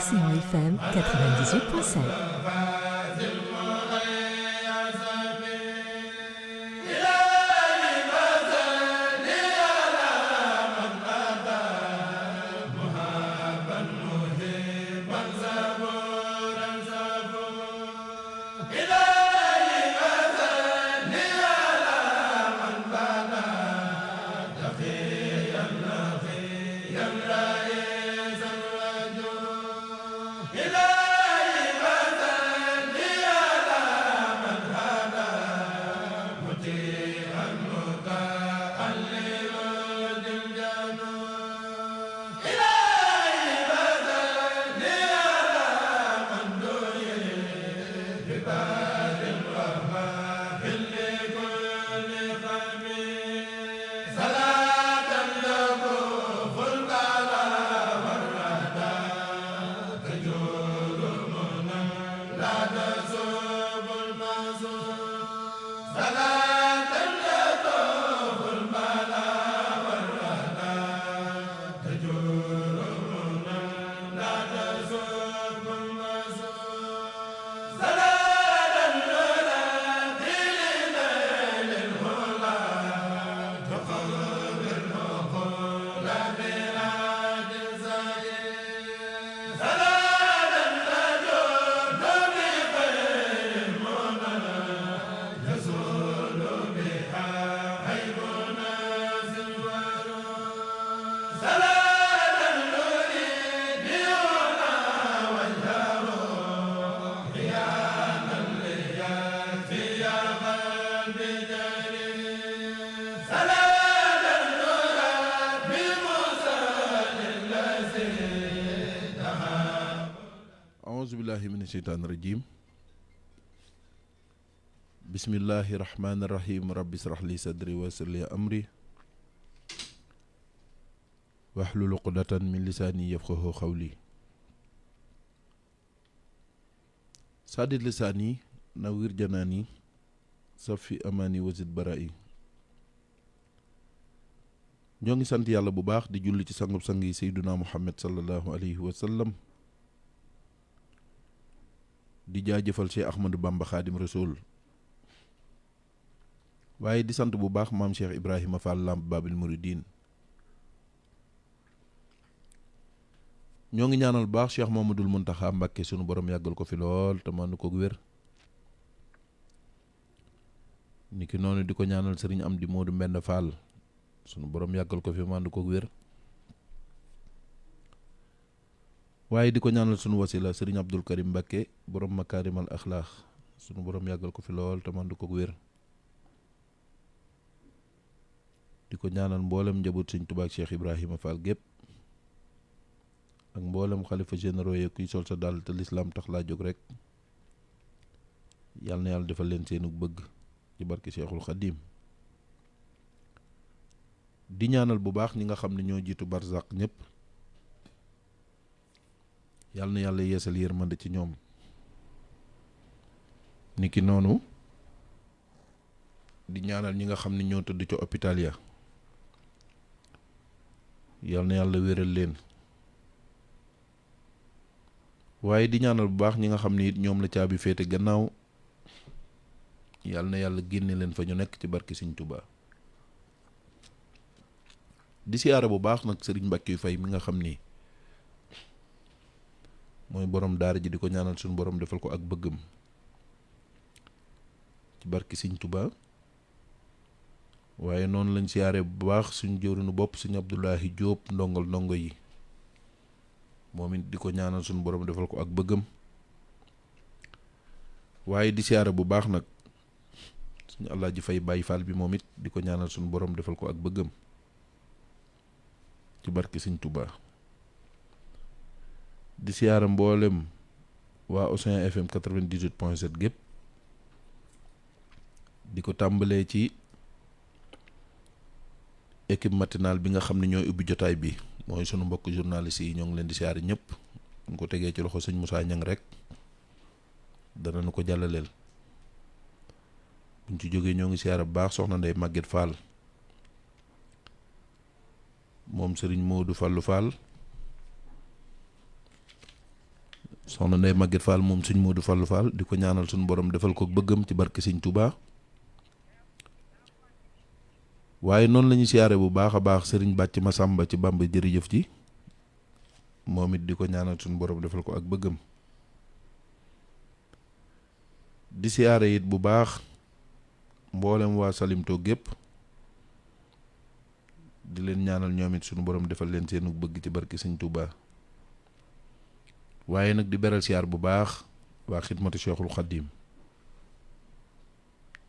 Océan FM 98.7. auzubillahi mina sheytaani rajim bismillahi rahmaani rahim rabbi israh li sadri wa yassir li amri wahlul uqdatan min lisaani yafqahu qawli saadid lisaani nawwir janaani safi amaani wazid baraa'i ñoo ngi sant yàlla bu baax di julli ci sangub sang yi sayduna muhammad sallallahu alayhi wa sallam di jaajëfal Cheikh Ahmadou Bamba Khadim Rasoul waaye di sant bu baax maam Cheikh Ibrahima Fall Lamp Babil Mouridine ñoo ngi ñaanal baax Cheikh Mamadul Muntaxa Mbàkke sunu borom yàggal ko fi lool te mànd ko wér niki noonu di ko ñaanal sëriñ Amdi Moodu Mbend Fall sunu borom yàggal ko fi mànd ko wér waaye di ko ñaanal sunu wasila sëriñ Abdul Karim Mbàkke borom makaarimal axlaax sunu borom yàggal ko fi lool te mànd ko wér di ko ñaanal mboolem njaboot sëriñ Tuubaa ak Cheikh Ibrahima Fall gépp ak mboolem xalifa généraux yi kuy sol sa dàll te lislaam tax laa jóg rek yàlla na yàlla defal leen seenu bëgg ci barke Cheikhul Xadim di ñaanal bu baax ñi nga xam ne ñoo jiitu barzaq ñëpp yàlla na yàlla yeesal yërmande ci ñoom niki noonu di ñaanal ñi nga xam ne ñoo tëdd ca hôpital ya yàlla na yàlla wéral leen waaye di ñaanal bu baax ñi nga xam ne it ñoom la caabi féete gannaaw yàlla na yàlla génne leen fa ñu nekk ci barke Sëriñ Tuubaa di siyaara bu baax nag Sëriñ Mbàkke Fay mi nga xam ni mooy borom daara ji di ko ñaanal suñu borom defal ko ak bëggam ci barke Sëriñ Tuubaa waaye noonu lañ siyaare bu baax suñu jëwriñu bopp suñu Abdoulahi Jóob ndongol ndongo yi moom it di ko ñaanal suñu borom defal ko ak bëggam waaye di siyaare bu baax nag suñu Alaaji Fay Baay Faal bi moom it di ko ñaanal suñu borom defal ko ak bëggam ci barke Sëriñ Tuubaa di siyaara mboolem waa Océan FM 98.7 gépp di ko tàmbalee ci équipe matinale bi nga xam ne ñooy ubbi jotaay bi mooy sunu mbokk journaliste yi ñoo ngi leen di siyaare ñëpp ñu ko tegee ci loxo sëñ Moussa Niang rek danañu ko jàllaleel buñ ci jógee ñoo ngi siyaare bu baax soxna Ndey Maguette Fall moom sëriñ Modou Fallou Fall soxna Ndeye Maguette Fall moom sëñ Modou Fallou Fall di ko ñaanal suñu borom defal ko bëggam ci barke sëñ Touba. waaye noonu la ñuy siyaare bu baax a baax sëriñ Bàcc Masamba ci Bamba jërëjëf ji moom it di ko ñaanal suñu borom defal ko ak bëggam. di siyaare it bu baax mboolem waa Salimto gépp di leen ñaanal ñoom it suñu borom defal leen seenu bëgg ci barke sëñ Touba. waaye nag di beral siyaar bu baax waa xidmatu Cheikhul Khadim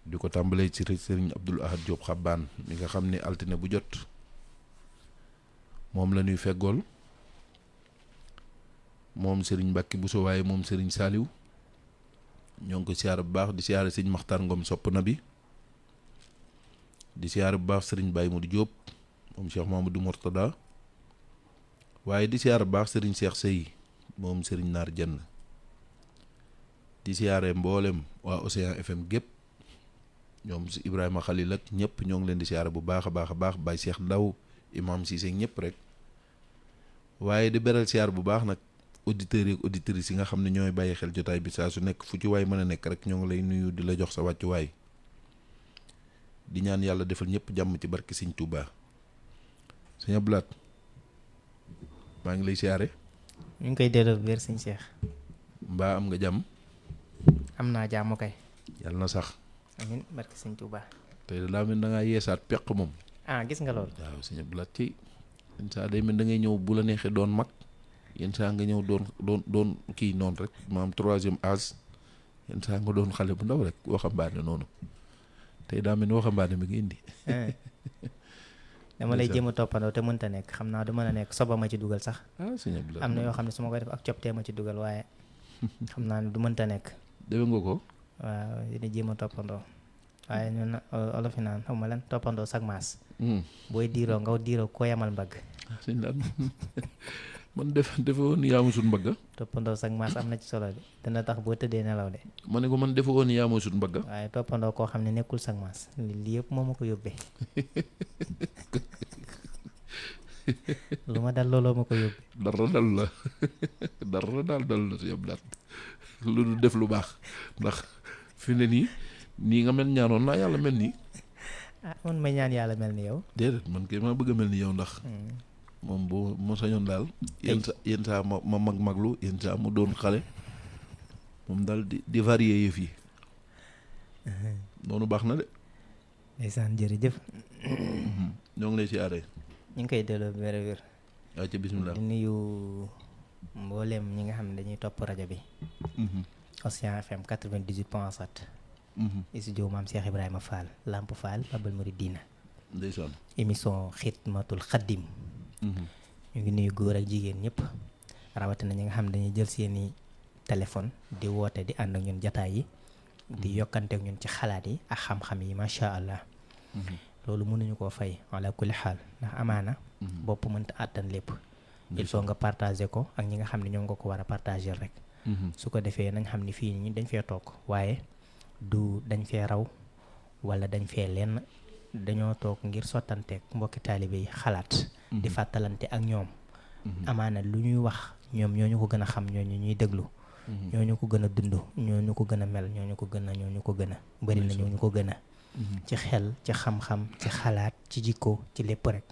di ko tàmbalee ci sëriñ Abdoul Ahad Diop Xabbaan mi nga xam ne altine bu jot moom la ñuy feggool moom sëriñ Mbàkke Buso waaye moom sëriñ Saaliw ñoo ngi ko siyaar bu baax di siyaare sëriñ Maxtaar Ngom sopp na bi di siyaar bu baax sëriñ Baye Modou Diop moom Cheikh Mamadou Mourtada waaye di siyaar bu baax sëriñ Cheikh Sey moom sëriñ Naar Jenn di siyaare mboolem waa Océan FM gépp ñoom si Ibrahima Khalil ak ñëpp ñoo ngi leen di siyaare bu baax a baax a baax Baye Cheikh Ndaw Imam Cissé ñëpp rek waaye di beral siyaar bu baax nag auditeurs yi ak auditrices yi nga xam ne ñooy bàyyi xel jotaay bi saa su nekk fu ci waay mën a nekk rek ñoo ngi lay nuyu di la jox sa wàccuwaay di ñaan yàlla defal ñëpp jàmm ci barke Sëñ Touba. Sëñ Ablaat maa ngi lay siyaare. ñu ngi koy delloo wér sëñ Cheikh. mbaa am nga jàmm. am naa jàmm kay. yàlla na sax. amiin barke sëñ Touba. tey daa mel da ngaa yeesaat peq moom. gis nga loolu. waaw Sëñ Ablaat ci yenn saa day mel da ngay ñëw bu la neexee doon mag yenn saa nga ñëw doon kii noonu rek maanaam 3e âge yenn saa nga doon xale bu ndaw rek waxambaane noonu tey daa mel ni waxambaane mi ngi indi. dama lay jéem a toppandoo te mënta nekk xam naa du mën a nekk soba ma ci dugal sax. Sëñ Ablaat am na yoo xam ne su ma koy def ak coptee ma ci dugal waaye xam naa ne du mënta nekk. defe nga ko. waaw dina jéem a toppandoo waaye ñun olof yi naan xaw ma lan toppandoo sag maas. booy diiroo nga diiroo koo yamal mbagg. sëñ Laat man defe woon yaa ma sut mbagga. toppandoo sag maas am na ci solo de dana tax boo tëddee nelaw de. ma ne ko man defe woon yaa ma sut mbagga. waaye toppandoo koo xam ne nekkul sag maas lii yëpp moo ma ko yóbbee. lu ma dal looloo ma ko yóbbee. dara dal la dara dal la si Ablaat lu du def lu baax ndax fi ne nii nga mel ñaanoon naa yàlla mel nii. man may ñaan yàlla mel ni yow. déedéet man kay maa bëgg a mel ni yow ndax. moom boo ma sañoon daal. yenn saa ma maglu yenn saa mu doon xale. moom daal di varier yëf yi. noonu baax na de. ndeysaan jërëjëf. ñoo ngi lay siyaare. ñu ngi koy delloo wér wér. waaw ca bisimilah. di nuyu mbooleem ñi nga xam ne dañuy topp rajo bi. Océan FM 98.7. studio maam Cheikh Ibrahima Fall Lamp Fall Babal Mouridina. ndeysaan. émission xidmatul xaddim. ñu ngi nuyu góor ak jigéen ñëpp. rawatina ñi nga xam ne dañuy jël seeni téléphone di woote di ànd ak ñun jataay yi. di yokkante ak ñun ci xalaat yi ak xam-xam yi macha allah. loolu mënuñu koo fay ala kulli xaal ndax amaana. bopp mënta àttan lépp. il faut nga partager ko ak ñi nga xam ne ñoom nga ko war a partager rek. su ko defee nañ xam ni fii ñi dañ fee toog waaye du dañ fee raw wala dañ fee lenn dañoo toog ngir sottanteeg mbokki taalibe yi xalaat. di fàttalante ak ñoom. amaana lu ñuy wax ñoom ñoo ñu ko gën a xam ñooñu ñuy déglu. ñoo ñu ko gën a dund ñoo ñu ko gën a mel ñoo ñu ko gën a bari na ñoo ñu ko gën a. ci xel ci xam-xam ci xalaat ci jikko ci lépp rek.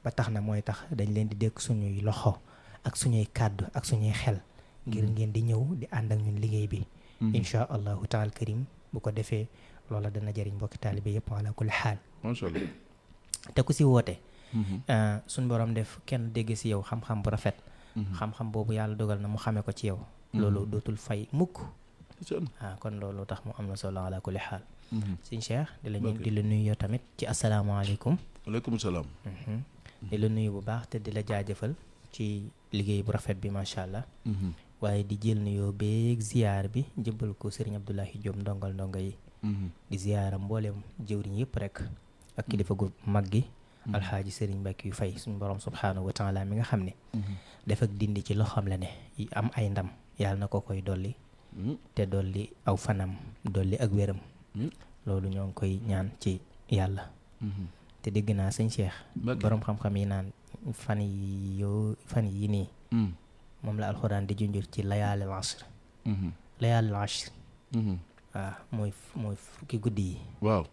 ba tax na mooy tax dañ leen di dékk suñuy loxo ak suñuy kàddu ak suñuy xel. ngir ngeen di ñëw di ànd ak ñun liggéey bi. incha allahu taala karim bu ko defee loola dana jëriñ mbokki taalibe yëpp ala kulli xaal. macha allah. te ku si woote. suñ borom def kenn dégg si yow xam-xam bu rafet. xam-xam boobu yàlla dogal na mu xamee ko ci yow. loolu dootul fay mukk. kon loolu tax mu am na solo ala kulli xaal. sëñ Cheikh di la nuyu yow tamit ci asalaamaaleykum. waaleykum salaam. di la nuyu bu baax te di la jaajëfal ci liggéey bu rafet bi macha allah. waaye di jël nuyoo beeg ziyaar bi jëbbal ko Serigne Abdoulahi Diop ndongal ndongo yi. di ziyaara mboolem jëwriñ yëpp rek. ak kilifa gu mag gi. alxaaji Serigne Mbacke yu fay suñu borom subhaanahu wa taala mi nga xam ne. def ak dindi ci loxoom la ne am ay ndam yàlla na ko koy dolli. te dolli aw fanam dolli ak wéram. loolu ñoo ngi koy ñaan ci yàlla. te dégg naa sëñ Cheikh. borom xam-xam yi naan fan yi nii. moom la alxuraan di junjur ci layaalil asr layaalil asr waaw mooy fukki guddi yi waaw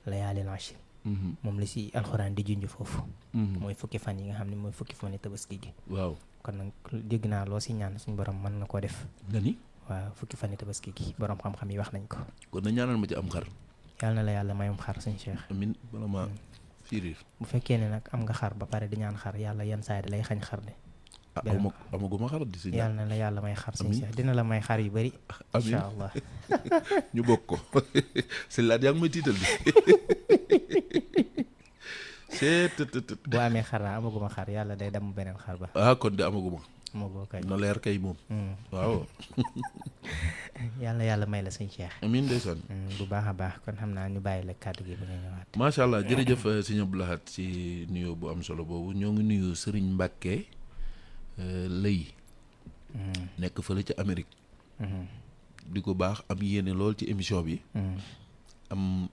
layaalil ashr moom la si alxuraan di junj foofu mooy fukki fan yi nga xam ne mooy fukki fan yi tabaski gi waaw kon nag dégg naa loo si ñaan suñu borom mën na koo def nga ni waaw fukki fan yi tabaski gi borom xam-xam yi wax nañ ko kon na ñaanal ma ci am xar yàlla na la yàlla mayum xar sëñ Cheikh amin bala ma fiiriir bu fekkee ne nag am nga xar ba pare di ñaan xar yàlla yenn saa yi da lay xañ xar de amaguma xar di si yàlla na la yàlla may xar sëñ Cheikh dina la may xar yu bëri incha allah ñu bokk ko si laat yaa ngi may tiital bi boo amee xar naa amaguma xar yàlla day dem beneen xar ba kon de amaguma amagoo kay na leer kay moom waaw yàlla may la sëñ Cheikh amiin ndeysaan bu baax a baax kon xam naa ñu bàyyi la kàddu gi ba nga ñëwaat macha allah jërëjëf sëñ Abdou Lahad ci nuyoo bu am solo boobu ñoo ngi nuyu Serigne Mbacke lëy nekk fële ci Amérique di ko baax am yéene lool ci émission bi am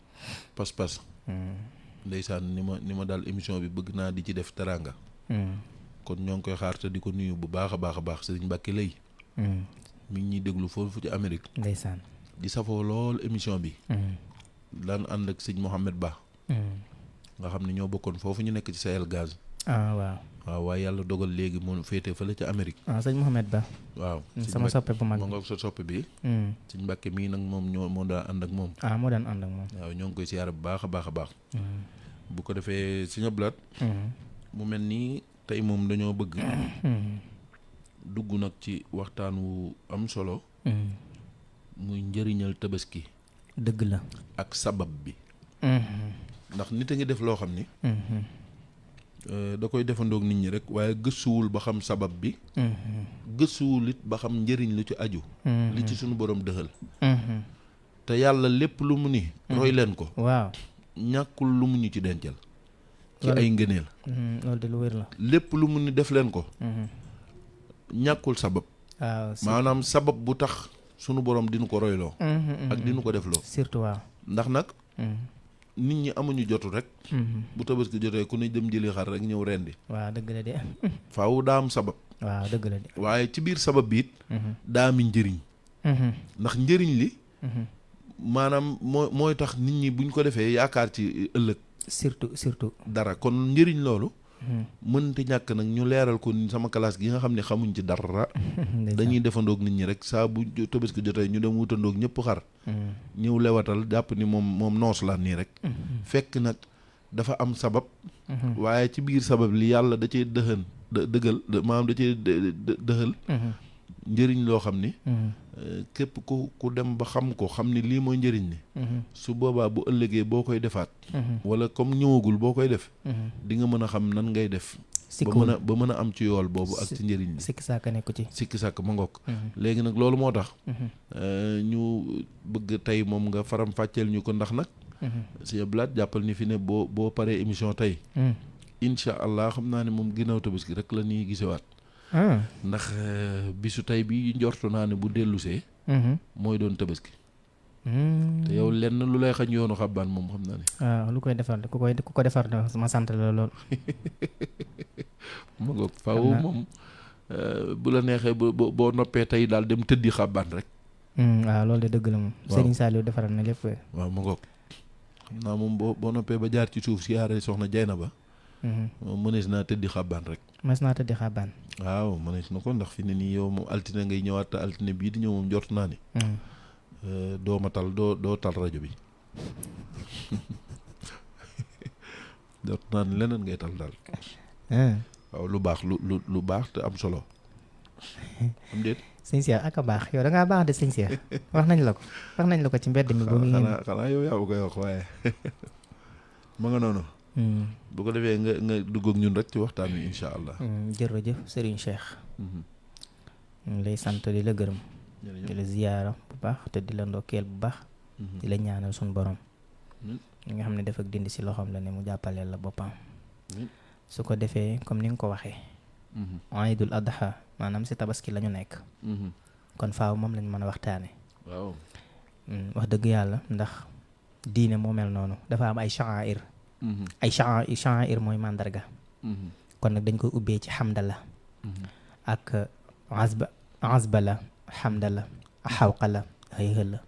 pas-pas ndeysaan ni ma daal émission bi bëgg naa di ci def teraanga kon ñoo ngi koy xaar te di ko nuyu bu baax a baax Serigne Mbacke lëy mi ngi ñuy déglu foofu ci Amérique ndeysaan di safoo lool émission bi daan ànd ak sëñ Mohamed Ba nga xam ne ñoo bokkoon foofu ñu nekk ci Sahel Gaz waaw waaye yàlla dogal léegi moo féete fële ca Amérique sëñ Mohamed Ba waaw sama soppe bu mag moo nga sa soppe bi sëñ Mbàkke mii nag moom moo daan ànd ak moom moo daan ànd ak moom waaw ñoo ngi koy siyaare bu baax a baax bu ko defee sëñ Abdou Lahad mu mel nii tey moom dañoo bëgg dugg nag ci waxtaan wu am solo muy njëriñal tabaski dëgg la ak sabab bi ndax nit a ngi def loo xam ni da koy defandoog nit ñi rek waaye gëstuwul ba xam sabab bi gëstuwul it ba xam njëriñ lu ci aju li ci suñu borom dëxal te yàlla lépp lu mu ni roy leen ko waaw ñàkkul lu mu ñu ci dencal ci ay ngëneel loolu de lu wér la lépp lu mu ni def leen ko ñàkkul sabab maanaam sabab bu tax sunu borom dinu ko royloo ak dinu ko defloo surtout waaw ndax nag nit ñi amuñu jotu rek bu tabaski jotee ku ne dem jëli xar rek ñëw rendi waaw dëgg la de faaw daa am sabab waaw dëgg la de waaye ci biir sabab bi it daa am njëriñ ndax njëriñ li maanaam mooy tax nit ñi buñ ko defee yaakaar ci ëllëg surtout dara kon njëriñ loolu mënta ñàkk nag ñu leeral ko sama classe gi nga xam ne xamuñ ci dara dañuy defandoog nit ñi rek saa bu tabaski jotee ñu dem wutandoog ñëpp xar ñëw lewatal jàpp ni moom noos la nii rek fekk nag dafa am sabab waaye ci biir sabab li yàlla da cee dëggal maanaam da cee dëxal njëriñ loo xam ni képp ku dem ba xam ko xam ni lii mooy njëriñ li su boobaa bu ëllëgee boo koy defaat wala comme ñëwagul boo koy def di nga mën a xam nan ngay def ba mën a am ci yool boobu ak ci njëriñ li sikki sàkk nekku ci sikki sàkk ma ngoog léegi nag loolu moo tax ñu bëgg tey moom nga faram fàcceel ñu ko ndax nag Sëñ Abdou Lahad jàppal ni fi ne boo paree émission tey incha allah xam naa ne moom ginnaaw tabaski rek la ñuy gisewaat ndax bisu tey bi njortu naa ne bu dellusee mooy doon tabaski te yow lenn lu lay xañ yoonu xabbaan moom xam naa ne waaw lu koy defar ku ko defar ma sant la lool ma ngoog faaw moom bu la neexee boo noppee tey daal dem tëddi xabbaan rek waaw loolu de dëgg la moom Serigne Saliou defaral na lépp waaw ma ngoog xam naa moom boo noppee ba jaar ci suuf si yaare soxna Jayna ba mënees naa tëddi xabbaan rek mënees naa tëddi xabbaan waaw mënees na ko ndax fi ne nii yow moom altine ngay ñëwaat te altine bii di ñëw moom jort naa ni doo ma tal doo tal rajo bi jort naa ni leneen ngay tal daal waaw lu baax lu baax te am solo am déet sëñ Cheikh ak a baax yow da ngaa baax de sëñ Cheikh wax nañ la ko ci mbedd mi ba mu xanaa yow yaa ma koy wax waaye ma nga noonu bu ko defee nga dugg ak ñun rek ci waxtaan wi incha allah jërëjëf Serigne Cheikh ñu ngi lay sant di la gërëm di la ziyaara bu baax te di la ndokkeel bu baax di la ñaanal suñu borom ñi nga xam ne def ak dindi si loxoom la ne mu jàppaleel la boppam su ko defee comme ni nga ko waxee Aïdul Adha maanaam si tabaski la ñu nekk kon faaw moom lañ mën a waxtaane waaw wax dëgg yàlla ndax diine moo mel noonu dafa am ay sha'air ay sha'air mooy màndarga kon nag dañ koy ubbee ci hamdallah ak azba la xamda la xawqa la hayha la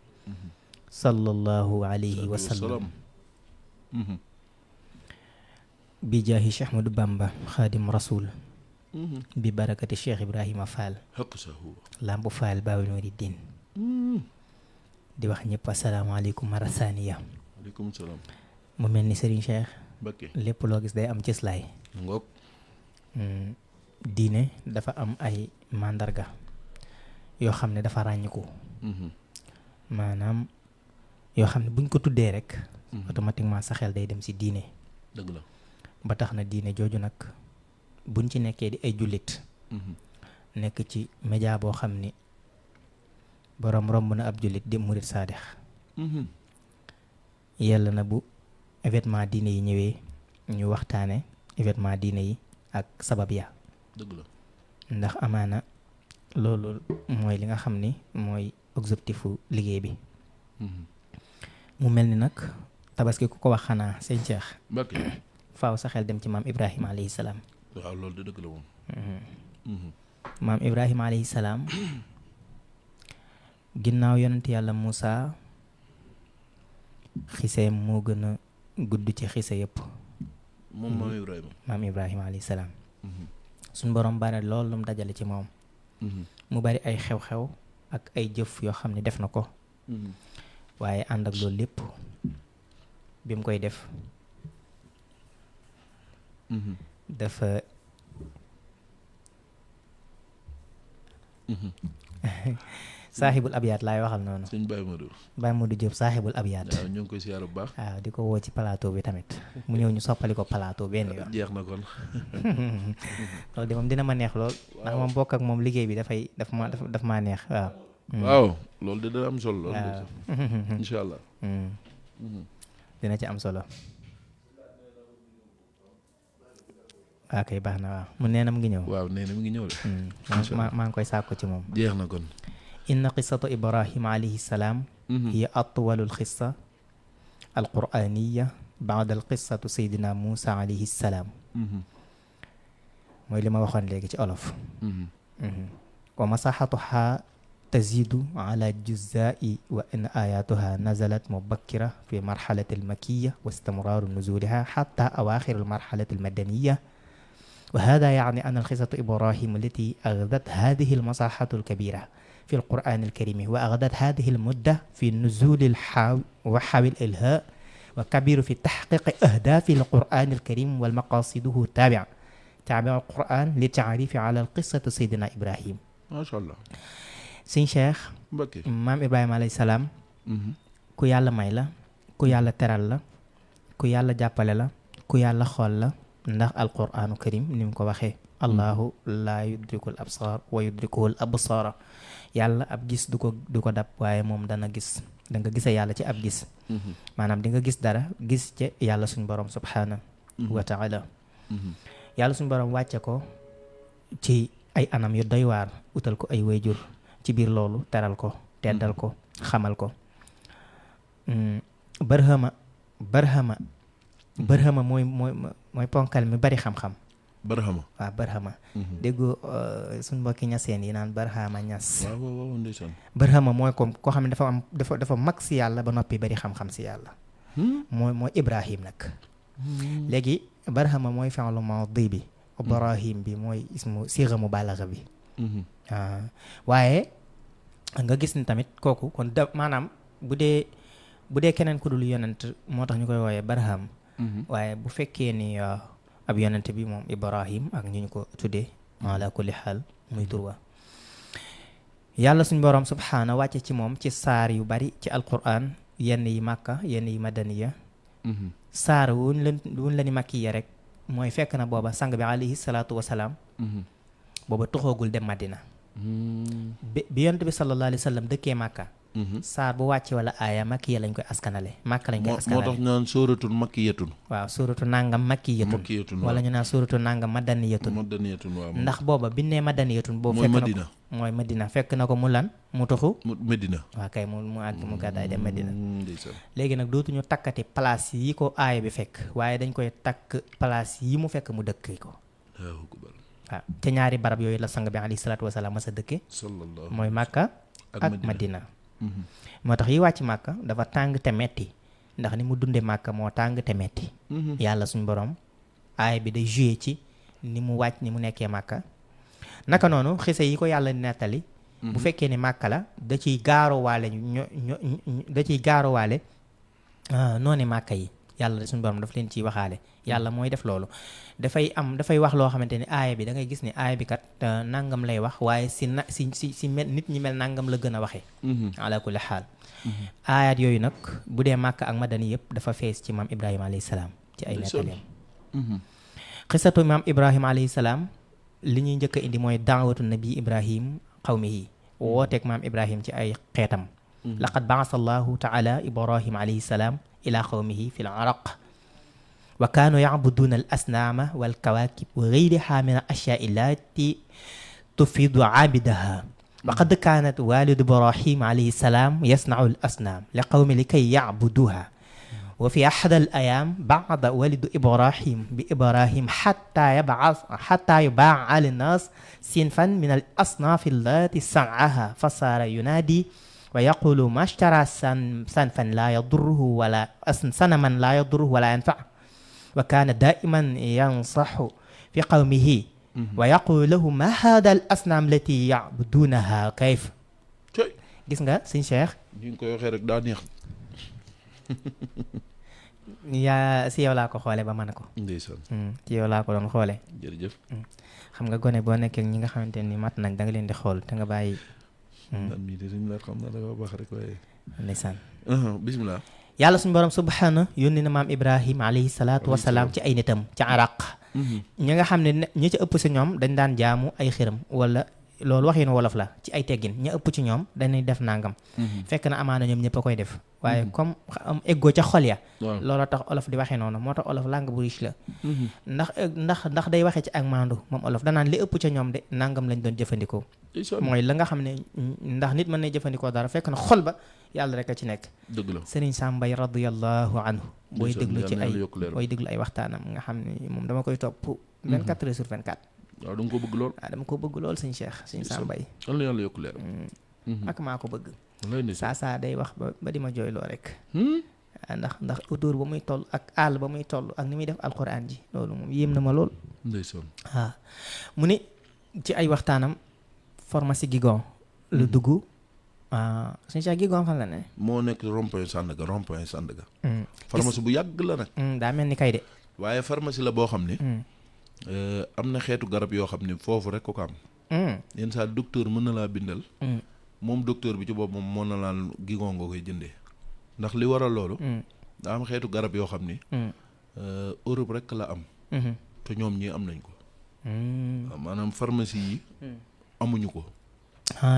sallallahu alayhi wa sallam bi jaahi Cheikh Ahmadou Bamba xaadim rasul bi barakati Cheikh Ibrahima Fall lamp Fall Baabul Muridiin di wax ñëpp asalaamaaleykum marasaniya. waaleykum salaam. mu mel ni Serigne Cheikh Mbacké lépp loo gis day am cëslaay. ngoog. diine dafa am ay màndarga yoo xam ne dafa ràññiku. maanaam yoo xam ne buñ ko tuddee rek. automatiquement sa xel day dem ci diine. dëgg la. ba tax na diine jooju nag buñ ci nekkee di ay jullit. nekk ci média boo xam ni borom romb na ab jullit di murit saadix. yàlla na bu événement diine yi ñëwee ñu waxtaane événement diine yi ak sabab ya. dëgg la. ndax amaana loolu mooy li nga xam ni mooy objectifu liggéey bi. mu mel ni nag tabaski ku ko wax xanaa sëñ Cheikh. Mbacké. faaw sa xel dem ci maam Ibrahima alayhi salaam. waaw loolu de dëgg la moom. maam Ibrahima alayhi salaam ginnaaw yonent yàlla Moussa xiseem moo gën a gudd ci xise yëpp. moom maam Ibrahima. maam Ibrahima alayhi salaam. suñ borom bari lool lu mu dajale ci moom. mu bari ay xew-xew ak ay jëf yoo xam ne def na ko. waaye ànd ak loolu lépp bi mu koy def. dafa saaxibul abyaat laay waxal noonu. sëñ Baye Modou. Baye Modou Diop saaxibul abyaat. waaw ñu ngi koy siyaar bu baax. waaw di ko woo ci plateau bi tamit mu ñëw ñu soppali ko plateau benn yoon. jeex na kon. loolu de moom dina ma neex lool. ndax moom bokk ak moom liggéey bi daf maa neex waaw. waaw loolu de dina am solo. loolu waaw incha allah. dina ci am solo. waaw kay baax na waaw mu nee na mu ngi ñëw. waaw nee na mu ngi ñëw de. maa ngi koy sàkku ci moom. jeex na kon. inna qissatu Ibrahima alayhi salaam. hiya atwalul qissa alqur'aniya ba'da alqissatu Seydina Moussa alayhi salaam. mooy li ma waxoon léegi ci olof. wa masahatuha tazidu ala juzai wa in ayatuha nazalat mubakkira fi marhalati almakiyya wa istimraru nuzuliha hatta awakhir almarhalati almadaniya. وهذا يعني أن القصة إبراهيم التي أخذت هذه المساحة الكبيرة في القرآن الكريم وأخذت هذه المدة في نزول وحاول الإلهاء وكبير في تحقيق أهداف القرآن الكريم والمقاصده تابع القرآن للتعريف على القصة سيدنا إبراهيم. ما شاء الله. سين شيخ Mbacké. maam Ibrahima alayhi salaam. ku yàlla may la ku yàlla teral la ku yàlla jàppale la ku yàlla xool la. ndax alquranu karim ni mu ko waxee allahu laa yudrikul absar wa yudrikuhul absara yàlla ab gis du ko dab waaye moom dana gis da nga gise yàlla ci ab gis maanaam di nga gis dara gis ci yàlla suñ borom subhanahu wa taala yàlla suñ borom wàcce ko ci ay anam yu doy waar utal ko ay wayjur ci biir loolu teral ko teddal ko xamal ko Barhama mooy ponkal mi bari xam-xam. Barhama. waaw Barhama. déggu suñ mbokki ñaseen yi naan Barhama ñas. waaw ndeysaan. Barhama mooy koo xam ne dafa mag si yàlla ba noppi bari xam-xam si yàlla. mooy Ibrahim nag. léegi Barhama mooy fi'lu maadi bi. Ibrahim bi mooy ismu siga mubalagha bi. waaye nga gis ni tamit kooku kon maanaam bu dee keneen ku dul yonent moo tax ñu koy wooyee Barham. waaye bu fekkee ni ab yonent bi moom Ibrahim ak ñu ko tuddee ala kulli xaal muy turwa yàlla suñ boroom subhaana wàcce ci moom ci saar yu bari ci alquran yenn yi màkka yenn yi madaniya saar wuñ la ni makkiya rek mooy fekk na booba sang bi alayhi salaatu wasalaam booba toxoogul dem Madina bi yonent bi sallallahu alayhi wa sallam dëkkee màkka saar bu wàcce wala aaya makkiya lañ koy askanale màkka lañ koy askanale moo tax ñu naan sóoratul makkiyatun. waaw sóoratu nangam makkiyatun wala ñu naan sóoratu nangam madaniyatun waaw ndax booba bi nee madaniyatun boobu fekk na ko mooy Madina fekk na ko mu lan mu tuxu Medina waaw kay mu àgg mu gàddaay dem Madina léegi nag dootuñu takkati place yi ko aaya bi fekk waaye dañ koy takk place yi mu fekk mu dëkk ko waaw ca ñaari barab yooyu la sang bi alayhi salaatu wasalaam masa dëkke sallallahu mooy Màkka ak Madina moo tax yi wàcc Màkka dafa tàng te metti ndax ni mu dunde Màkka moo tàng te metti yàlla suñ borom aaya bi day joué ci ni mu wàcc ni mu nekkee Màkka naka noonu xise yi ko yàlla nettali bu fekkee ne Màkka la da ciy gaarowaale noone Màkka yi yàlla suñu borom daf leen ciy waxaale yàlla mooy def loolu dafay wax loo xamante ni aaya bi da ngay gis ne aaya bi kat nangam lay wax waaye si mel nit ñi mel nangam la gën a waxee ala kulli xaal aayaat yooyu nag bu dee Màkka ak Madani yëpp dafa fees ci maam Ibrahima alayhi salaam ci ay nettaleem xisatu maam Ibrahima alayhi salaam li ñuy njëkk a indi mooy daawatu nabi Ibrahim qawmihi wooteeg maam Ibrahim ci ay xeetam laqad baasa allahu taala Ibrahim alayhi salaam ila qawmihi fi l araq wa kaanu yacbuduuna al asnaama wal kawaakib wa gayriha min al ashyaai allati tufidu caabidaha wa qad kaanat walidu Ibrahim alayhi salaam yasnacu al asnaam li qawmi likay yacbuduha wa fi ahad al ayaam bacda walidu Ibrahim bi Ibrahim xataa yubaaca linnaas sinfan min al asnaaf allati sancaha fa saara yunaadi wa yaqulu ma ashtara sanfan laa yadurruhu wala sanaman laa yadurruhu wala yanfac wa kaana daa'iman yansaxu fi qawmihi wa yaqulu lahu ma haada al asnaam lati yacbuduunaha kayf gis nga sëñ Cheikh ni nga koy waxee rek daa neex yaa si yow laa ko xoole ba mën a ko ndeysaan ci yow laa ko doon xoole jërëjëf xam nga gone boo nekkee ñi nga xamante ni mat nañ da nga leen di xool te nga bàyyi man mii de suñu la xam naa da nga baax rek waaye ndeysaan bismillah yàlla suñu borom subhaana yónni na maam Ibrahim alayhi salaatu wasalaam ci ay nitam ci Araq ñi nga xam ne ñi ci ëpp si ñoom dañ daan jaamu ay xiram wala loolu waxinu wolof la ci ay teggin ña ëpp ci ñoom dañuy def nangam fekk na amaana ñoom ñëpp a koy def waaye comme am eggoo ca xol ya looloo tax olof di waxee noonu moo tax olof langue bu riche la ndax day waxee ci ak maandu moom olof danaan li ëpp ca ñoom de nangam lañ doon jëfandikoo mooy la nga xam ne ndax nit mën na jëfandikoo dara fekk na xol ba yàlla rek a ci nekk dëgg la Serigne Sam Mbaye radiyallahu anhu booy déglu ay waxtaanam nga xam ne moom dama koy topp 24 heures sur 24 waaw da nga ko bëgg lool dama ko bëgg lool sëñ Cheikh sëñ Sam Mbaye yàlla yokk leer ak maa ko bëgg lay saa day wax ba di ma jooyloo rek ndax autour ba muy toll ak àll ba muy toll ak ni muy def alquran ji loolu moom yéem na ma lool ndeysaan waaw mu ni ci ay waxtaanam pharmacie Guigon lu dugg sëñ Cheikh Guigon fan la ne moo nekk rond-point Sandaga pharmacie bu yàgg la nag daa mel ni kay de waaye pharmacie la boo xam ne am na xeetu garab yoo xam ne foofu rek ko am yenn saa docteur mën na laa bindal moom docteur bi ci bopp moom moo na laan Guigon nga koy jëndee ndax li waral loolu daa am xeetu garab yoo xam ni Europe rek la am te ñoom ñii am nañ ko maanaam pharmacie yi amuñu ko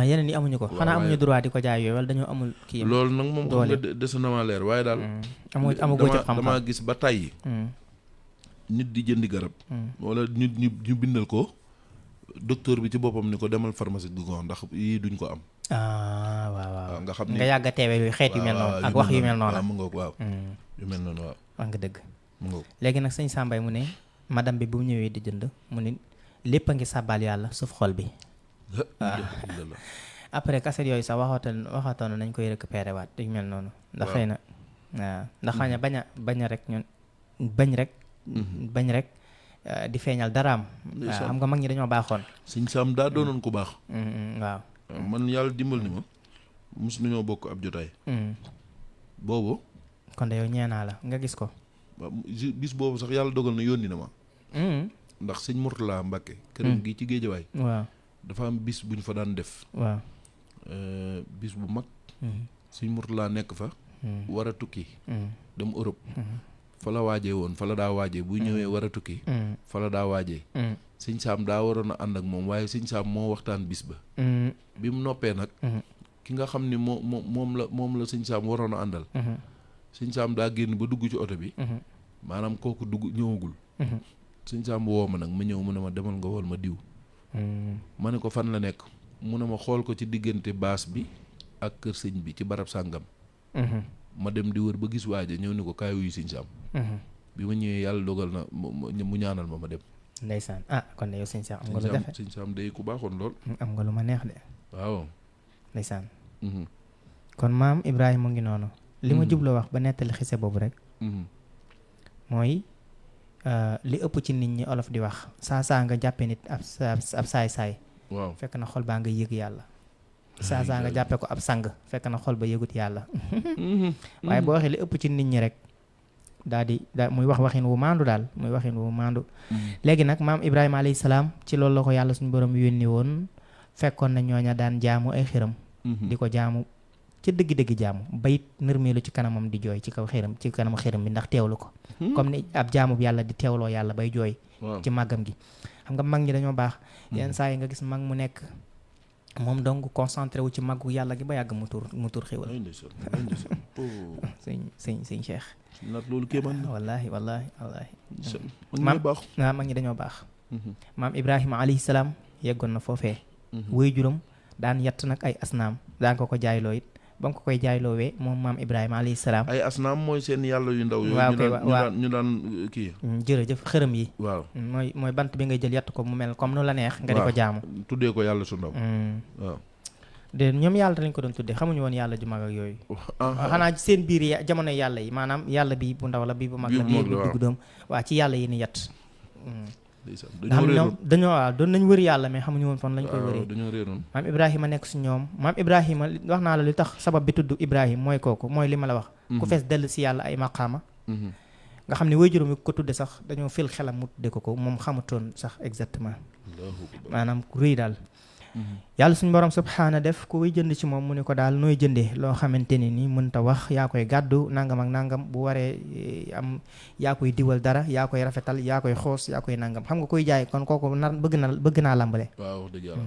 yeneen yi amuñu ko xanaa amuñu droit di ko jaay yooyu wala dañoo amul kii loolu nag moom xam nga des na ma leer waaye daal amagoo ci xam-xam damaa gis ba tàyyi nit di jëndi garab wala nit ñu bindal ko docteur bi ci boppam ni ko demal pharmacie Guigon ndax yii duñ ko am waaw nga xam ne nga yàgg a teewee yooyu xeet yu mel noonu ak wax yu mel noonu mu ngoog waaw yu mel noonu waaw wax nga dëgg mu ngoog léegi nag sëñ Sam Mbaye mu ne madame bi bu mu ñëwee di jënd mu ne lépp a ngi sàbbaal yàlla suuf xol bi après kaset yooyu sax waxatoon nañ koy récupérer waat yu mel noonu ndax xëy na waaw ndax xëy na bañ rek di feeñal daraam waaw xam nga mag ñi dañoo baaxoon sëñ Sam daa doonoon ku baax waaw man yàlla dimbal ni ma mos nañoo bokk ab jotaay boobu kon de yow ñeenaa la nga gis ko bis boobu sax yàlla dogal na yónni na ma ndax sëñ Mourtala Mbacke këram gi ci Géejawaay waaw dafa am bis bu ñu fa daan def waaw bis bu mag sëñ Mourtala nekk fa war a tukki dem Europe fa la waajee woon fa la daa waajee buy ñëwee war a tukki fa la daa waajee sëñ Sam daa waroon a ànd ak moom waaye sëñ Sam moo waxtaan bis ba bi mu noppee nag ki nga xam ni moom la sëñ Sam waroon a àndal sëñ Sam daa génn ba dugg ci oto bi maanaam kooku dugg ñëwagul sëñ Sam woo ma nag ma ñëw mu ne ma demal nga wool ma diw ma ne ko fan la nekk mu ne ma xool ko ci diggante baas bi ak kër sëñ bi ci barab sàngam ma dem di wër ba gis waaja ñëw ni ko kaay wuyu sëñ Sam bi ma ñëwee yàlla dogal na mu ñaanal ma dem. ndeysaan kon de yow sëñ Cheikh am nga lu jafe. sëñ Sam day ku baaxoon lool. am nga lu ma neex de. waaw. ndeysaan. kon maam Ibrahima mu ngi noonu. li ma jubloo wax ba nettali xise boobu rek. mooy li ëpp ci nit ñi olof di wax saa nga jàppee nit ab saay-saay. waaw fekk na xol baa nga yëg yàlla. saa nga jàppee ko ab sang fekk na xol ba yëgut yàlla. waaye boo waxee li ëpp ci nit ñi rek daal muy waxin wu maandu daal muy waxin wu maandu. léegi nag maam Ibrahima alayhi salaam ci loolu la ko yàlla suñu borom yónni woon fekkoon na ñooña daan jaamu ay xiram. di ko jaamu ci dëgg-dëgg jaamu bayit nërmeelu ci kanamam di jooy ci kaw xiram ci kanamu xiram bi ndax teewlu ko. comme ni ab jaamu bi yàlla di teewloo yàlla bay jooy. ci màggam gi xam nga mag ñi dañoo baax. yenn saa yi nga gis mag mu nekk moom donc concentré wu ci màggu yàlla gi ba yàgg mu tur xéwal. sëñ Cheikh. nag loolu kéemaan na. wallaahi. mag ñi dañoo baax. maam Ibrahima alayhi salaam yeggoon na foofee. waajuram daan yatt nag ay asnaam daan ko jaayloo it ba nga ko koy jaayloowee moom maam Ibrahima alayhi salaam. ay asnaam mooy seen yàlla yu ndaw yooyu. ñu daan kii. jërëjëf xërëm yi. waaw mooy bant bi ngay jël yatt ko mu mel comme nu la neex. nga di ko jaamu. tuddee ko yàlla su ndaw. waaw. de ñoom yàlla lañ ko doon tuddee xamuñu woon yàlla ju mag ak yooyu. xanaa ci seen biir jamono yàlla yi maanaam yàlla bi bu ndaw la bi bu mag la bii bu dugg doom waa ci yàlla yi ni yatt. doon nañ wër yàlla mais xamuñu woon fan lañ koy wëree. dañoo réeroon. maam Ibrahima nekk si ñoom maam Ibrahima wax naa la li tax sabab bi tudd Ibrahima mooy kooku mooy li ma la wax. ku fees dell si yàlla ay maqaama. nga xam ne waajuram yi ko tudde sax dañoo fil xelam mu tudde ko moom xamutoon sax exactement. maanaam ku rëy daal. yàlla suñu borom subhaana def ku way jënd ci moom mu ne ko daal nooy jëndee loo xamante ne ni mënta wax yaa koy gàddu nangam ak nangam bu waree am yaa koy diwal dara yaa koy rafetal yaa koy xoos yaa koy nangam xam nga koy jaay kon kooku bëgg naa làmbale. waaw dëgg yàlla.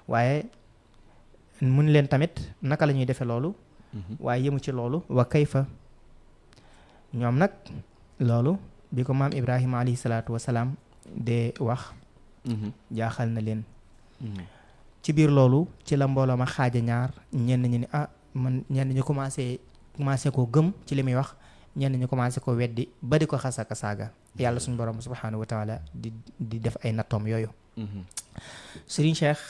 waaye mun leen tamit naka la ñuy defee loolu. waaye yëmu ci loolu wa kayfa ñoom nag loolu bi ko maam Ibrahima alayhi salaatu wa salaam de wax. jaaxal na leen. ci biir loolu ci la mbooloo ma xaaja ñaar ñenn ñi ni man ñenn ñu commencé koo gëm ci li muy wax ñenn ñu commencé ko weddi ba di ko xasaka saaga yàlla suñu borom subhanahu wa taala di def ay nattoom yooyu. Serigne Cheikh.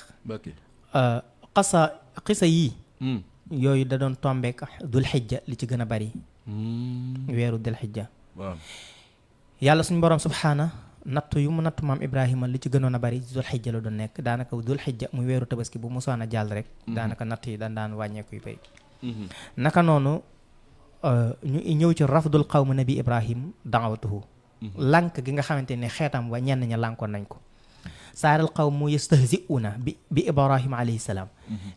xisa yii. yooyu da doon tombeek dul xijja li ci gën a bari. weeru dul xijja. waaw yàlla suñu borom subhana nattu yu mu nattu maam Ibrahima li ci gënoon a bari dul xijja la doon nekk daanaka dul xijja muy weeru tabaski bu mosaan a jàll rek. daanaka natt yi daan wàññeeku yu bëri. naka noonu ñu ñëw ci rafdul qawm nabi Ibrahim daawatuhu lànk gi nga xamante ne xeetam wa ñenn ña lànkoon nañ ko. saaral qawmu yastahzi'una bi Ibrahima alayhi salaam.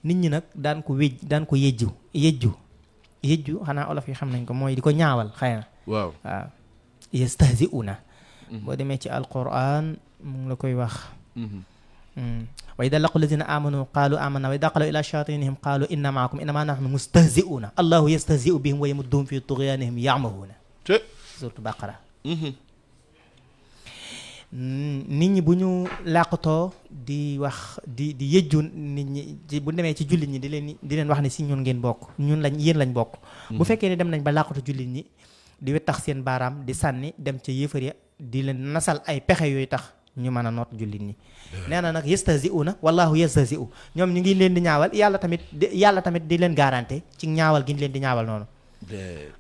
nit ñi nag daan ko yejju xanaa olof yi xam nañ ko mooy di ko ñaawal xëy na. waaw yastahzi'una. boo demee ci alquran mu ngi la koy wax. wa idha laqu alladhina amanu qalu amanna wa idha qalu ila shayatinihim qalu inna ma'akum innama nahnu mustahzi'una allahu yastahzi'u bihim wa yamudduhum fi tughyanihim ya'mahuna. suratu Baqara. nit ñi bu ñu làqatoo di wax di yëjju nit ñi bu demee ci jullit ñi di leen wax ne si ñun ngeen bokk yéen lañ bokk. bu fekkee ne dem nañ ba làqatu jullit ñi di wettax seen baaraam di sànni dem ca yéefar ya di leen nasal ay pexe yooyu tax ñu mën a noot jullit ñi. nee na nag yastahzi'una wallahu yastahzi'u ñoom ñu ngi leen di ñaawal yàlla tamit di leen garanté ci ñaawal gi ñu leen di ñaawal noonu.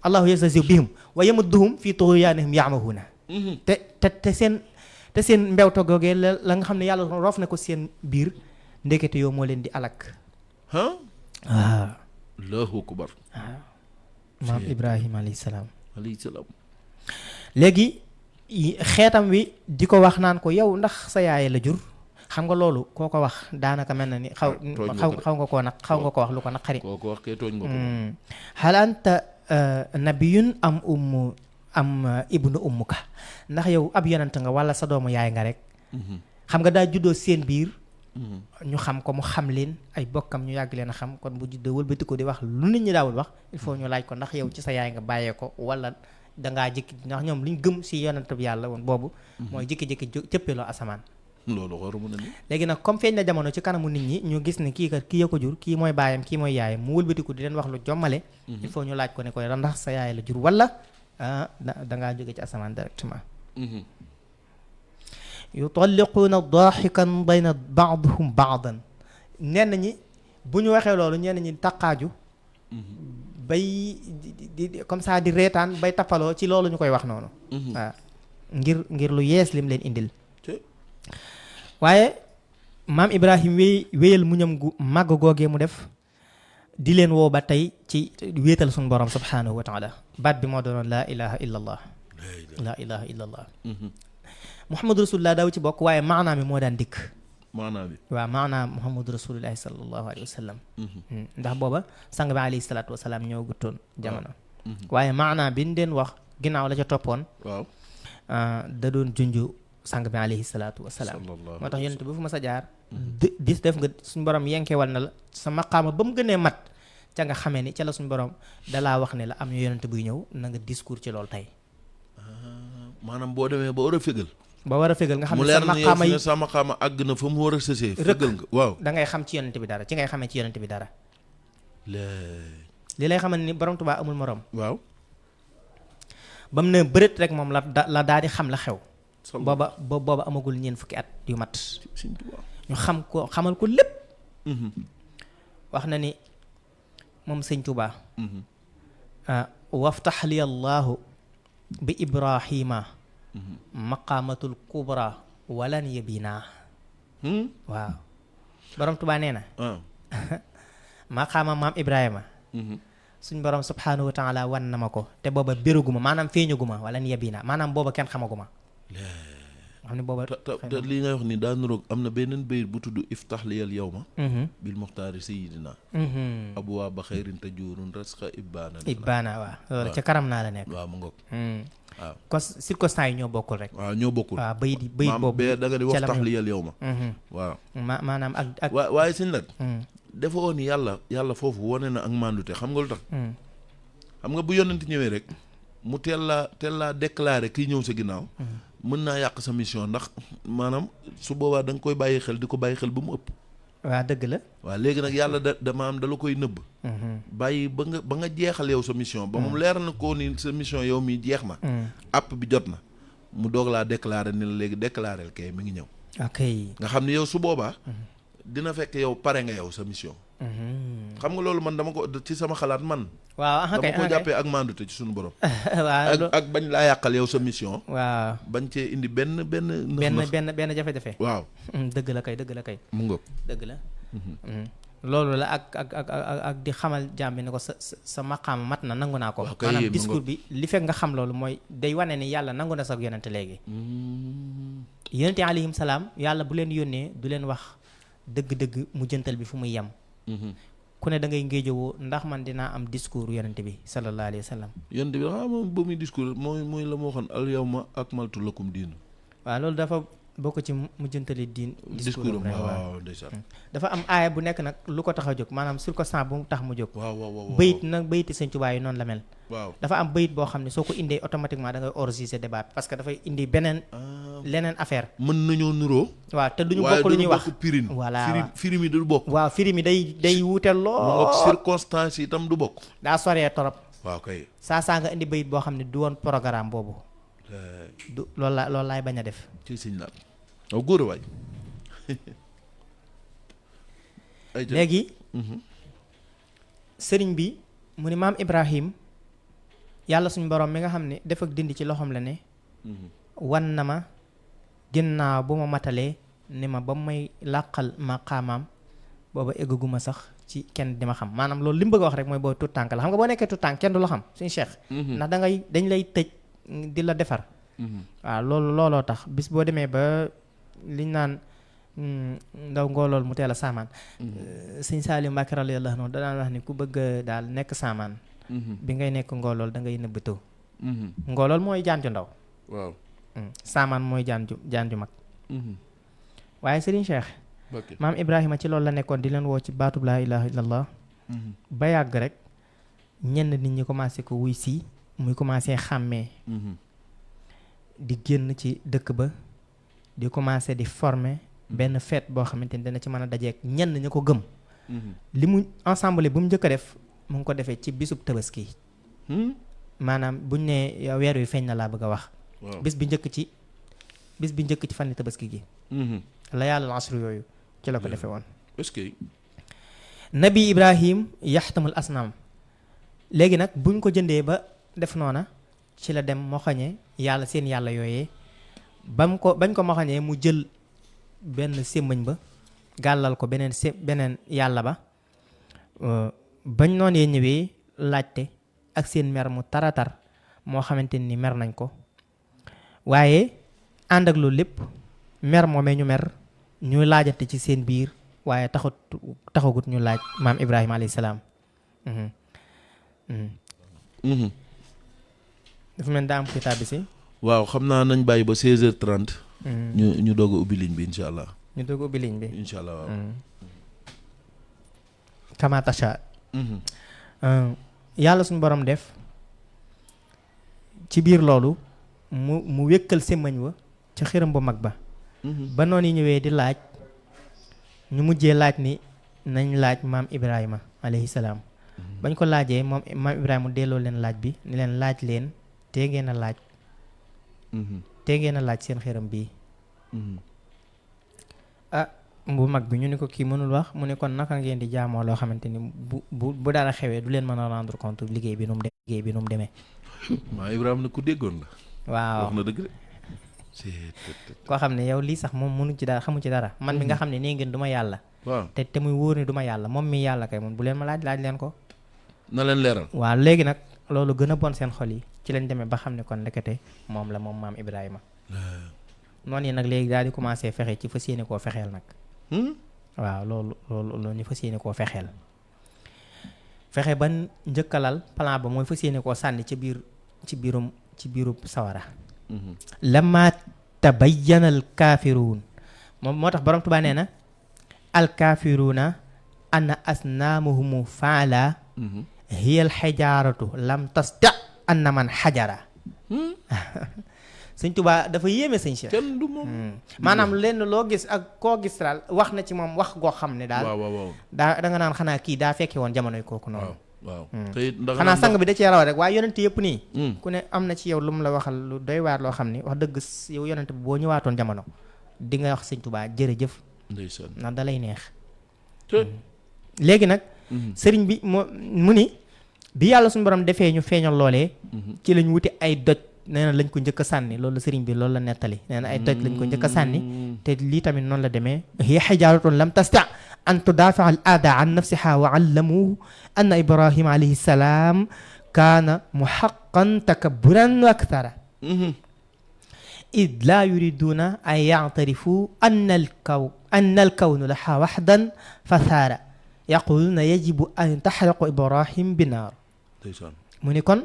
allahu yastahzi'u bihim wa yamudduhum fi tughyanihim ya'mahuna. te seen mbewto googee la nga xam ne yàlla roof na ko seen biir ndekete yow moo leen di alak. waaw. allahu akbar. waaw. maam Ibrahima alayhi salaam. léegi xeetam wi di ko wax naan ko yow ndax sa yaay la jur xam nga loolu koo ko wax daanaka mel na ni xaw nga ko wax lu ko naqari. koo ko wax kay tooñ nga ko. hal anta nabiyun am ibnu ummuka ndax yow ab yonent nga wala sa doomu yaay nga rek. xam nga daa juddoo seen biir. ñu xam ko mu xam leen ay bokkam ñu yàgg leen a xam kon bu juddoo wëlbati ko di wax lu nit ñi daawul wax il faut ñu laaj ko ndax yow ci sa yaay nga bàyyee ko wala dangaa jikki ndax ñoom liñ gëm si yonent bi yàlla woon boobu. mooy jikki-jikki cëppeloo asamaan. loolu xarumu na ni. léegi nag comme feeñ na jamono ci kanamu nit ñi ñu gis ne kii ya ko jur kii mooy baayam kii mooy yaayam mu wëlbatiku di leen wax lu jommale. il faut ñu laaj ko ne koy ndax sa yaay la jur wala dangaa jóge ci asamaan directement yutalliquuna daaxikan bayna baaduhum baadan ñenn ñi bu ñu waxee loolu ñenn ñi taqaaju bay di comme ça di reetaan bay tappaloo ci loolu ñu koy wax noonu waaw ngir lu yees lim leen indil waaye maam Ibrahim wéyal muñam gu màgg googee mu def di leen woo ba tey ci wéetal suñu borom subhanahu wa taala baat bi moo doonoon laa ilaha illa allah laa ilaha illa allah muhammadu rasulullah daaw ci bokk waaye maanaam mi moo daan dikk maanaam bi waaw maanaam muhammadu rasulullahi sallallahu alayhi wa sallam ndax booba sang bi alayhi salaatu wasalaam ñëw guttoon jamono waaye maanaam bi ñu den wax ginnaaw la ca toppoon waaw da doon junju sang bi alayhi salaatu wasalaam moo tax yonent bi fu ma sa jaar dis def nga suñu borom yenkewal na la sa maqaama ba mu gënee mat ca nga xamee ni ca la suñu borom dalaa wax ne la am ñu yonent buy ñëw na nga discours ci loolu tey maanaam boo demee ba war a fégal ba war a fégal nga xam mu ne leer sa na yow maqaama fi yi ne sa maqaama àgg na fa mu war a sësee fégal nga waaw da ngay xam ci yonent bi dara ci ngay xamee ci yonent bi dara lay li lay xamal ni borom Tuubaa amul morom waaw ba mu ne bërët rek moom la daal di xam la xew booba amagul ñeent fukki at yu mat ñu xam ko xamal ko lépp wax na ni moom sëñ Tuubaa waftax li allahu bi ibrahima maqaamatul kubra walan yabina waaw borom Tuubaa nee na maqaama maam ibrahima suñ borom subhanahu wa taala wan na ma ko te booba béruguma maanaam feeñuguma walan yabina maanaam booba kenn xamaguma xam ne booba te lii ngay wax ni daa nuroog am na beneen bayit bu tudd iftax liyal yawma bil muxtaari sayidina abuwaa ba xayrin te juurun rasqa ibbaana waaw loolu ca karam naa la nekk waaw mu ngoog waaw circonstance yi ñoo bokkul rek waaw ñoo bokkul waaw bayit boobu bee da nga di waftax liyal yawma waaw maanaam ak waaye siñ nag dafa woon yàlla foofu wane na ak mandute xam nga lu tax xam nga bu yonent ñëwee rek mu teel laa déclaré kii ñëw sa ginnaaw mën naa yàq sa mission ndax maanaam su boobaa da nga koy bàyyi xel di ko bàyyi xel ba mu ëpp waa dëgg la waaw léegi nag yàlla da maanaam da la koy nëbb bàyyi ba nga jeexal yow sa mission ba moom leer na ko ni sa mission yow mi jeex na app bi jot na mu doog laa déclaré ni la léegi déclaré kay mi ngi ñëw ok nga xam ne yow su boobaa dina fekk yow pare nga yow sa mission xam nga loolu man dama ko ci sama xalaat man waaw dama ko jàppee ak mandute ci suñu borom waaw ak bañ laa yàqal yow sa mission waaw bañ cee indi benn benn jafe-jafe waaw dëgg la kay mu ngoog dëgg la loolu la ak di xamal jaam bi ne ko sa maqaama mat na nangu naa ko maanaam discours bi li fekk nga xam loolu mooy day wane ni yàlla nangu na sax yonente léegi yonente alayhim salaam yàlla bu leen yónnee du leen wax dëgg-dëgg mu jëntal bi fu muy yem ku ne da ngay ngéejowoo ndax man dinaa am discours yonente bi sallallahu alayhi wa sallam yonente bi xam moom ba muy discours mooy la moo waxoon al yawma akmaltu lakum diinu waaw loolu dafa bokk ci mu jëntali discours waaw ndeysaan dafa am aaya bu nekk nag lu ko tax a jóg maanaam circonstance bu mu tax mu jóg waaw bayit nag bayiti Sëñ Tuubaa yi noonu la mel waaw dafa am bayit boo xam ne soo ko indee automatiquement da ngay organiser débat parce que dafay indi leneen affaire mën nañoo nuroo waaw te duñu bokk lu ñuy wax pirin voilà firi mi du bokk waaw firi mi day wuute lool circonstance yi itam du bokk daa soree torop waaw kay saa nga indi bayit boo xam ne du woon programme boobu du loolu laay bañ a def ci siñ la aw góor a waay léegi sëriñ bi mu ni maam Ibrahim yàlla suñu borom mi nga xam ne def ak dindi ci loxoom la ne wan na ma ginnaaw bu ma matalee ni ma ba may làqal maqaamaam booba eggaguma sax ci kenn di ma xam maanaam loolu li mu bëgg a wax rek mooy boo tut tànk la xam nga boo nekkee tut tànk kenn du la xam suñu cheikh ndax dañ lay tëj di la defar waaw looloo tax bis boo demee ba liñ naan ndaw ngoolool mu teel a saamaan sëñ Saaliw Mbàkke radiyallaahu anhu danaan wax ni ku bëgg daal nekk saamaan bi ngay nekk ngoolool da ngay nëbbatu ngoolool mooy jaan ju ndaw waaw saamaan mooy jaan ju mag waaye sëriñ Cheikh maam Ibrahima ci loolu la nekkoon di leen woo ci baatub laa ilaaha illallah ba yàgg rek ñenn nit ñi commencé ko wuy si muy commencé xàmmee di génn ci dëkk ba di commencé di former benn fête boo xamante ni dana ci mën a dajeek ñenn ñu ko gëm li mu ensemble bu mu njëkk a def mu ngi ko defee ci bisub tabaski maanaam buñ ne weer wi feeñ na laa bëgg a wax. waaw bis bi njëkk ci fan tabaski gi. layaalul asr yooyu ci la ko defee woon. est-ce que. nabi Ibrahim yaxtamul asnaam léegi nag buñ ko jëndee ba def noona ci la dem moxañe yàlla seen yàlla yooyee bañ ko moxañee mu jël benn sémmañ ba gàllal ko beneen yàlla ba bañ noonee ñëwee laajte ak seen mer mu taratar moo xamante ni mer nañ ko waaye ànd ak loolu lépp mer moomee ñu mer ñu laajante ci seen biir waaye taxagut ñu laaj maam Ibrahima alayhi salaam. dafa mel daa am kitaab bi si. waaw xam naa nañ bàyyi ba 16h30. ñu doog a ubbi ligne bi incha allah. ñu doog a ubbi ligne bi. incha allah waaw. kama tasha. yàlla suñu borom def ci biir loolu mu wékkal sémmañ wa ca xiram bu mag ba. ba noonu ñëwee di laaj ñu mujjee laaj ni nañ laaj maam Ibrahima alayhi salaam. bañ ko laajee moom maam Ibrahima delloo leen laaj bi ni leen laaj leen tee ngeen a laaj. tee ngeen a laaj seen xiram bii. bu mag bi ñu ni ko kii mënul wax mu ne kon naka ngeen di jaamoo loo xamante ni bu dara xewee du leen mën a rendre compte liggéey bi nu mu demee. maam Ibrahima nag ku déggoon la. waaw wax na dëgg de. koo xam ne yow lii sax moom mënu ci dara xamu ci dara man mi nga xam ne nii ngeen du ma yàlla. waaw te muy wóor ni du ma yàlla moom mi yàlla kay moom bu leen ma laaj leen ko. na leen leeral. waaw léegi nag loolu gën a bon seen xol yi ci lañ demee ba xam ne kon ndekete moom la moom maam Ibrahima. noonu yi nag léegi daal di commencé fexe ci fas yéene koo fexeel nag. waaw loolu ñu fas yéene koo fexeel. fexe ba njëkkalal plan ba mooy fas yéene koo sànni ci biiru sawara. lamma tabayyana al kaafiruun moom moo tax borom Tuubaa nee na al kaafiruuna anna asnaamuhumu faala hiya al xijaaratu lam tasta anna man xajara. sëñ Tuubaa dafa yéeme sëñ Cheikh. kenn du moom. maanaam lenn loo gis ak koo gis daal wax na ci moom wax goo xam ne daal. waaw da nga naan xanaa kii daa fekke woon jamonoy kooku noonu. waaw te ndax xanaa sang bi da cee raw rek waaye yonent yëpp nii. ku ne am na ci yow lu mu la waxal lu doy waar loo xam ni wax dëgg yow yonent bi boo ñëwaatoon jamono di nga wax sëñ Tuubaa jërëjëf. ndeysaan ndax da lay neex. léegi nag. sëriñ bi mu ni bi yàlla suñu borom defee ñu feeñal loolee. ci lañ wuti ay doj. nee na lañ ko njëkk a sànni loolu sëriñ bi loolu la nettali nee na ay doj lañ ko njëkk a sànni te lii tamit noonu la demee hiya xijaaratun lam tasta an tudaafi'a al aada an nafsiha wa allamuhu anna ibrahima alayhi salaam kaana muhaqqan takabburan wa akthara id laa yuriduna an ya'tarifu anna al kawnu laha waxdan fa saara yaquluna yajibu an taxraqu ibrahim bi naar mu ni kon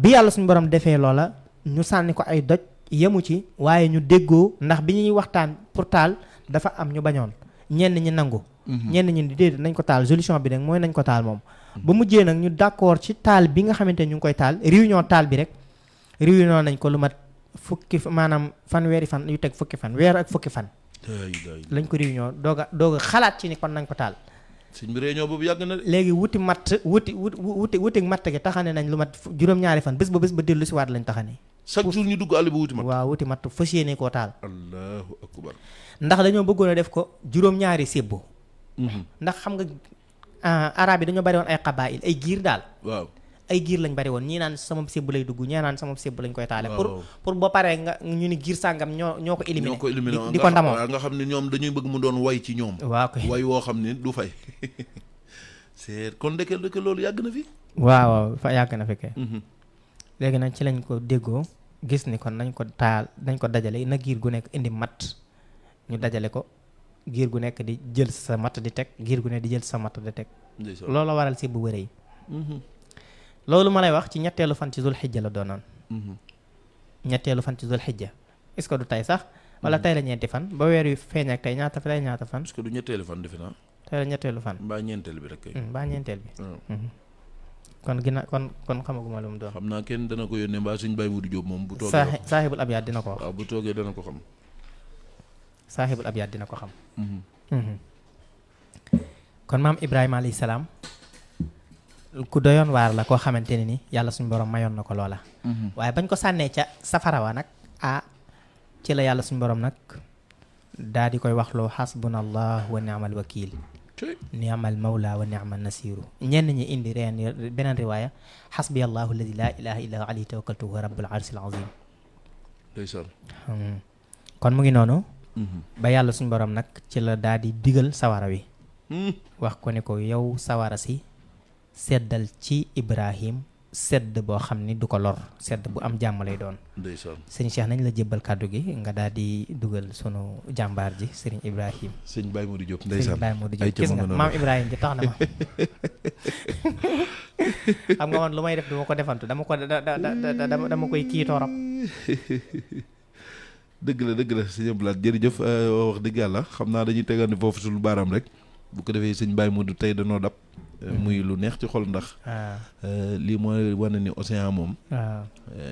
bi yàlla suñu borom defee loola ñu sànni ko ay doj yemu ci waaye ñu déggoo ndax bi ñuy waxtaan pour taal dafa am ñu bañoon ñenn ñi nangu. ñenn ñi di déedéet nañ ko taal solution bi nag mooy nañ ko taal moom. ba mujjee nag ñu d'accord ci taal bi nga xamante ñu ngi koy taal réunion taal bi rek réunion nañ ko lu mat maanaam fanweeri fan yu teg fukki fan weer ak fukki fan. lañ ko réunion doog a xalaat ci ni kon nañ ko taal. sëñ bi réunion boobu yàgg na de. léegi wuti matt gi taxane nañ lu mat juróom-ñaari fan bés ba dellu si waat lañ taxane. chaque jour ñu dugg àll bi wuti matt. waaw wuti matt fas yéene koo taal. allahu akbar. ndax dañoo bëggoon a def ko juróom-ñaari sébbo. ndax xam nga arab yi dañoo bari woon ay qabaa'il ay giir daal. waaw ay giir lañ bari woon ñii naan sama sébbo lay dugg ñii naan sama sébbo lañ koy taale. pour boo paree nga ñu ni giir sàngam ñoo ko éliminer. di ko ndamoo nga xam ne ñoom dañuy bëgg mu doon way ci ñoom. waaw koy way woo xam ne du fay. c'est kon ndeke loolu yàgg na fi. waaw fa yàgg na fi kay. léegi nag ci lañ ko déggoo gis ni kon nañ ko taal nañ ko dajale na giir gu nekk indi matt ñu dajale ko giir gu nekk di jël sa matt di teg giir gu nekk di jël sa matt di teg. loolu la waral si bu wëree yi. loolu ma lay wax ci ñetteelu fan ci zul xijja la doonoon. ñetteelu fan ci zul xijja est-ce que du tey sax wala tey la ñeenti fan ba weer yu feeñ ak tey ñaata fan. est-ce que du ñetteelu fan defe naa. tey la ñetteelu fan. mbaa ñeenteel bi rek kay. mbaa ñeenteel bi. kon kon xamaguma lu mu doon. xam naa kenn dana ko yónnee mbaa suñ Baye Modou Diop moom bu toogee. saaxibul abyaat dina ko wax. waaw bu toogee dana ko xam. saaxibul abyaat dina ko xam. kon maam Ibrahima alayhi salaam ku doyoon waar la koo xamante ne ni yàlla suñu borom mayoon na ko loola. waaye bañ ko sànnee ca safara wa nag ci la yàlla suñu borom nag daa di koy wax loo xasbunallah wa ni'mal wakil ni'mal mawla wa ni'mal nasiru. ñenn ñi indi beneen riwaaya xasbiyallahu alladi laa ilaha illa huwa alayhi tawakkaltu wa rabbul arsil azim. kon mu ngi noonu. ba yàlla suñu borom nag ci la daa di digal sawara wi. wax ko ne ko yow sawara si seddal ci Ibrahim sedd boo xam ni du ko lor sedd bu am jàmm lay doon. sëñ Cheikh nañ la jébbal kàddu gi nga daal di dugal sunu jàmbaar ji sëriñ Ibrahim. sëñ Baye Modou Diop ndeysaan sëñ Baye Modou Diop gis nga maam Ibrahim ji tax na ma. xam nga man lu may def dama ko defantu dama koy kii torop. dëgg la sëñ Abdoulaye jërëjëf wax dëgg yàlla xam naa dañuy tegandi foofu suñu baaraam rek bu ko defee sëñ Baye Modou tey danoo dab. muy lu neex ci xol ndax. lii mooy wane ni océan moom.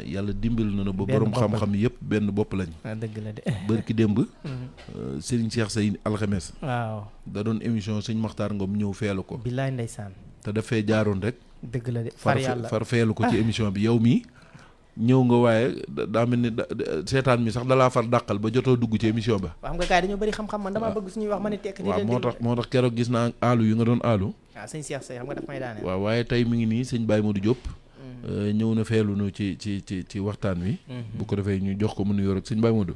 yàlla dimbil na ba borom xam-xam yëpp benn bopp lañ. dëgg la de. bërki démb. Serigne Cheikh Say alxames. waaw da doon émission sëñ Maxtaar Ngom ñëw feelu ko. billaay ndeysaan. te dafay jaaroon rek. dëgg la de far feelu ko ci émission bi yow mii. ñëw nga waaye daa mel ni seetaan mi sax dalaa far dàqal ba jotoo dugg ci émission ba. waaw xam nga gars yi dañoo bëri xam-xam man damaa bëgg suñuy wax ma ne tekk. waaw moo tax keroog gis naa aalu yu nga doon aalu. waaw sëñ Cheikh Say xam nga daf may daaneel. waaw waaye tey mi ngi nii sëñ Baye Modou Diop. ñëw na feelu nu ci waxtaan wi. bu ko defee ñu jox ko mu nuyoo rek sëñ Baye Modou.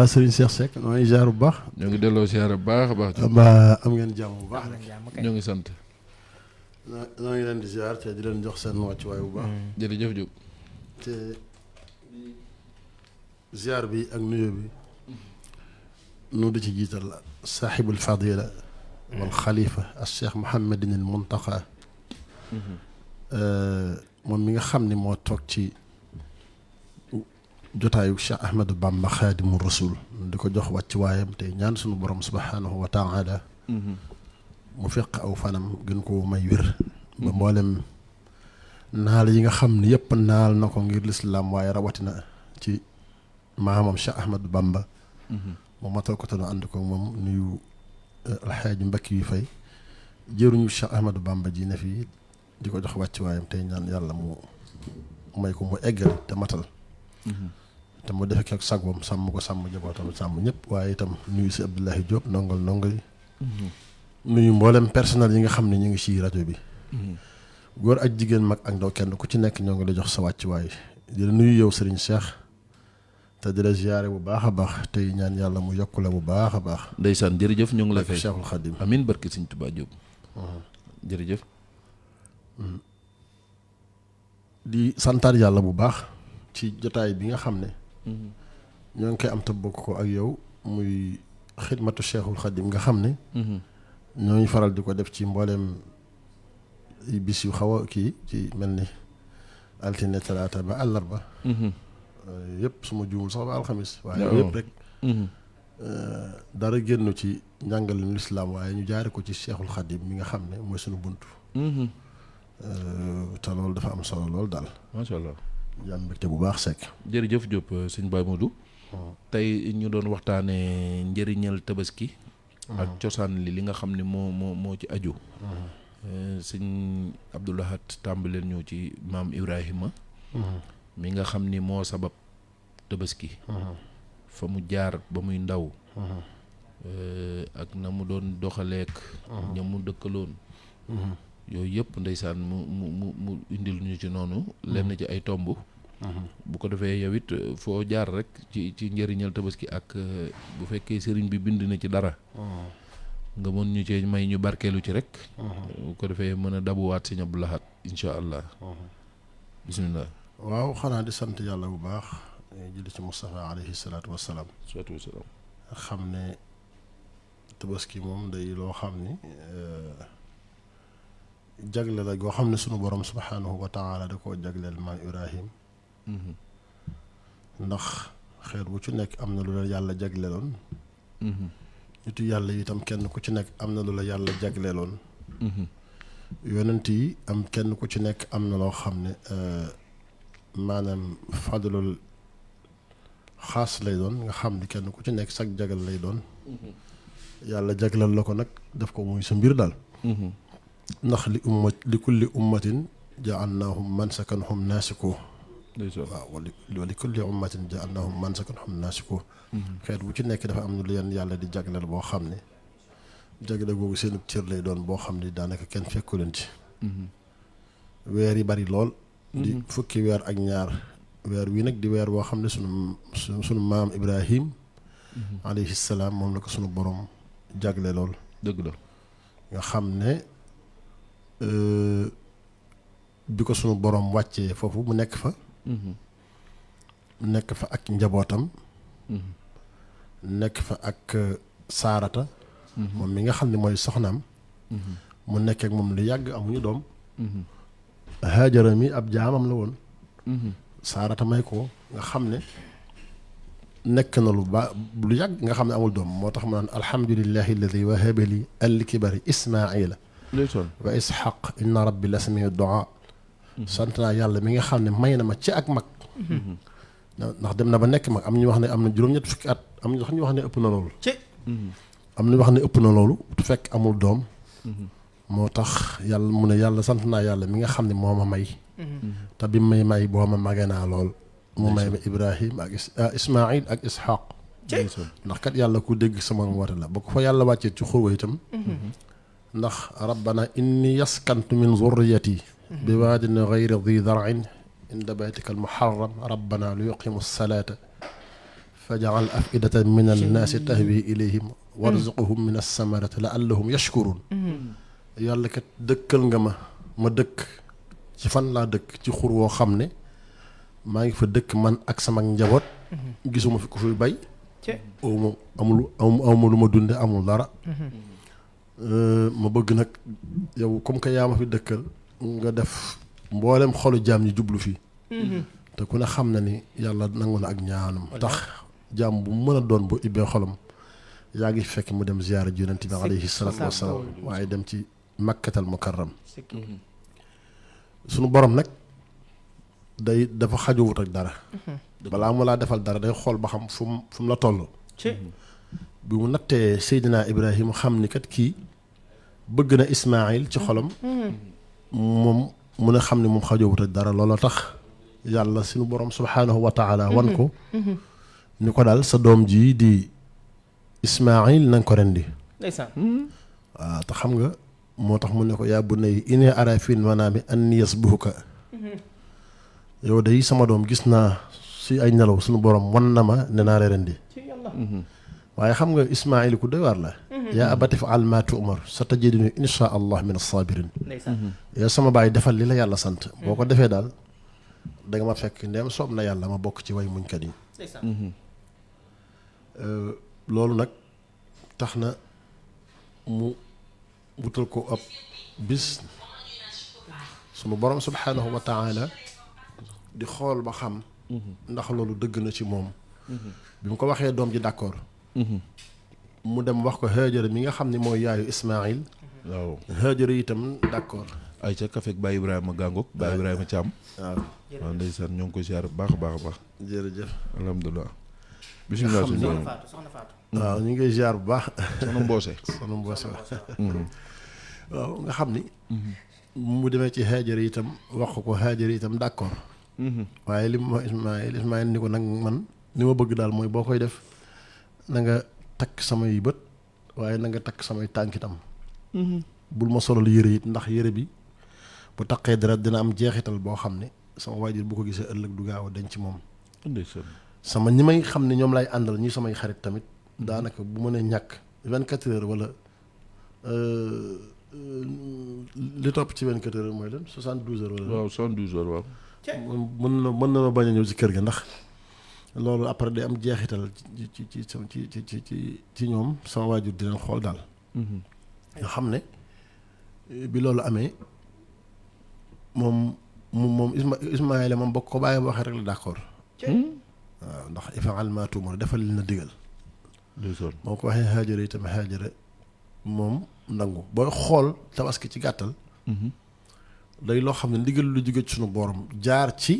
Serigne Cheikh Seck maa ngi ziar bu baax. ñoo ngi delloo ziar bu baax a baax. am ngeen jàmm bu baax. ñoo ngi sant. ñoo ngi leen di ziar te di leen jox seen wàccuwaay bu baax. jërëjëf Diop. te ziar bi ak nuyoo bi nu di ci jiital saaxibul fadila wal xalifa al cheikh Mouhamadin al Muntaqa moom mi nga xam ni moo toog ci jotaayu Cheikh Ahmadou Bamba Xaadimu Rasul di ko jox wàccuwaayam te ñaan sunu borom subhanahu wa taala mu fekk aw fanam gën koo may wér ba mboolem naal yi nga xam ne yëpp naal na ko ngir lislaam waaye rawatina ci maamam Cheikh Ahmadou Bamba mu matal ko te nu ànd ko moom nuyu alxaaji Mbakki yu fay jëruñu Cheikh Ahmadou Bamba ji ne fii di ko jox wàcc waayam tey ñaan yàlla mu may ko mu eggal te matal te mu defe ak sagwam sàmm ko sàmm jabootam sàmm ñëpp waaye itam nuyu si Abdoulahi Diop ndongal yi nuyu mboolem personnel yi nga xam ne ñu ngi ci rajo bi góor ak jigéen mag ak ndaw kenn ku ci nekk ñoo ngi la jox sa wàccuwaay di la nuyu yow Serigne Cheikh te di la ziyaare bu baax a baax tey ñaan yàlla mu yokk la bu baax a baax. ndeysaan jërëjëf ñu ngi la fay Cheikhul Khadim amiin barke Serigne Touba Diop. jërëjëf. di santaat yàlla bu baax ci jotaay bi nga xam ne. ñoo ngi koy am te bokk ko ak yow muy xidmatu Cheikhul Khadim nga xam ne. ñoo ngi faral di ko def ci mbooleem bis yu xaw a kii ci mel ni altine talaata ba àllarba. yëpp su ma juumul sax ba alxamis waaye yëpp rek dara génn ci njàngalem lislaam waaye ñu jaare ko ci Cheikhul Khadim mi nga xam ne mooy sunu bunt te loolu dafa am solo loolu daal macha allah jàmm mbégte bu baax Seck jërëjëf Diop sëñ Baye Modou tey ñu doon waxtaanee njëriñal tabaski ak cosaan li nga xam ne moo ci aju sëñ Abdou Lahad tàmbaleen ñëw ci maam Ibrahima mi nga xam ni moo sabab tabaski fa mu jaar ba muy ndaw ak na mu doon doxaleek ña mu dëkkaloon yooyu yëpp ndeysaan mu indil ñu ci noonu lenn ci ay tomb bu ko defee yow it foo jaar rek ci njëriñal tabaski ak bu fekkee sëriñ bi bind na ci dara nga mën ñu ci may ñu barkeelu ci rek bu ko defee mën a dabuwaat Sëñ Abdou Lahad insha allah bismillah waaw xanaa di sant yàlla bu baax julli ci Moustapha alayhi salaatu wassalaam xam ne tabaski moom day loo xam ni jagle la goo xam ne sunu borom subhanahu wa taala da koo jagleel maam Ibrahim ndax xeer bu ci nekk am na lu la yàlla jagleeloon nitu yàlla itam kenn ku ci nekk am na lu la yàlla jagleeloon yonent yi am kenn ku ci nekk am na loo xam ne maanaam fadlul xaas lay doon nga xam ni kenn ku ci nekk sag jagal lay doon yàlla jagleel la ko nag def ko muy sa mbir daal ndax li kulli ummatin ja'alnaahum mansakan hum naasikuuh waaw wa li kulli ummatin ja'alnaahum mansakan hum naasikuuh xeet bu ci nekk dafa am ñu leen yàlla di jagleel boo xam ne jagle googu seen cër lay doon boo xam ne daanaka kenn fekku leen ci weer yi bari lool di fukki weer ak ñaar weer wi nag di weer boo xam ne sunu maam Ibrahim alayhi salaam moom la ko sunu borom jagle lool dëgg la nga xam ne bi ko sunu borom wàccee foofu mu nekk fa ak njabootam nekk fa ak saarata moom mi nga xam ne mooy soxnaam mu nekk ak moom lu yàgg amuñu doom Haajara mi ab jaamam la woon saarata may ko nga xam ne nekk na lu yàgg nga xam ne amul doom moo tax mu naan alhamdulillahi alladi wahaba li al-kibari ismaila wa ishaq inna rabbi la samiu du'a sant naa yàlla mi nga xam ne may na ma ci ak mag ndax dem na ba nekk mag am ñu wax ne am na juróom-ñett fukki at am ñu wax ne ëpp na loolu am ñu wax ne ëpp na loolu tu fekk amul doom moo tax yàlla mu ne yàlla sant naa yàlla mi nga xam ne moo ma may te bi may boo ma magee naa lool mu may ma Ibrahim ak Ismaïl ak Ishaq ndax kat yàlla ku dégg sama woote la ba ko fa yàlla wàccee ci xurwa itam ndax rabbana inni yaskantu min zurriyati bi waadin gayri di darin inda baytika almuharram rabbana li yuqimu salata faj'al afidatan min annaasi tahwi ilayhim warzuqhum min alsamarati laallahum yashkurun yàlla kat dëkkal nga ma dëkk ci fan laa dëkk ci xur woo xam ne maa ngi fa dëkk man ak sama njaboot gisuma fi ku fi bay amul lu ma dunde amul dara ma bëgg nag yow comme que yaa ma fi dëkkal nga def mboolem xolu jaam ñi jublu fii te ku ne xam na ni yàlla nangu na ak ñaanam tax jaam bu mu mën a doon bu ibbee xolam yaa ngi fekk mu dem ziyaara ji yonent bi alayhi salaatu wassalaam waaye dem ci makkatal mukarram sunu borom nag dafa xajuwut ak dara balaa mu laa defal dara day xool ba xam fu mu la toll bi mu nattee Seydina Ibrahima xam ni kat kii bëgg na Ismaïl ci xolam moom mu ne xam ne moom xajuwut ak dara looloo tax yàlla sunu borom subhaanahu wa taala wan ko ni ko daal sa doom ji di Ismaïl na nga ko rendi waaw te xam nga moo tax mu ne ko yaa bunayya innii araa fil manaami annii asbahuka yow day sama doom gis naa si ay nelaw suñu borom wan na ma ne naa la rendi waaye xam nga Ismaïl ku doy waar la yaa abati fa'al maa tu'mar satajidunii inshaa Allah min as-saabiriin yow sama baay defal li la yàlla sant boo ko defee daal da nga ma fekk ndeem soob na yàlla ma bokk ci way muñkat yi loolu nag tax na mu wutal ko ab bis sunu borom subhaanahu wa taala di xool ba xam ndax loolu dëgg na ci moom bi mu ko waxee doom ji d'accord mu dem wax ko Haajara mi nga xam ne mooy yaayu Ismaïl waaw Haajara itam d'accord ay ca kafek Baye Ibrahima Gàngoog Baye Ibrahima Thiam waaw ndeysaan ñoo ngi ko ziar bu baax a baax a baax jërëjëf alhamdulilah bisimilah suñu borom waaw ñu ngi koy ziar bu baax soxna Mboose waaw nga xam ni mu demee ci Haajara itam wax ko Haajara itam d'accord waaye li mu wax Ismaïl ni ko nag man li ma bëgg daal mooy boo koy def na nga takk samay bët waaye na nga takk samay tànk itam bul ma solal yére it ndax yére bi bu taqee dara dina am jeexital boo xam ne sama waajur bu ko gisee ëllëg du gaaw a denc moom sama ñi may xam ne ñoom lay àndal ñi samay xarit tamit daanaka bu mënee ñàkk 24 heures wala li topp ci 24 heures mooy lan 72 heures wala waaw 72 heures waaw mën na bañ a ñëw ci kër ga ndax loolu après day am jeexital ci ñoom sama waajur di leen xool daal nga xam ne bi loolu amee moom Ismaïla moom bokk ko bàyyi waxee rek la d'accord waaw ndax if'al maa tu'mar defal li na digal moo ko waxee Haajara itam Haajara moom nangu booy xool tabaski ci gàttal day loo xam ne ndigal lu jóge ci sunu borom jaar ci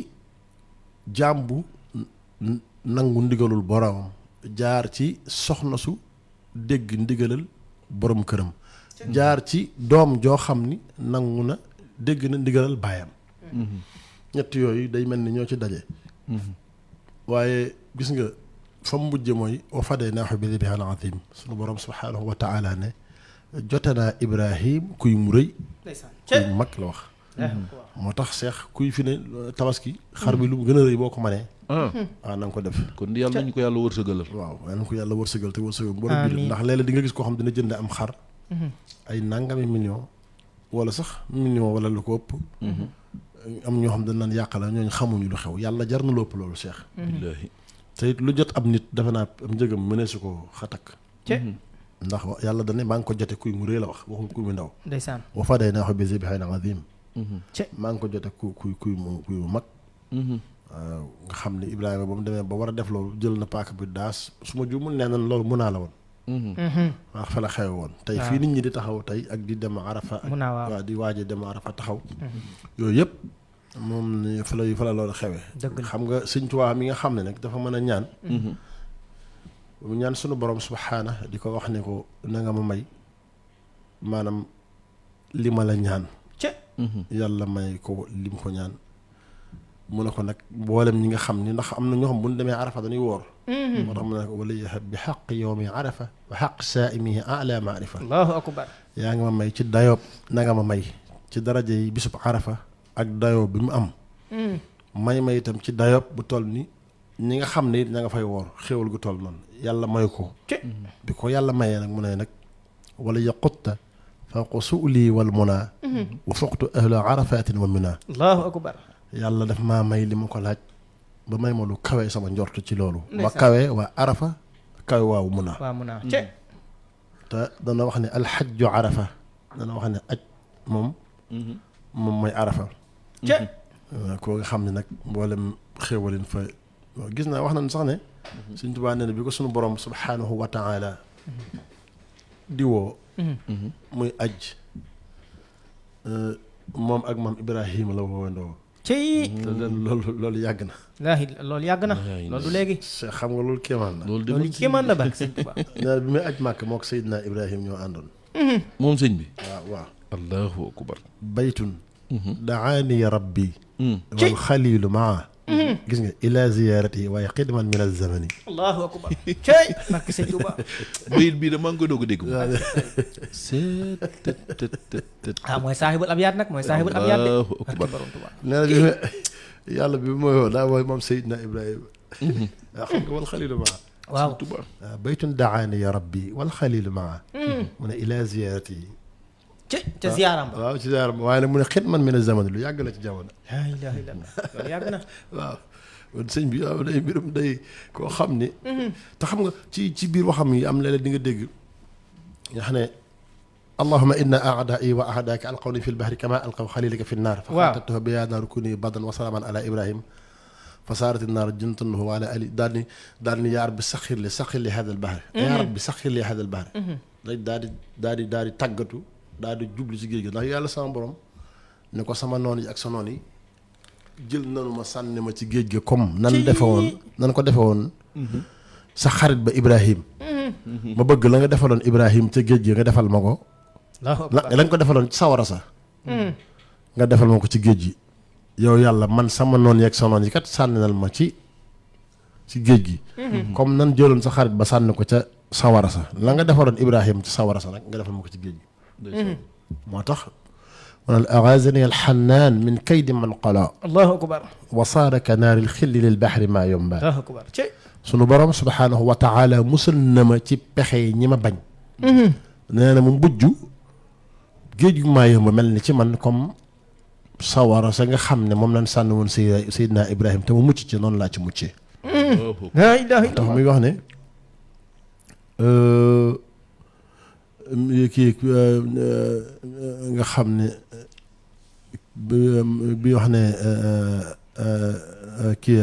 jaam bu nangu ndigalul boromam jaar ci soxna su dégg ndigalal borom këram jaar ci doom joo xam ni nangu na dégg na ndigalal baayam ñett yooyu day mel ni ñoo ci daje waaye gis nga fa mu mujje mooy wa fadaynaahu bi dibhin azim sunu borom subhaanahu wa taala ne jote naa Ibrahim kuy mu rëy kuy mu mag la wax moo tax seex kuy fi ne tabaski xar bi lu mu gën a rëy boo ko manee na nga ko def kon yàlla nañu ko yàlla wërsëgalal waaw yàlla nañu ko yàlla wërsëgal te wërsëgal borom bi ndax léeg-léeg di nga gis koo xam dina jënd am xar ay nangami million wala sax million wala lu ko ëpp am ñoo xam dañ naan yàq la ñooñu xamuñu lu xew yàlla jar na lépp loolu seex billaahi te it lu jot ab nit defe naa am njëgam mënee su ko xatak ndax yàlla dane maa ngi ko jote kuy mu rëy la wax waxul kuy mu ndaw ndeysaan wa fadaynaahu bi dibhin azim maa ngi ko jote kuy mu mag waaw nga xam ne Ibrahima ba mu demee ba war a def loolu jël na paaka bi daas su ma juumul nee nan loolu mun naa la woon waaw fa la xewe woon tey fii nit ñi di taxaw tey ak di dem Arafa ak waaw di waaje dem Arafa taxaw yooyu yëpp moom fa la loolu xewe xam nga Sëñ Tuubaa mi nga xam ne nag dafa mën a ñaan mu ñaan sunu borom subhaana di ko wax ne ko na nga ma may maanaam li ma la ñaan yàlla may ko lim ko ñaan mu ne ko nag mboolem ñi nga xam ni ndax am na ñoo xam bu ñu demee Arafa dañuy woor moo tax mu ne ko wala yahab bi xaq yowmi Arafa wa xaq saa'imihi ala maarifa allahu akbar yaa ngi ma may ci dayoob na nga ma may ci daraje yi bisub Arafa ak dayoob bi mu am may itam ci dayoob bu toll ni ñi nga xam ne it ña nga fay woor xéwal gu toll noonu yàlla may ko bi ko yàlla mayee nag mu ne nag wala yaqutta fawqa su'li wal muna wa fuqtu ahla arafatin wa mina allahu akbar yàlla daf maa may li ma ko laaj ba may ma lu kawe sama njortu ci loolu ma kawe waa Arafa kawe waaw mun a te dana wax ne alxajju Arafa dana wax ne aj moom mooy Arafa koo nga xam ne nag mboolem xéewalin fa gis naa wax nañ sax ne Sëñ Tuubaa nee na bi ko suñu borom subhaanahu wa taala di woo muy aj moom ak maam Ibrahima la woowandoo te loolu yàgg na loolu yàgg na loolu du léegi xam nga loolu kéemaan la loolu kéemaan la barke Sëñ Tuubaa nee bi muy aj màkk moo ko Seydina Ibrahima ñoo àndoon moom sëñ bi waaw allahu akbar baytun daani rabbi wal xalilu maa gis nga ila ziyarati waaye xidman min az-zamani allahu akbar cey barke Sëñ Tuubaa bayit bii da maa ngi koy doog a dégg mooy saaxibul abyaat nag mooy saaxibul abyaat de allahu akbar borom Tuubaa nee na bi yàlla bi mooy woo daa mooy moom Seydina Ibrahima waaw xam nga wal xalilu maa waaw baytun daani rabbi wal xalilu maa mu ne ila ziyarati ca ziyaaram waaw ci ziyaaram waaye nag mu ne xidman min az-zamani lu yàgg la ci jamono laa ilaaha illallaah loolu yàgg na waaw kon sëñ bi waaw day mbirum day koo xam ni te xam nga ci biir waxam yi am léeg-léeg di nga dégg nga xam ne allahumma inna a'daai wa a'daaka alqawni fi lbahri kama alqaw xalilaka fi nnaar fa xaatabtuha bi yaa naaru kuni bardan wa salaaman ala ibrahim fa saarat nnaar jannatan lahu wa ala ali daal ni yaa rabbi saxir li hada albahri yaa rabbi saxir li hada albahri rek daal di tàggatu daal di jublu ci géej gi ndax yàlla sama borom ne ko sama noon yi ak sa noon yi jël nanu ma sànni ma ci géej gi comme nan ko defe woon sa xarit ba Ibrahim ma bëgg la nga defaloon Ibrahim ca géej gi nga defal ma ko la nga ko defaloon ci sawara sa nga defal ma ko ci géej gi yow yàlla man sama noon yi ak sa noon yi kat sànninal ma ci géej gi comme nan jëloon sa xarit ba sànni ko ca sawara sa la nga defaloon Ibrahim ci sawara sa nag nga defal ma ko ci géej gi moo tax manal agazani alxannaan min kaydi man qala allahu akbar wa saara ka naari lxilli lil baxri maa yomba allahu akbar sunu borom subhaanahu wa taala musal na ma ci pexe ñi ma bañ nee na mu mujj géej gu maa yomba mel ni ci man comme sawara sa nga xam ne moom lañ sànni woon Seydina Ibrahima te mu mucc ci noonu laa ci muccee laa ilaaha tax muy wax ne kii nga xam ne bi wax ne kii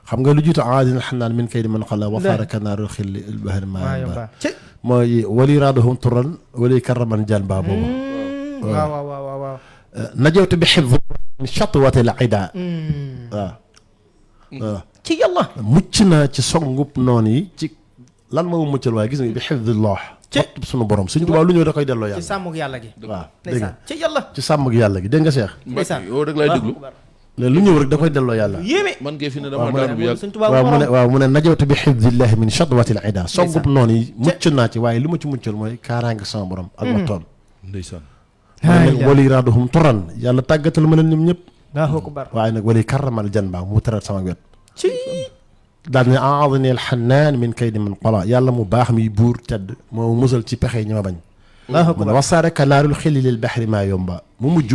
xam nga lu jiitu aadin alxanaan min kaydi man qala wa faaraka naaru xilli albahri maa yomba mooy wali raadahum turan wali karaman jan baa boobu waaw najawtu bi xifd min chatwati al ida waaw ci yàlla mucc naa ci songub noonu yi ci lan moo muccal waaye gis nga bi xifdillah xottub sunu borom Sëñ Tuubaa lu ñëw da koy delloo ci yàlla sàmmug yàlla gi. waaw dégg nga ndeysaan ci yàlla. ci sàmm gi yàlla gi dégg nga Seex ndeysaan yow rek laay déglu lu ñëw rek da koy delloo yàlla yéeme. man kay fi ne dama daanu bu yàgg Sëñ Tuubaa waaw mu ne borom. waaw mu ne najawtu bi xifdillahi min shadwati al ida soggub noonu yi mucc naa ci waaye li ma ci muccal mooy kaaraange sama borom ak wattoon ndeysaan wali raaduhum turan yàlla tàggatal ma leen ñoom ñëpp Allahu akbar. waaye nag wali karramal janba mu teral sama wet ci daal ne aadani alxannaan min kaydi man qala yàlla mu baax mi buur tedd moo musal ci pexe ñi ma bañ Allahu mu ne akbar. wasaare kanaarul xili lil baxri maa yomba mu mujj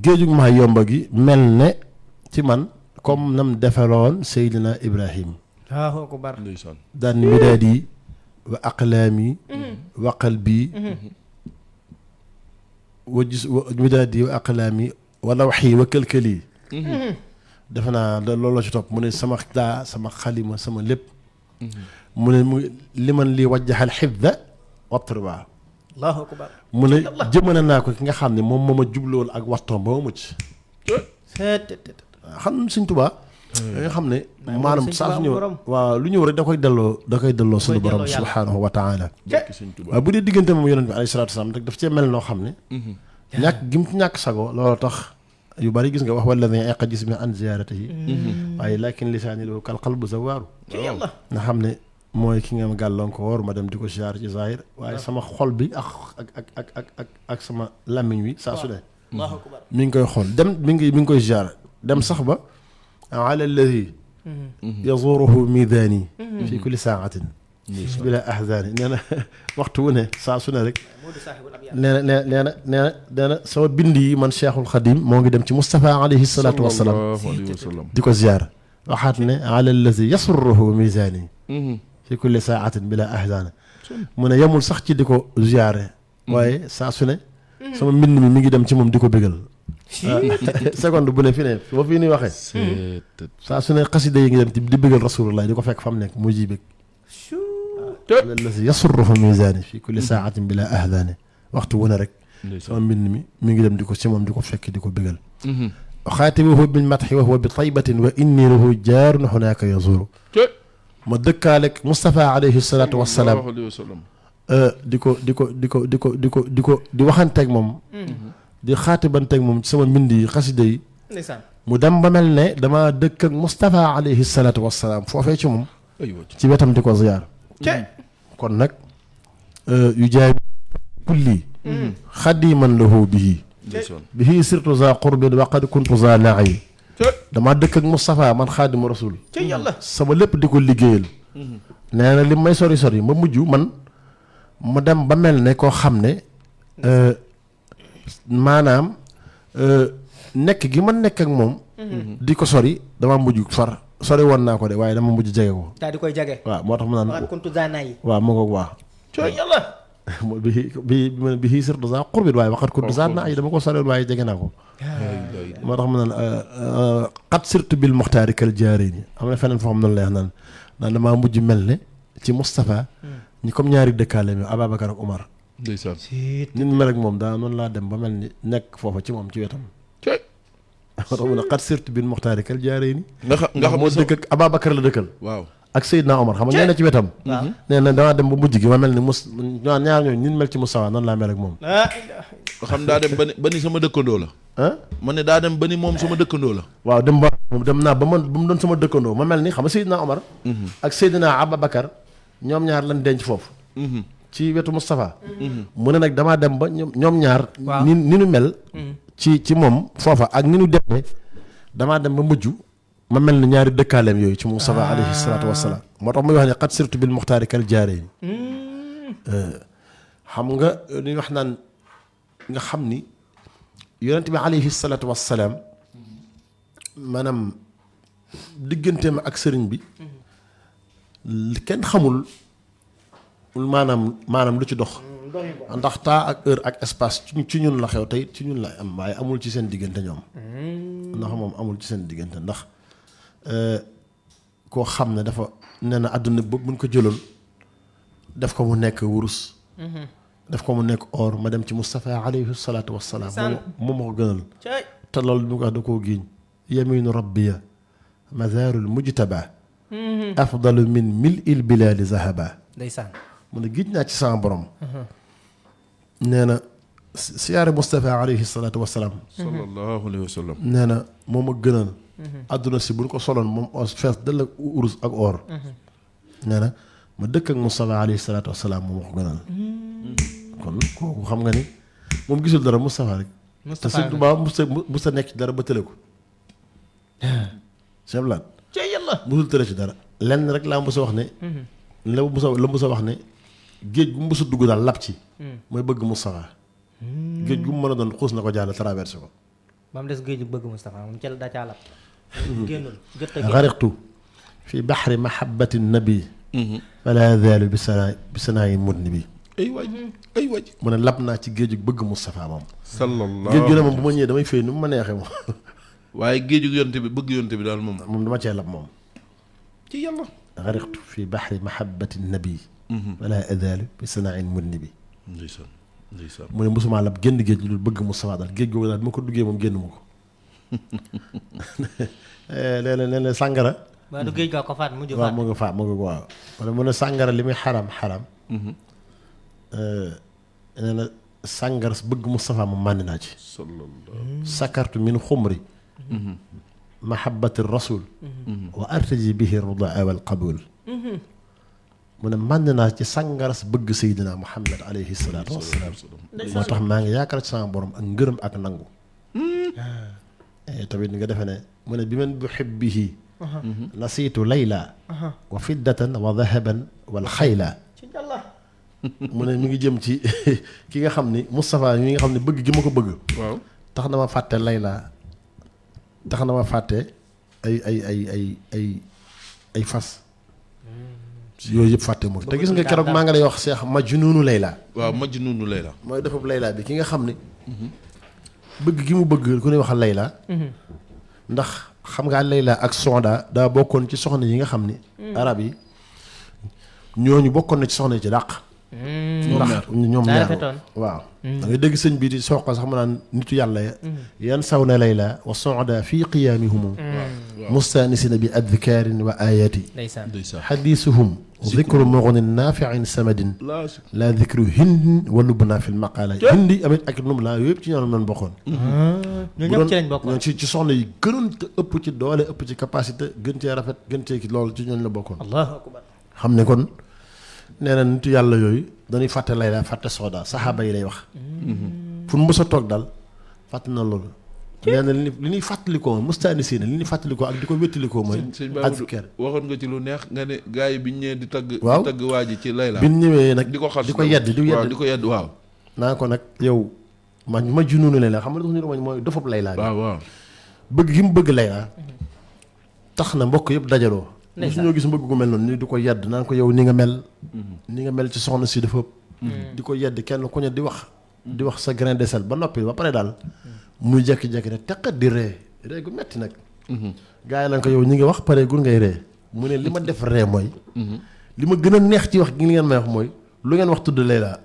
géejug maa yomba gi mel ne ci man comme nam defaloon Seydina Ibrahim Allahu akbar. ndeysaan daan ni midaadi wa aqlaami wa qalbi wa gis wa midaadi wa aqlaami wa lawxi wa këlkëli defe naa loolu la ci topp mu ne sama daa sama xalima sama lépp mu ne mu liman li wajjaxal xifda wattriba Allahu akbar. mu ne jëmale naa ko ki nga xam ne moom moo ma jublool ak waxtoom ba ma mucc xam Sëñ Tuubaa da nga xam ne maanaam Sëñ saa su Tuubaa ñëw borom. waaw lu ñëw rek da koy delloo suñu borom delloo yàlla. subhaanahu wa taala barki Sëñ Tuubaa waaw bu dee diggante moom yonent bi alayhi salaatu wasalaam rek daf cee mel noo xam ne ñàkk gim ci ñàkk sago loolu tax yu bari gis nga wax wala ne eqa gis mi an ziyaaratihi waaye lakin lisaani lahu kal qalbu zawaaru ci yàlla. nga xam ne mooy ki nga ma gàllankoor ma dem di ko ziyaar ci zahir waaye sama xol bi ak sama làmmiñ wi saa su ne Allahu akbar. mi ngi koy xool dem mi ngi koy ziyaar dem sax ba ala alladi yazuruhu midaani fi kulli saatin bila ahzaani nee na waxtu wu ne saa su ne rek nee na sama bind yi man Cheikhul Khadim moo ngi dem ci Moustapha alayhi salaatu wasalaam sallallahu alayhi wa sallam di ko ziyaar waxaat ne ala alladi yasurruhu midaani fi kulli saatin bila ahzaani mu ne yemul sax ci di ko ziyaare waaye saa su ne sama mbind mi ngi dem ci moom di ko bégal seconde bu ne fi ne boo fii ni waxee saa su ne xasida yi ngi dem di bégal rasulullah di ko fekk fa mu nekk mu ji bég alladi yasurruhu misaani fi kulli saatin bila ahdaani waxtu wu ne rek sama mbind mi ngi dem di ko ci moom di ko fekk di ko bégal xaatimuhu bil matxi wa huwa bi taybatin wa inni lahu jaarun hunaaka yazuru ma dëkkaaleeg Moustapha alayhi salaatu wassalaam di waxanteeg moom di xaatibanteeg moom ci sama mbind yi xasida yi ndeysaan. mu dem ba mel ne dama dëkk ak Moustapha alayhi salaatu wassalaam foofee ci moom ci wetam di ko ziyaar kon nag yu jaay kulli xadiman lahu bihi sirtu za qurbin wa qad kuntu za naay dama dëkk ak Moustapha man xaadimu rasul ci yàlla. sama lépp di ko liggéeyal nee na li may sori ma mujj man ma dem ba mel ne koo xam ne maanaam nekk gi ma nekk ak moom di ko sori dama mujj sori woon naa ko de waaye dama mujj jege ko daal di koy jage. waaw moo tax mu naan waxaat kuntu zaanaay. waaw mu ngoog waaw ci yàlla. bi xii sirtu za qurbin waaye waxat kuntu za naa yi dama ko sori woon waaye jege naa ko moo tax mu naan xat sirtu bil muxtaari kal jaarini am na feneen foo xam noonu lay wax naan damaa mujj mel ne ci Moustapha ñi comme ñaari dëkkaale mi Ababacar ak Umar ndeysaan nit mel ak moom daa noonu laa dem ba mel ni nekk foofa ci moom ci wetam moo tax mu ne xat sirtu bil muxtaari kal jaarini nga xam moo dëkk ak Ababacar la dëkkal waaw ak Seydina Omar xam nga ñoo ne ci wetam nee na damaa dem ba mujj gi ma mel ni ñaar ñooñu nit mel ci Moustapha noonu laa mel ak moom nga xam daa dem ba ni sama dëkkandoo la ah ma ne daa dem ba ni moom sama dëkkandoo la waaw dem naa ba mu doon sama dëkkandoo ma mel ni xam nga Seydina Omar ak Seydina Ababacar ñoom ñaar lañ denc foofu ci wetu Moustapha mu ne nag damaa dem ba ñoom ñaar ni nu mel ci moom foofa ak ni nu demee damaa dem ba mujj ma mel ni ñaari dëkkaaleem yooyu ci Moustapha alayhi salaatu wassalaam moo tax muy wax ne xat sirtu bil muxtaari kal jaareen xam nga li wax naan nga xam ni yonent bi alayhi salaatu wassalaam maanaam digganteem ak sëriñ bi kenn xamul maanaam lu ci dox ndax temps ak heure ak espace ci ñun la xew tey ci ñun la am waaye amul ci seen diggante ñoom ndax moom amul ci seen diggante ndax koo xam ne dafa nee na àdduna ba buñ ko jëloon def ko mu nekk wurus def ko mu nekk or ma dem ci Moustapha alayhi salaatu wassalaam moom ma ko gënal te loolu bi mu ko wax da koo giiñ yaminu rabbiya mazarul mujtaba afdalu min mil il bilali zahaba ndeysaan mu ne giij naa ci sama borom nee na siyaare Moustapha alayhi salaatu wasalaam sallallahu alayhi wa sallam nee na moom a gënal àdduna si buñ ko soloon moom os fees dal ak urus ak or nee na ma dëkk ak Moustapha alayhi salaatu wasalaam moom a ko gënal kon kooku xam nga ni moom gisul dara Moustapha rek te Sëñ Tuubaa musta nekk ci dara ba tële ko Cheikh Laat ca yàlla musul tële ci dara lenn rek laa mos a wax ne la mos a wax ne géej gu mu mos a dugg daal lab ci mooy bëgg Moustapha géej gu mu mën a doon xuus na ko jàll traversé ko ba mu des géej bëgg Moustapha moom ca daa caa lab génnul gët a xariqtu fi baxri mahabbati nabi fala zaalu bi sanaayi mudni bi ay waaj mu ne lab naa ci géej gu bëgg Moustapha moom sallallahu géej gi ne moom bu ma ñëwee damay fay nu mu ma neexee moom waaye géeju yonte bi bëgg yonte bi daal moom dama cee lab moom ci yàlla xariqtu fi baxri mahabbati nabi fala zaalu bi sanaayi mudni bi ndeysaan ndeysaan mu ne mosumaa lab génn géej lu bëgg Moustapha daal géej googu daal bi ma ko duggee moom génn ma ko léeg-léeg sàngara waaw du géej gaa ko faat mujj waaw faat mu nga faat mu nga waaw wala mu ne sàngara li muy xaram nee na sàngara bëgg Moustapha moom màndi naa ci sallallahu sakartu min xumri mahabbati rasul wa artaji bihi rudaa wal qabul mu ne màndi naa ci sàngara bëgg Seydina Muhammad alayhi salaatu wassalaam moo tax maa ngi yaakaar ci sama borom ak ngërëm ak nangu tamit nga defe ne mu ne bi man buhibbihi nasiitu layla wa fiddatan wa dahaban wal xayla ci yàlla mu ne mi ngi jëm ci ki nga xam ni Moustapha mi nga xam ne bëgg gi ma ko bëgg waaw tax na ma fàtte layla tax na ma fàtte ay fas yooyu yëpp fàtte moom te gis nga keroog maa ngi lay wax Cheikh Majnuunu layla waaw Majnuunu layla mooy defub layla bi ki nga xam ni bëgg gi mu bëgg ku ñuy wax layla ndax xam nga layla ak sonda daa bokkoon ci soxna yi nga xam ni arab yi ñooñu bokkoon na ci soxna yi ci dàq ndax ñoom ñaar waaw da ngay dégg sëñ bi di sox ko sax mu naan nitu yàlla yan saw na layla wa sonda fii qiyaamihum mustanisina bi adkaarin wa ayaati ndeysaan xadiisuhum dikru mughnin naafiin samadin la dikru hindin wa lubna fi lmaqaala hindi amit ak num laa yooyu yëpp ci ñoom lañ bokkoon ñoo ñëpp ci lañ bokkoon ci soxna yi gënoon te ëpp ci doole ëpp ci capacité gën cee rafet gën cee ki loolu ci ñooñ la bokkoon allahu akbar xam ne kon nee na nitu yàlla yooyu dañuy fàtte layla fàtte sooda saxaaba yi lay wax fu mu mës a toog daal fàtte na loolu nee na li ñuy fàttalikoo mustaanisiina li ñuy fàttalikoo ak di ko wéttalikoo mooy azkar waxoon nga ci lu neex nga ne gars yi biñ ñëwee di tagg waaw di tagg waa ji ci layla bi ñu ñëwee nag di ko xas di ko yedd waaw di ko yedd waaw naa ko nag yow ma junoonu layla xam nga li tax ñu mooy dofab layla bi waaw bëgg gi mu bëgg layla tax na mbokk yëpp dajaloo su ñoo gis mbëgg gu mel noonu ni di ko yedd naan ko yow ni nga mel ci soxna si dafa di ko yedd kenn ku ne di wax sa grain de sel ba noppi ba pare daal muy jekki-jekki ne teqat di ree gu metti nag gars yi lan ko yow ñi ngi wax pare gur ngay ree mu ne li ma def ree mooy li ma gën a neex ci wax gi li ngeen may wax mooy lu ngeen wax tudd Layla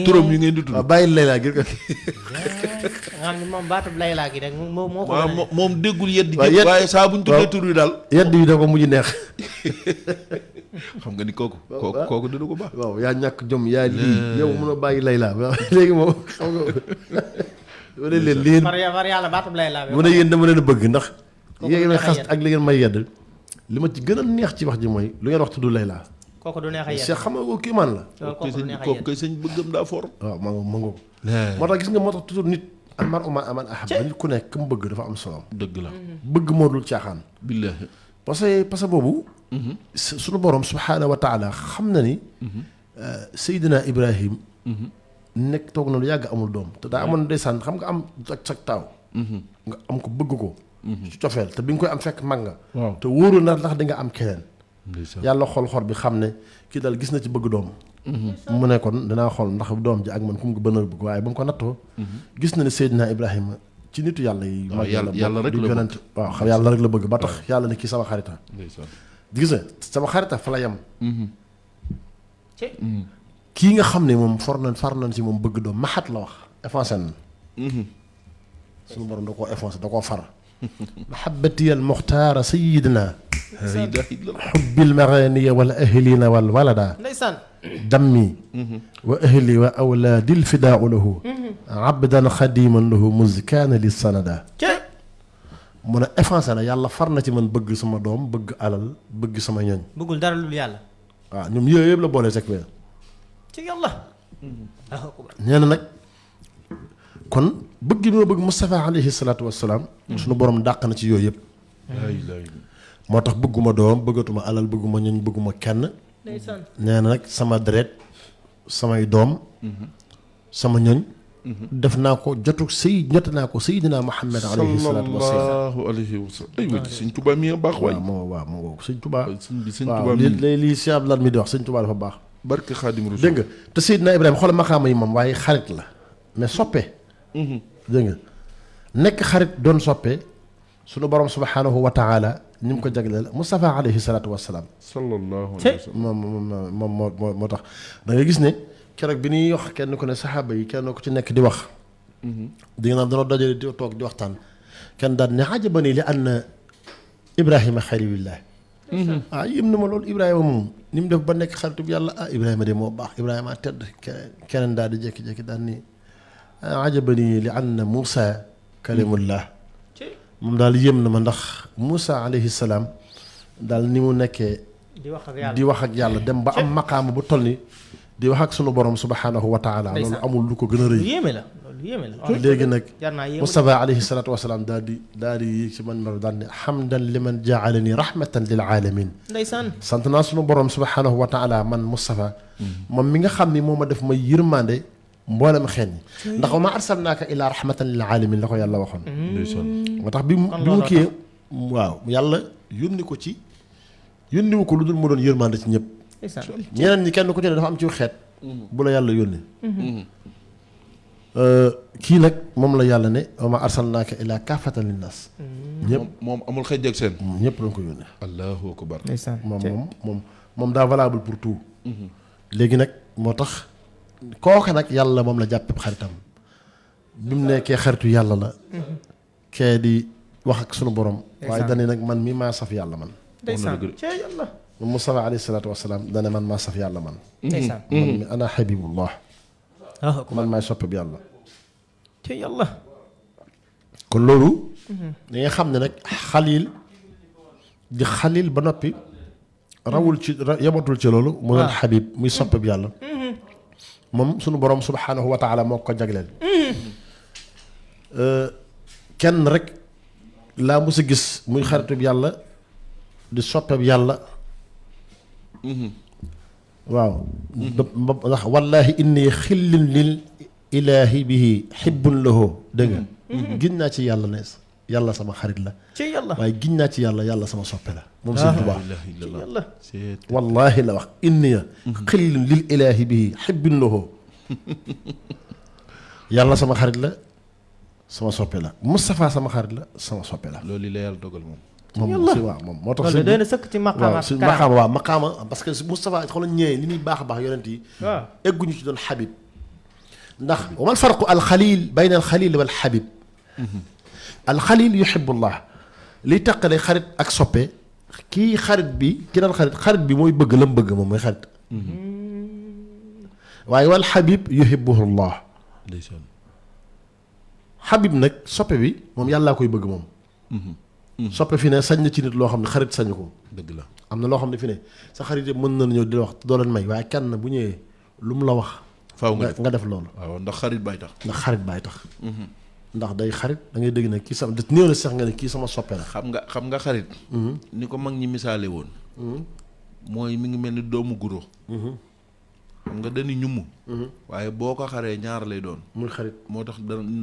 turam yi ngeen di tudd waaw bàyyi Layla gi nga xam ne moom baatub Layla gi rek moo ko moom déggul yedd gi waaye saa buñ tuddee tur wi daal yedd yi da ko mujj neex xam nga ni kooku dina ko baax waaw yaa ñàkk jom yaa lii yow mun a bàyyi Layla léegi moom xam nga mu ne leen li ngeen far yàlla baatub Layla bi mu ne yéen dama leen a bëgg ndax yéen may xas ak li ngeen may yedd li ma ci gën a neex ci wax ji mooy lu ngeen wax tudd Layla kooku du neex a yedd Cheikh xam nga ko kii man la kooku koy sëñ bëggam daa for waaw ma ngoo moo tax gis nga moo tax toujours nit al mar'u ma'a man ahabba nit ku nekk ku mu bëgg dafa am solo dëgg la bëgg moo dul caaxaan billaahi parce que boobu suñu borom subhaanahu wa taala xam na ni Seydina Ibrahim nekk toog na lu yàgg amul doom te daa amoon ndeysaan xam nga am sag taaw nga am ko bëgg ko ci cofeel te bi nga koy am fekk mag nga te wóorul na ndax di nga am keneen yàlla xool bi xam ne kii daal gis na ci bëgg doom mu ne kon dinaa xool ndax doom ji ak man ku mu ko bëgg waaye ba mu ko nattoo gis na ne Seydina Ibrahima ci nitu yàlla yi mag yàlla rek la bëgg waaw xam yàlla rek la bëgg ba tax yàlla ne kii sama xarita gis nga sama xarita fa la yem kii nga xam ne moom far nañ si moom bëgg doom maxat la wax effacé na suñu borom da koo effacé da koo far mahabbatiyal muxtaara sayidina la ilaha illallah. xubbil maganiya wal ahlina wal walada ndeysaan dammi wa ahli wa awlaadil fidaau lahu abdan xadiman lahu muzkaana li sanada mu ne effacé na yàlla far na ci man bëgg sama doom bëgg alal bëgg sama ñoñ bëggul dara lu yàlla waaw ñoom yooyu yëpp la boole sek we ci yàlla nee na nag kon bëgg bi ma bëgg Moustapha alayhi salaatu wassalaam suñu borom dàq na ci yooyu yëpp la ilaha illallah. moo tax bëgguma doom bëggatuma alal bëgguma ñoñ bëgguma kenn ndeysaan nee na nag sama deret samay doom sama ñoñ def naa ko jotu jot naa ko Seydina Muhammad alayhi salaatu wassalaam sallallahu alayhi wa sallam. ay wëj sëñ Tuubaa mi baax waay. waaw moo sëñ Tuubaa sëñ bi sëñ waaw Tuubaa mi lii Cheikh Abdoulaye mi di wax sëñ Tuubaa dafa baax barke Xaadim Rasul. dégg nga te Seydina Ibrahima xoolal maqaama yi moom waaye xarit la mais soppe dégg nga nekk xarit doon soppe sunu borom subhanahu wa taala ni mu ko jagleel Moustapha alayhi salaatu wassalaam sallallahu alayhi wa sallam. moom moo tax da ngay gis ne keroog bi ñuy wax kenn ku ne saxaaba yi kenn ku ci nekk di wax di nga naan danoo dajale di toog di waxtaan kenn daan ne ajabani li anna Ibrahima xalilullah yëm na ma loolu Ibrahima moom ni mu def ba nekk xaritub yàlla Ibrahima de moo baax Ibrahima tedd keneen daal di jékki-jékki daal ni ajabani li anna Moussa kalimullah moom daal yëm na ma ndax Moussa alayhi salaam daal ni mu nekkee di wax ak yàlla dem ba am maqaama bu toll ni di wax ak sunu borom subhanahu wa taala loolu amul lu ko gën a rëy loolu yéeme la léegi nag jar naa yéeme Moustapha alayhi salaatu wasalaam daal di yéeg ci man ma daal ne hamdan liman jaalani rahmatan lil alamin ndeysaan sant naa sunu borom subhanahu wa taala man Moustapha moom mi nga xam ni moo ma def may yërmande mboolem xeen ñi ndax wa ma arsalnaaka ila rahmatan lil alamin la ko yàlla waxoon moo tax bi mu kii waaw yàlla yónni ko ci yónniwu ko lu dul mu doon yërmande ci ñëpp ñeneen ñi kenn ku ci ne dafa am ci xeet bu la yàlla yónni kii nag moom la yàlla ne wa ma arsalnaaka ila kaafatan linnaas ñëpp moom amul xëj ak seen. ñëpp lañ ko yónnee allahu akbar. ndeysaan moom daa valable pour tout léegi nag moo tax kooka nag yàlla moom la jàppee xaritam bi mu nekkee xaritu yàlla la kee di wax ak sunu borom waaye dane nag man mi maa saf yàlla man ndeysaan cee yàlla moom Moustapha alayhi salaatu wasalaam dane man maa saf yàlla man ndeysaan man mi ana xabibullah man maay soppe bi yàlla cee yàlla kon loolu da nga xam ne nag xalil di xalil ba noppi rawul ci yematul ci loolu mu doon xabib muy soppe bi yàlla moom sunu borom subhanahu wa taala moo ko jagleel kenn rek laa mos a gis muy xaritu bi yàlla di soppe bi yàlla waaw ndax wallahi inni xillin lil ilaahi bihi xibbun lahu dëgg nga gin naa ci yàlla ne yàlla sama xarit la ci yàlla waaye gin naa ci yàlla yàlla sama soppe la moom sëñ Tuubaa yàlla wallahi la wax inni xillin lil ilaahi bihi xibbun lahu yàlla sama xarit la sama soppe la Moustapha sama xarit la sama soppe la loolu la yàlla dogal moom. moom si waaw moom moo tax loolu doy na sëkk ci maqaama waaw si maqaama waaw maqaama parce que Moustapha xoolal ñëwee li muy baax a baax yonent yi waaw egguñu ci doon xabib ndax wa mal farqu alxalil bayna alxalil wal xabib alxalil yuhibbullah liy taqale xarit ak soppe kii xarit bi ki daan xarit bi mooy bëgg la mu bëgg moom mooy xarit waaye wal xabib yuhibbuhullah ndeysaan. xabib nag soppe bi moom yàllaa koy bëgg moom soppe fi ne sañ na ci nit loo xam ne xarit sañu ko dëgg la. am na loo xam ne fi ne sa xarit yi mën na ñëw di la wax doo leen may waaye kenn bu ñëwee lu mu la wax faaw nga def loolu waaw ndax xarit bay tax. ndax xarit baay tax ndax day xarit da ngay dégg ne kii sama da néew na sax nga ne kii sama soppe la xam nga xarit. ni ko mag ñi misaale woon. mooy mi ngi mel ni doomu guro. xam nga dañu ñumm. waaye boo ko xaree ñaar lay doon. muy xarit moo tax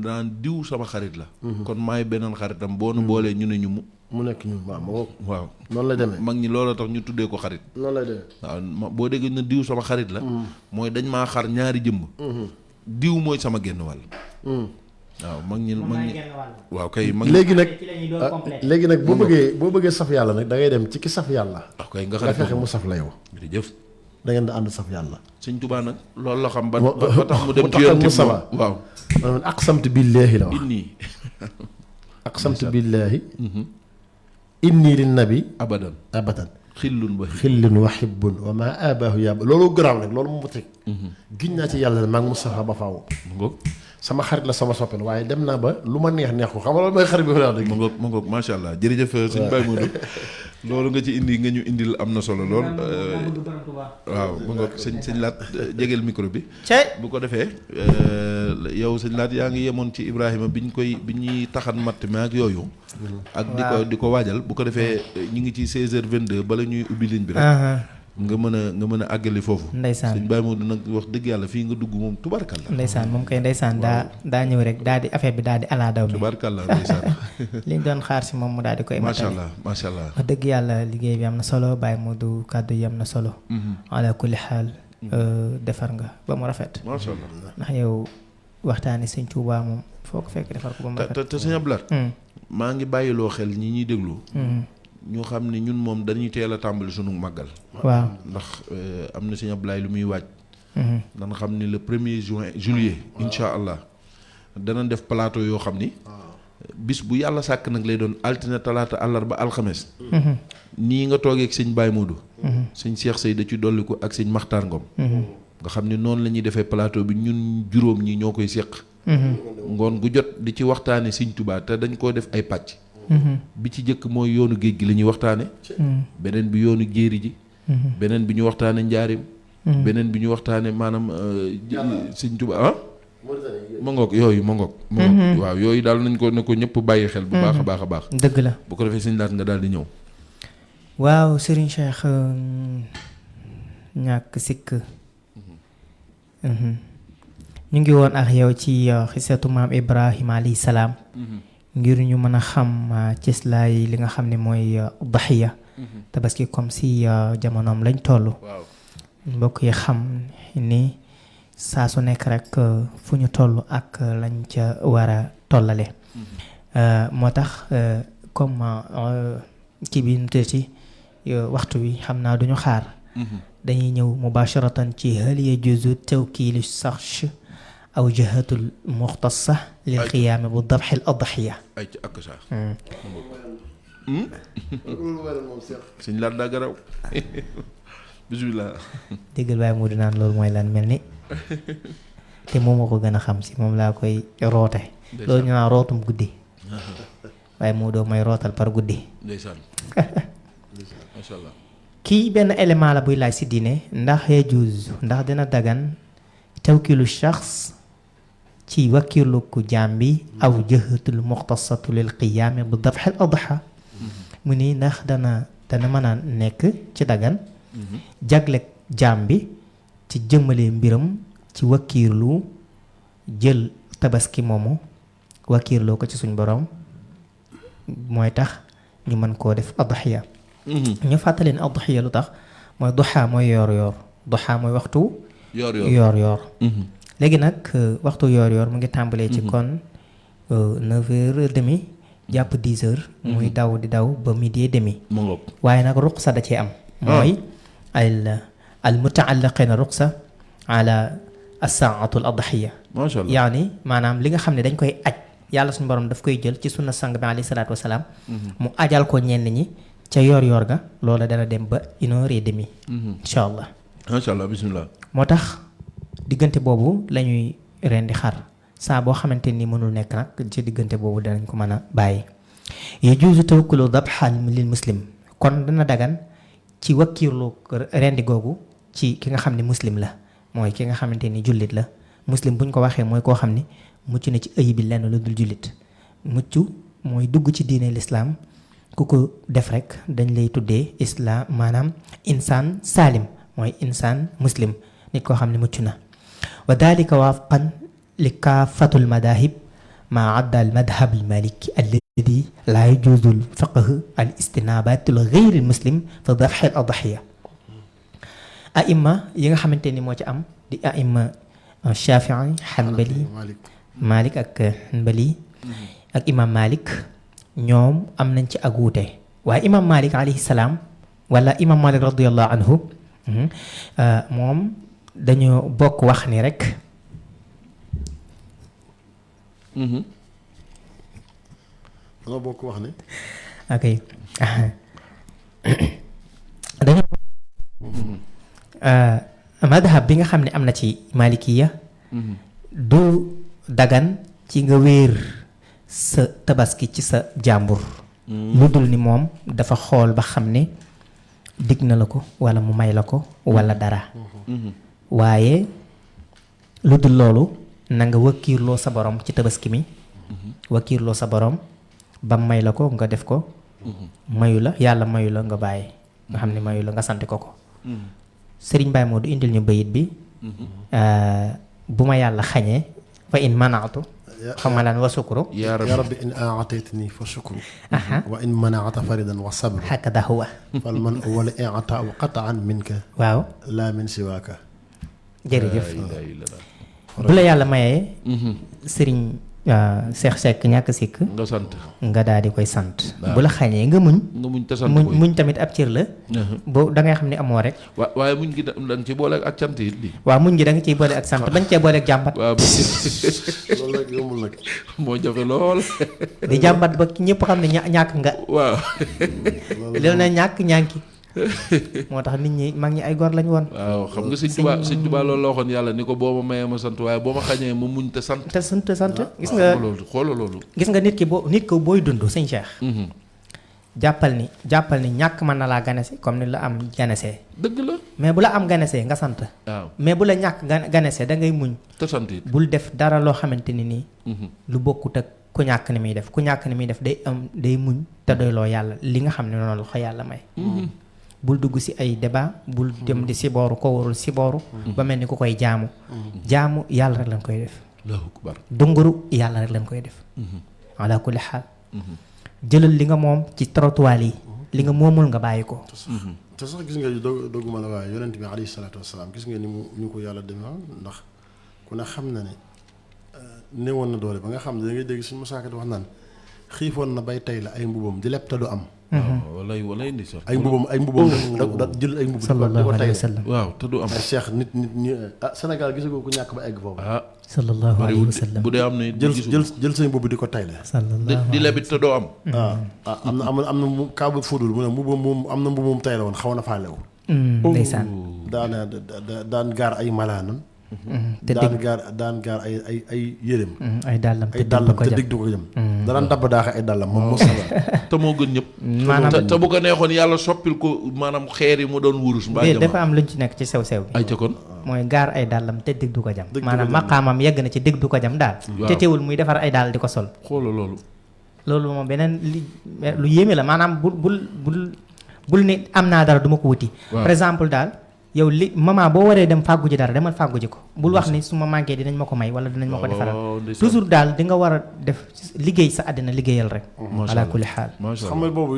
daan diw sama xarit la. kon maay beneen xaritam boo nu boolee ñu ne ñumm. mu nekk ñun waaw ma woo waaw noonu lay demee mag ñi looloo tax ñu tuddee ko xarit. noonu lay demee waaw boo déggee na diw sama xarit la. mooy dañ maa xar ñaari jëmm. diw mooy sama genn wàll. waaw mag ñi waaw kay mag léegi nag boo bëggee saf yàlla nag da ngay dem ci ki saf yàlla waaw kay nga nga fexe mu saf la yow jërëjëf da ngeen da ànd saf yàlla sëñ Tuubaa nag loolu la xam ba tax mu dem ci yonent bi waaw man aqsamtu billaahi la wax inni aqsamtu billaahi inni lin nabi abadan abadan xillun ba xillun wa hibbun wa ma abaahu yàbb loolu garaaw nag loolu moom mu teg giñ naa ci yàlla ne maa ngi Moustapha ba faaw sama xarit la sama soppel waaye dem naa ba lu ma neex ko xam nga loolu mooy xarit bi fa ma ngoog macha allah jërëjëf sëñ Baye Modou loolu nga ci indi nga ñu indil am na solo lool waaw ma ngoog sëñ Laat jegeel micro bi bu ko defee yow sëñ Laat yaa ngi yemoon ci Ibrahima bi ñuy taxan matt mi ak yooyu ak di ko waajal bu ko defee ñu ngi ci 16h22 bala ñuy ubbi ligne bi rek nga mën a àggali foofu. ndeysaan sëñ Baye Modou nag wax dëgg yàlla fii nga dugg moom tubaarkalla. ndeysaan moom kay ndeysaan daa ñëw rek daal di affaire bi daal di ala daw bi. tubaarkalla ndeysaan. liñ doon xaar si moom mu daal di koy. macha allah macha allah. wax dëgg yàlla liggéey bi am na solo Baye Modou kàddu yi am na solo. ala kulli xaal. defar nga ba mu rafet. macha allah ndax yow waxtaani sëñ Tuubaa moom foo ko fekk defar ko ba mu rafet. te sëñ Ablaat maa ngi bàyyiloo xel ñi ñuy déglu. ñu xam ne ñun moom dañuy teel a tàmbali sunu màggal. waaw ndax am na sëñ Ablaye lu muy waaj. dana xam ni le 1er juillet. incha allah dana def plateau yoo xam ni. bis bu yàlla sàkk nag lay doon altine talaata àllarba alxames. nii nga toogee ak sëñ Baye Modou. sëñ Cheikh Sey da ci dolli ko ak sëñ Makhtar Ngom. nga xam ni noonu la ñuy defee plateau bi ñun juróom ñi ñoo koy séq. ngoon gu jot di ci waxtaane sëñ Tuubaa te dañ koo def ay pàcc. bi ci jëkk mooy yoonu géej gi la ñuy waxtaane beneen bi yoonu jéeri ji beneen bi ñu waxtaane njaarim beneen bi ñu waxtaane maanaam sëñ Tuubaa ma ngoog yooyu ma ngoog waaw yooyu daal nañ ko ne ko ñëpp bàyyi xel bu baax a baax a baax dëgg la bu ko defee sëñ Laat nga daal di ñëw waaw Serigne Cheikh ñàkk sikk ñu ngi woon ak yow ci xisatu maam Ibrahima alayhi salaam ngir ñu mën a xam cëslaay li nga xam ne mooy daxiya tabaski comme si jamonoom lañ toll mbokk yi xam ni saa su nekk rek fu ñu toll ak lañ ca war a tollale moo tax comme kii bi nu ci waxtu wi xam naa duñu xaar dañuy ñëw mubasharatan ci hal yajuzu tawkiilu sax aw jihatul muxtassa lil qiyaami bu dabxil adxiya ay ci ak sax sëñ Laat daa garaw bismillah déggal Baye Modou naan loolu mooy lan mel ni te moom moo ko gën a xam si moom laa koy roote loolu ñu naan rootum guddi Baye Modou may rootal par guddi ndeysaan masha Allah kii benn élément la buy laaj si diine ndax yajuuz ndax dina dagan tawkiilu shaxs ci wakkilu ku jaam bi aw jëhatul muxtasatu lil qiyaami bu dabxil adha mu ni ndax dana mën a nekk ci dagan jagle jaam bi ci jëmale mbiram ci wakkiirlu jël tabaski moomu wakkiirloo ko ci suñ borom mooy tax ñu mën koo def adhiya ñu fàttali ne adhiya lu tax mooy duha mooy yoor duha mooy waxtu yoor léegi nag waxtu yoor mu ngi tàmbalee ci kon 9h30 jàpp 10h muy daw di daw ba midi et demi waaye nag ruqsa da cee am mooy al mutaallaqina ruqsa ala as-saa'atu al-adhiya masha Allah yaani maanaam li nga xam ne dañ koy aj yàlla suñu borom daf koy jël ci sunna sang bi alayhi salaatu wasalaam mu ajal ko ñenn ñi ca yoor ga loola dana dem ba 1h30 incha allah masha Allah bismillah moo tax diggante boobu la ñuy rendi xar saa boo xamante ni mënul nekk nag ci diggante boobu danañ ko mën a bàyyi yajuuzu tawakkulu dabha lil muslim kon dana dagan ci wakkiirlu rendi googu ci ki nga xam ne muslim la mooy ki nga xamante ni jullit la muslim buñ ko waxee mooy koo xam ni mucc na ci ayibi lenn lu dul jullit mucc mooy dugg ci diine lislaam ku ko def rek dañ lay tuddee islaam maanaam insaan salim mooy insaan muslim nit koo xam ne mucc na wa dalika waafaqan li kaafatul madahib maa adda al madhab al maliki alladi laa yajuuzu al fiqh al istinabat al ghayr al muslim fi dabh al adhiya aima yi nga xamante ni moo ci am di aima Shafii Hanbali Malik ak Hanbali ak imam Malik ñoom am nañ ci ak wuute waaye imam Malik alayhi salaam wala imam Malik radiyallahu anhu moom dañoo bokk wax ni rek dañoo bokk wax ni ok dañu madhab bi nga xam ne am na ci malikiya du dagan ci nga wéer sa tabaski ci sa jàmbur lu dul ni moom dafa xool ba xam ne dig na la ko wala mu may la ko wala dara waaye lu dul loolu na nga wakkiirloo sa borom ci tabaski mi wakkiirloo sa borom ba may la ko nga def ko mayu la yàlla mayu la nga bàyyi nga xam ne mayu la nga sant ko ko Sëriñ Baye Modou indil ñu bayit bi bu ma yàlla xañee fa in manaatu xam nga lan wa sukru ya rabbi in aataytani fa shukru wa in manaata faridan wa sabru hakada huwa fal man wala i'ta wa qataan minka waaw la min siwaaka jërëjëf bu la yàlla mayee sëriñ Cheikh Seck ñàkk sikk nga sant nga daal di koy sant bu la xañee nga muñ te sant muñ tamit ab cër la boo da ngay xam ne amoo rek waaye muñ gi da nga ci boole ak cant yi lii waaw muñ gi da nga ciy boole ak sant bañ cee boole ak jàmbat waaw loolu nag yombul nag moo jafe lool di jàmbat ba ñëpp xam ne ñàkk nga waaw loolu na ñàkk ñànki moo tax nit ñi mag ñi ay gor lañ woon waaw xam nga sëñ Tuubaa loolu la waxoon yàlla ni ko boo ma mayee ma sant waaye boo ma xañee ma muñ te sant te sant gis nga loolu xoola loolu gis nga nit ko booy dund sëñ Cheikh jàppal ni ñàkk mën na laa ganese comme ni la am ganesee dëgg la mais bu la am ganesee nga sant waaw mais bu la ñàkk ganesee da ngay muñ te sant it bul def dara loo xamante ni nii lu bokkut ak ku ñàkk ni muy def ku ñàkk ni muy def day muñ te doyloo yàlla li nga xam ne noonu la ko yàlla may bul dugg ci ay débat bul dem di sibooru ko warul sibooru ba mel ni ku koy jaamu yàlla rek lañ koy def Allahu akbar dunguru yàlla rek lañ koy def ala kulli xaal jëlal li nga moom ci trottoir yi li nga moomul nga bàyyi ko te sax gis nga dogguma la waaye yonent bi alayhi salaatu wasalaam gis nga ni mu ñu ko yàlla demee ndax ku ne xam na ne néewoon na doole ba nga xam ne da ngay dégg suñu musaaka di wax naan xiifoon na bay tey la ay mbubam di leb te du am walay ndi sax ay mbubam da jël ay mbub di ko tey waaw te du am ay cheikh nit ñi Sénégal gisagoo ku ñàkk ba egg foofu sallallahu alayhi wa sallam bu dee am na jël say mbubb di ko tay la di lebit te doo am am na kaabu fudul mu ne mbubb moom am na mbubb moom tay la woon xaw na faa lew ndeysaan daan gaar ay malaanam daan gaar ay yéreem ay dàllam te digg du ko jëm daan dabb daaxe ay dàllam moom mos te moo gën ñëpp maanaam te bu ko neexoon yàlla soppil ko maanaam xeer yi mu doon wurus mbaa jama dafa am luñ ci nekk ci sew-sew bi ay ca kon mooy gaar ay dàllam te digg du ko jam maanaam maqaamam yegg na ci digg du ko jam daal te teewul muy defar ay daal di ko sol xoola loolu moom beneen lu yéeme la maanaam bul ne am naa dara du ma ko wuti par exemple daal yow li maman boo waree dem fàggu ji dara demal fàggu ji ko bul wax ni su ma manqué dinañ ma ko may wala dinañ ma ko defaral toujours daal di nga war a def liggéey sa àddina liggéeyal rek ala kulli xaal xam nga boobu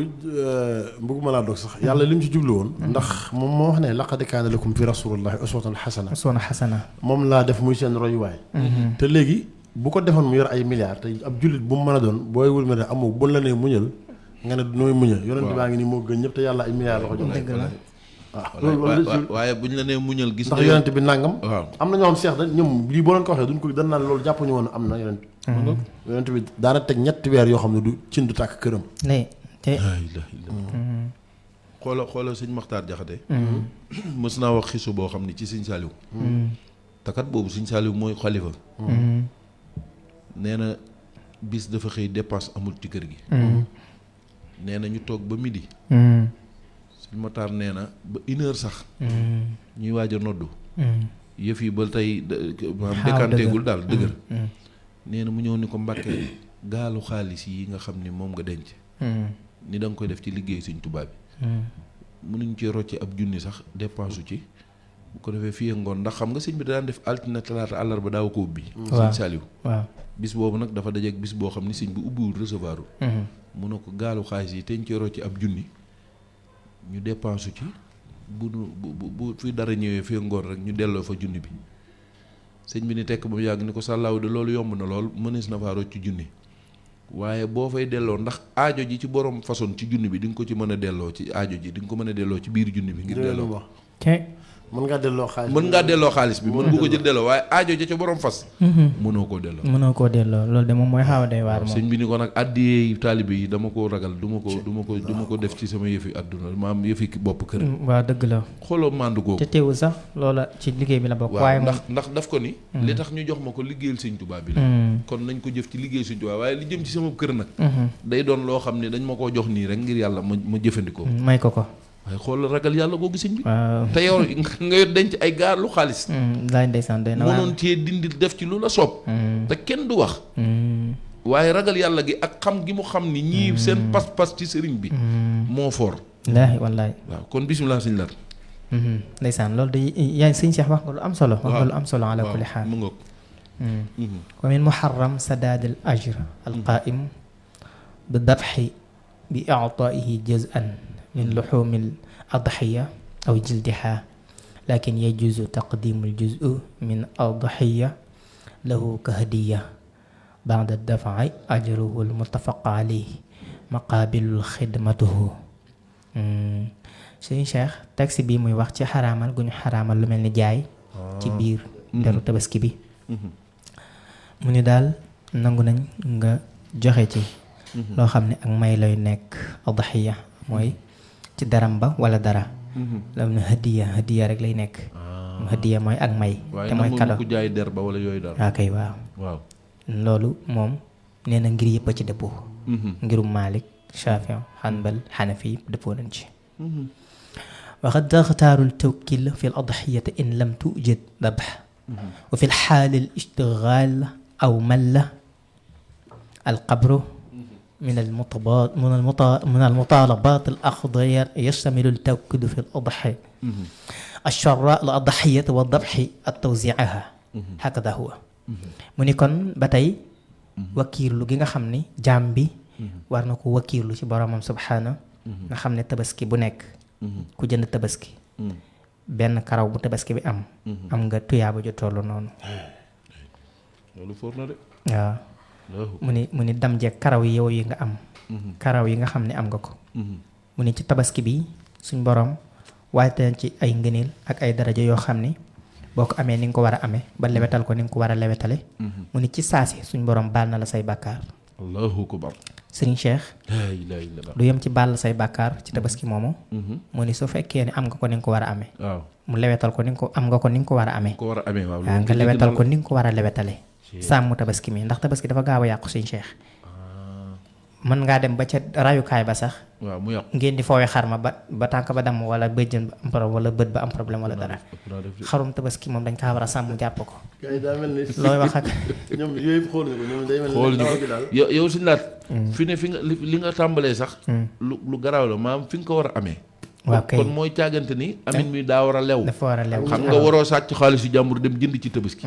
bëgguma laa dog sax yàlla li mu ci jublu woon ndax moom moo wax ne laqad kaana lakum fi rasulillahi uswatun xasana moom laa def muy seen royuwaay te léegi bu ko defoon mu yor ay milliards te ab jullit bu mu mën a doon booy wul ma ne amoo bu la nee muñal nga ne nooy muñal yonent baa ngi nii moo gën ñëpp te yàlla ay milliards la ko jox waaye buñ la nee muñal gis ndax yonent bi nangam waaw am na ñoo xam seex da ñoom lii boo leen ko waxee duñ ko dañ naan loolu jàpp ñu woon am na yonent bi daana teg 3 weer yoo xam ne du cin du tàkk këram xoola sëñ Maxtaar Jaxate mës naa wax xisu boo xam ne ci sëñ Saaliw takat boobu sëñ Saaliw mooy xalifa nee na bis dafa xëy dépense amul ci kër gi nee na ñu toog ba midi sëñ Maxtaar nee na ba 1 heure sax ñuy waaj a noddu yëf yi ba tey maanaam dékanteegul daal dëgër nee na mu ñëw ni ko Mbàkke gaalu xaalis yi nga xam ni moom nga denc ni da nga koy def ci liggéey Sëñ Tuubaa bi mënuñ ci rocce ab junni sax dépense ci bu ko defee fii ngoon ndax xam nga sëñ bi daan def altine talaata àllarba daaw ko ubbi sëñ Saaliw waaw bis boobu nag dafa dajeeg bis boo xam ni sëñ bi ubbiwul recevoirul mu ne ko gaalu xaalis yi teñ ci rocce ab junni ñu dépense ci bu fi dara ñëwee fii ngoon rek ñu delloo fa junni bi sëñ bi ni tekk ba mu yàgg ni ko sàllaaw de loolu yomb na lool mënees na faa rocc junni waaye boo fay delloo ndax aajo ji ci borom façon ci junni bi di nga ko ci mën a delloo ci aajo ji di nga ko mën a delloo ci biir junni bi ngir delloo mën ngaa delloo xaalis mën ngaa delloo xaalis bi mën nga ko jël delloo waaye aajo ja ca borom fas mënoo koo delloo loolu de moom mooy xaaw day waar moom sëñ bi ni ko nag addiyee taalibe yi dama ko ragal du ma ko def ci sama yëfi àdduna maam yëfi bopp kër waaw dëgg la xooloo mandu googu te teewul sax loola ci liggéey bi la bokk waaye ndax daf ko ni li tax ñu jox ma ko liggéeyal sëñ Tuubaa bi la kon nañ ko jëf ci liggéey sëñ Tuubaa waaye li jëm ci sama kër nag day doon loo xam ne dañ ma koo jox nii rek ngir yàlla ma jëfandikoo may ko waaye xool ragal yàlla googu sëñ bi waaw te yow nga yor denc ay gaar lu xaalis laay ndeysaan doy na mënoon cee dindi def ci lu la soob te kenn du wax waaye ragal yàlla gi ak xam gi mu xam ni ñii seen pas-pas ci sëriñ bi moo foor wallaay waaw kon bisimilah sëñ Lat ndeysaan loolu de yaay sëñ Cheikh wax nga lu am solo wax nga lu am solo ala kulli xaal mu ngoog wa min muharram sadaad al ajr al qaim bi dabxi bi ictaihi juz'an min luxuumi al adxiya aw jildiha lakin yajuzu taqdimu al juz'u min adxiya lahu ka hadiya ba'da daf'i ajruhu al muttafaq alayhi maqaabilu xidmatuhu sëñ Cheikh taxi bi muy wax ci xaraamal gu ñu xaraamal lu mel ni jaay ci biir deru tabaski bi mu ni daal nangu nañ nga joxe ci loo xam ne ak may lay nekk adxiya mooy ci daram ba wala dara la mu ne hadiya rek lay nekk hadiya mooy ak may te mooy kado ku jaay der ba wala yooyu daal waa kay waaw loolu moom nee na ngir yëpp a ci dëppoo ngirum Malik Shafi Hanbal Hanafi dëppoo nañ ci وقد تختار التوكيل في الأضحية إن لم توجد ذبح وفي الحال الاشتغال أو مل القبر من المطالبات الأخضر يشتمل التوكيل في الأضحية الشراء الأضحية والذبح التوزيعها هكذا هو mu ni kon ba tey wakiirlu gi nga xam ni jaam bi war na ko wakiirlu ci boromam subhaana nga xam ne tabaski bu nekk ku jënd tabaski benn karaw bu tabaski bi am nga tuyaaba ju tollu noonu loolu foor na de waaw mu ni dam jeeg karaw yi yow yi nga am karaw yi nga xam ne am nga ko mu ni ci tabaski bi suñ borom waajte ci ay ngëneel ak ay daraja yoo xam ni boo ko amee ni nga ko war a amee ba lewetal ko ni nga ko war a lewetale mu ni ci saasi suñ borom baal na la say bàkkaar allahu akbar sëriñ Cheikh laa ilaaha illallaah du yem ci baal say bàkkaar ci tabaski moomu mu ni su fekkee ne am nga ko ni nga ko war a amee waaw mu lewetal ko ni nga ko am nga ko ni nga ko war a amee waaw nga lewetal ko ni nga ko war a lewetale sàmm tabaski mi ndax tabaski dafa gaaw a yàqu sëriñ Cheikh mën ngaa dem ba ca rayukaay ba sax waaw mu yàqu ngeen di foowee xar ma ba tànk ba damm wala bëjjën ba am problème wala bët ba am problème wala dara xarum tabaski moom dañ kaa war a sàmm jàpp ko looy wax ak ñoom yooyu xooluñu ko ñoom day mel ni yow si Lat fi ne fi nga li nga tàmbalee sax lu garaaw la maam fi nga ko war a amee waaw kay kon mooy càggante ni amin mi daa war a lew dafa war a lew xam nga waroo sàcc xaalis yu jàmbur dem jënd ci tabaski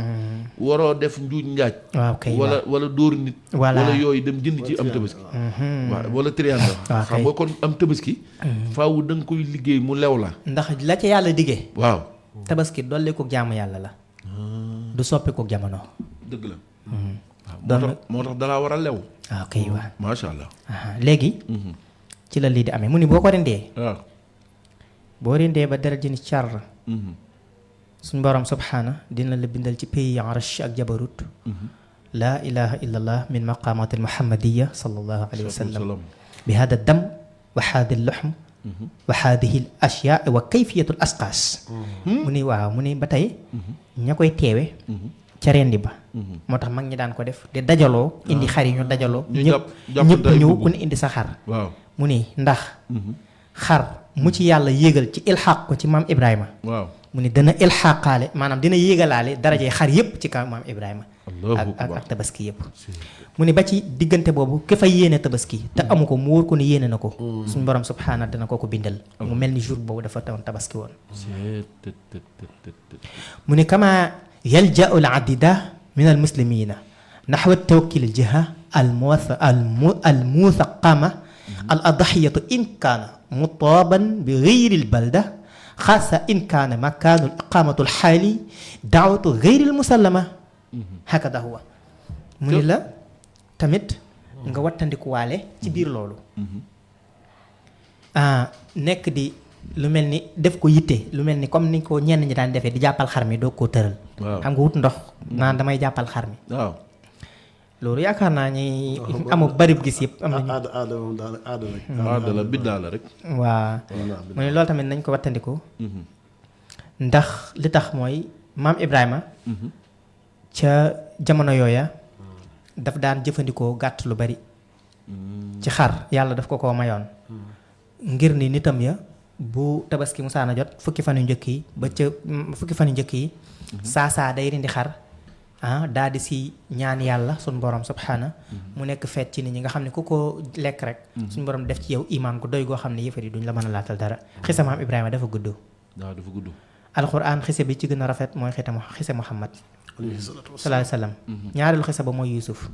waroo def njuuj njaaj waaw kay wala dóor nit wala yooyu dem jënd ci am tabaski waaw wala triangle xam nga kon am tabaski faaw da nga koy liggéey mu lew la ndax la ca yàlla diggee waaw tabaski dolli ko jaamu yàlla la du soppi ko jamono dëgg la waaw moo tax dalaa war a lew waaw kay waaw macha allah léegi ci la lii di amee mu ni boo ko rendee waaw boo rendee ba dara jëni car suñ borom subhaana dina la bindal ci pays arash ak jabarut laa ilaha illa allah min maqaamaati almuhammadiya sallallahu alayhi wa sallam bi hada dam wa haadi luxm wa haadihi l ashyaa wa kayfiyatu l asqaas mu ni waaw mu ni ba tey ña koy teewe ca rendi ba moo tax mag ñi daan ko def di dajaloo indi xar yi ñu dajaloo ñëpp ñëw ku ne indi sa xar waaw mu ni ndax xar mu ci yàlla yéegal ci ilxaq ko ci maam Ibrahima waaw mu ni dana ilxaqaale maanaam dina yéegalaale darajee xar yëpp ci kaw maam Ibrahima ak tabaski yëpp mu ni ba ci diggante boobu ki fa yéene tabaski te amu ko mu wóor ko ni yéene na ko suñu borom subhaana dana ko bindal mu mel ni jour boobu dafa tawoon tabaski woon mu ni kama yalja'u al adida min al muslimina naxwa tawakkil al jiha al muthaqama al adxiyatu in kaana mutaaban bi gayri al balda xaasa in kaana makaanu iqaamatu al xaali daawatu gayri al musallama hakada huwa mu ni la tamit nga wattandikuwaale ci biir loolu nekk di lu mel ni def ko yitte lu mel ni comme ni ko ñenn ñi daan defee di jàppal xar mi doo koo tëral. waaw xam nga wut ndox naan damay jàppal xar mi. waaw loolu yaakaar naa ñi amul bari gis yëpp am nañu. aada moom daal aada rek. aada la biddaa la rek. waa mu ne loolu tamit nañ ko wattandiku. ndax li tax mooy maam Ibrahima. ca jamono yooya. daf daan jëfandikoo gàtt lu bari. ci xar yàlla daf ko mayoon. ngir ni nitam ya bu tabaski musaana jot fukki fan yu njëkk yi ba ca fukki fan yu njëkk yi. saa day rindi xar. daal di si ñaan yàlla suñu borom subhaana mu nekk feet ci nit ñi nga xam ne ku ko lekk rek. suñu borom def ci yow imaan gu doy goo xam ne yëfar yi duñ la mën a laatal dara. xisa maam Ibrahima dafa gudd. waaw dafa gudd. alxuraan xisa bi ci gën a rafet mooy xisa Muhammad. sallallahu alayhi wa sallam. ñaareelu xisa ba mooy Yuusuf.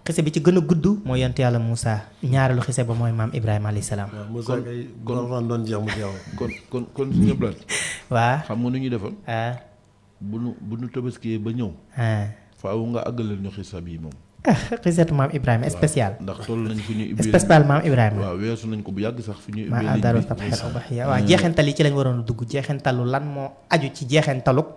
xisa bi ci gën a gudd mooy yonent yàlla Moussa. ñaareelu xisa ba mooy maam Ibrahima alayhi salaam. waaw Moussa kay kon doon jeex mu jeex. kon suñu blaat. waa xam nga nu ñuy defoon. bu nu tabaskiyee ba ñëw. faaw nga àggaleel ñu xisa bii moom. xisatu maam Ibrahima spécial. ndax toll nañ fi ñuy ubbee spécial maam Ibrahima. waaw weesu nañ ko bu yàgg sax fi ñuy ubbee. maa daru tabxel ubaxiya waaw jeexental yi ci lañ waroon a dugg jeexentalu lan moo aju ci jeexentaluk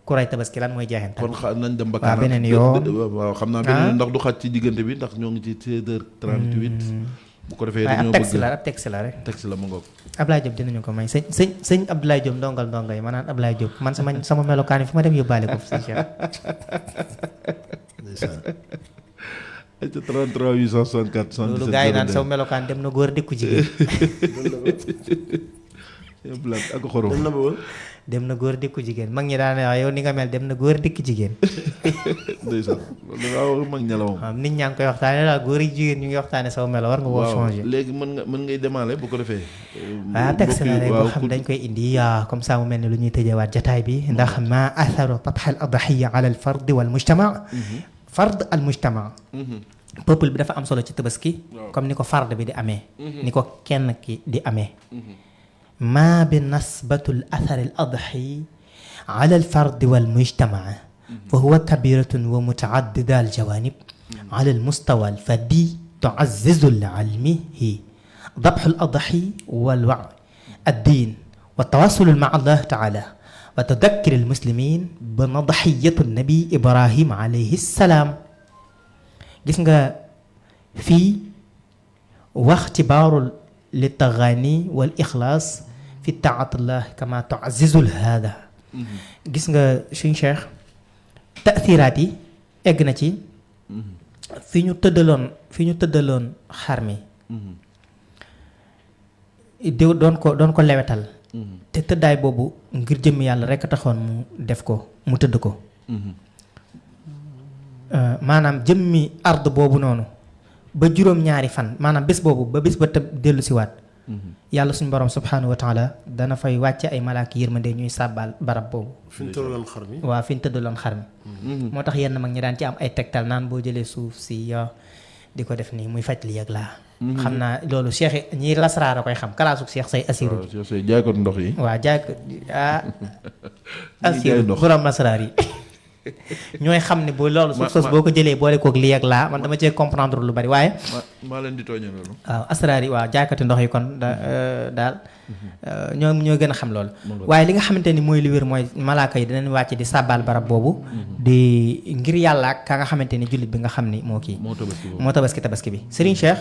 ku rey tabaski lan mooy jeexental. kon nañ dem ba waaw beneen yoon waaw xam naa beneen ndax du xaj ci diggante bi ndax ñoo ngi ci 16h38. bu ko defee dañoo bëgg ab texte la rek. texte la ma ngoog. Ablaye Diop dinañu ko may sëñ Abdoulaye Diop ndongo yi ma naan Ablaye Diop man sama melokaan yi fu ma dem yóbbaale ko si Cheikh. ay ca 33 864 77. loolu gars yi naan sama melokaan dem na góor dëkku jigéen. ak xorom dem na góor dëkku jigéen mag ñi daan wax yow ni nga mel dem na góor dëkk jigéen. ndeysaan loolu waaw mag ña la moom. waaw nit ñaa ngi koy waxtaane daal góor yi jigéen ñu ngi waxtaane sama melo war nga woo changer. léegi mën ngay demaale bu ko defee. waaw texte la rek boo xam dañ koy indi comme ça mu mel ni lu ñuy tëjewaat jataay bi ndax ma atharu tatxal adhiya ala al fard wal mujtama. fard al mujtama. peuple bi dafa am solo ci tabaski. comme ni ko fard bi di amee. ni ko kenn ki di amee. ما بنسبة الأثر الأضحي على الفرد والمجتمع فهو كبيرة ومتعددة الجوانب على المستوى الفردي تعزز العلم هي ذبح الأضحي والوعي الدين والتواصل مع الله تعالى وتذكر المسلمين بنضحية النبي إبراهيم عليه السلام gis nga fii واختبار للتغاني والإخلاص fi taatillah kama tuazizul hada gis nga suñ cheikh taasiraat yi egg na ci fi ñu tëddaloon xar mi doon ko lewetal te tëddaay boobu ngir jëmm yàlla rekk taxoon mu def ko mu tëdd ko maanaam jëmmi ard boobu noonu ba juróom-ñaari fan maanaam bés boobu ba bés ba tëb dellu siwaat yàlla suñu borom subhanahu wa taala dana fay wàcce ay malaaka yërmande ñuy sàbbaal barab boobu. fi ñu tëddaloon xar mi. waaw fi ñu tëddaloon xar mi. moo tax yenn mag ñi daan ci am ay tegtal naan boo jëlee suuf si di ko def nii muy faj li yëg laa. xam naa loolu cheikh ñi lasraar a koy xam kalaasuk cheikh say asiru. waaw cheikh say jaay ko ndox yi. waaw jaay ko asiru borom lasraar yi. ñooy xam ne boo loolu suuf sos boo ko jëlee boole koog lii ak laa man dama cee comprendre lu bari waaye. maa leen di tooñee loolu. waaw asraar yi waaw jaaykati ndox yi kon daal ñoo gën a xam loolu. waaye li nga xamante ni mooy li wér mooy malaaka yi dinañ wàcc di sàbbaal barab boobu. di ngir yàlla ak ka nga xamante ni jullit bi nga xam ni moo kii. moo tabaski bi Serigne Cheikh.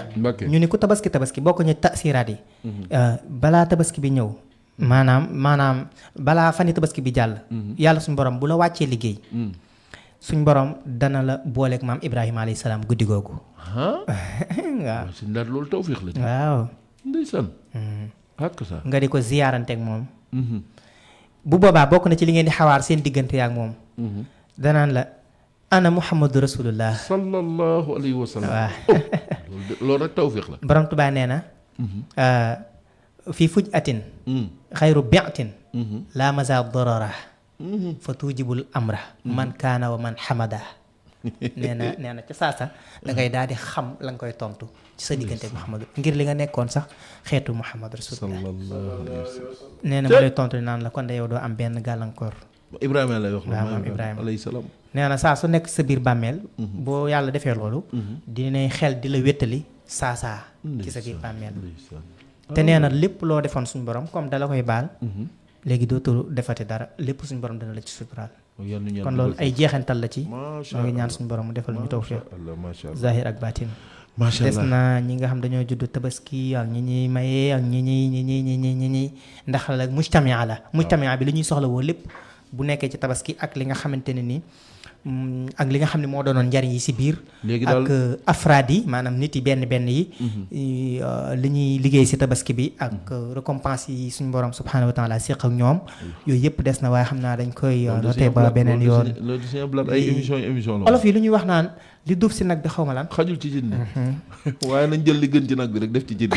ñu ni ku tabaski bokk ñu tasiraat yi. balaa tabaski bi ñëw. maanaam balaa fani tabaski bi jàll. yàlla suñu borom bu la wàccee liggéey. suñ borom dana la booleeg maam Ibrahima alayhi salaam guddi googu. waaw si ndax loolu tawfiix la. waaw. ndeysaan. nga di ko ziyaaranteeg moom. bu boobaa bokk na ci li ngeen di xawaar seen diggante yaak moom. danaan la ana Muhammadu Rasulullah. sallallahu alayhi wa sallam. waaw. loolu rek tawfiix la. borom Tuubaa nee na. fi fuj atin. xayru bi'tin. laa maza darara. fa tuujibul amra. man kaana wa man xamada. nee na ca saasa da ngay daal di xam la nga koy tontu ci sa diggante Muhammad ngir li nga nekkoon sax xeetu Muhammad Rasulullah. nee na mu lay tontu naan la kon de yow doo am benn gàllankoor. Ibrahima lay wax. waaw maam Ibrahima alayhi salaam. nee na saa su nekk sa biir bàmmeel. boo yàlla defee loolu. dinay xel di la wéttali saa ci sa biir bàmmeel. te nee na lépp loo defoon suñu borom comme dala koy baal léegi dootul defati dara lépp suñu borom dana la ci suturaal kon loolu ay jeexantal la ci moo ngi ñaan suñu borom mu defal ñu tawfiq zahir ak baatin macha des allah na ñi nga xam dañoo judd tabaski ak ñi ñuy mayee ak ñi ndax la mujtamia bi li ñuy soxla woo lépp bu nekkee ci tabaski ak li nga xamante ne ni ak li nga xam ne moo doonoon njariñ yi si biir léegi ak daal afraad yi maanaam nit yi benn yi li ñuy liggéey si tabaski bi ak récompense yi suñu borom subhanahu wa taala séq ak ñoom yooyu yëpp des na waaye xam naa dañ koy noté ba beneen yoon loolu seen blat ay émission la olof yi lu ñuy wax naan li duuf si nag bi xaw ma lan xajul ci jën waaye nañ jël li gën ci nag bi rek def ci jën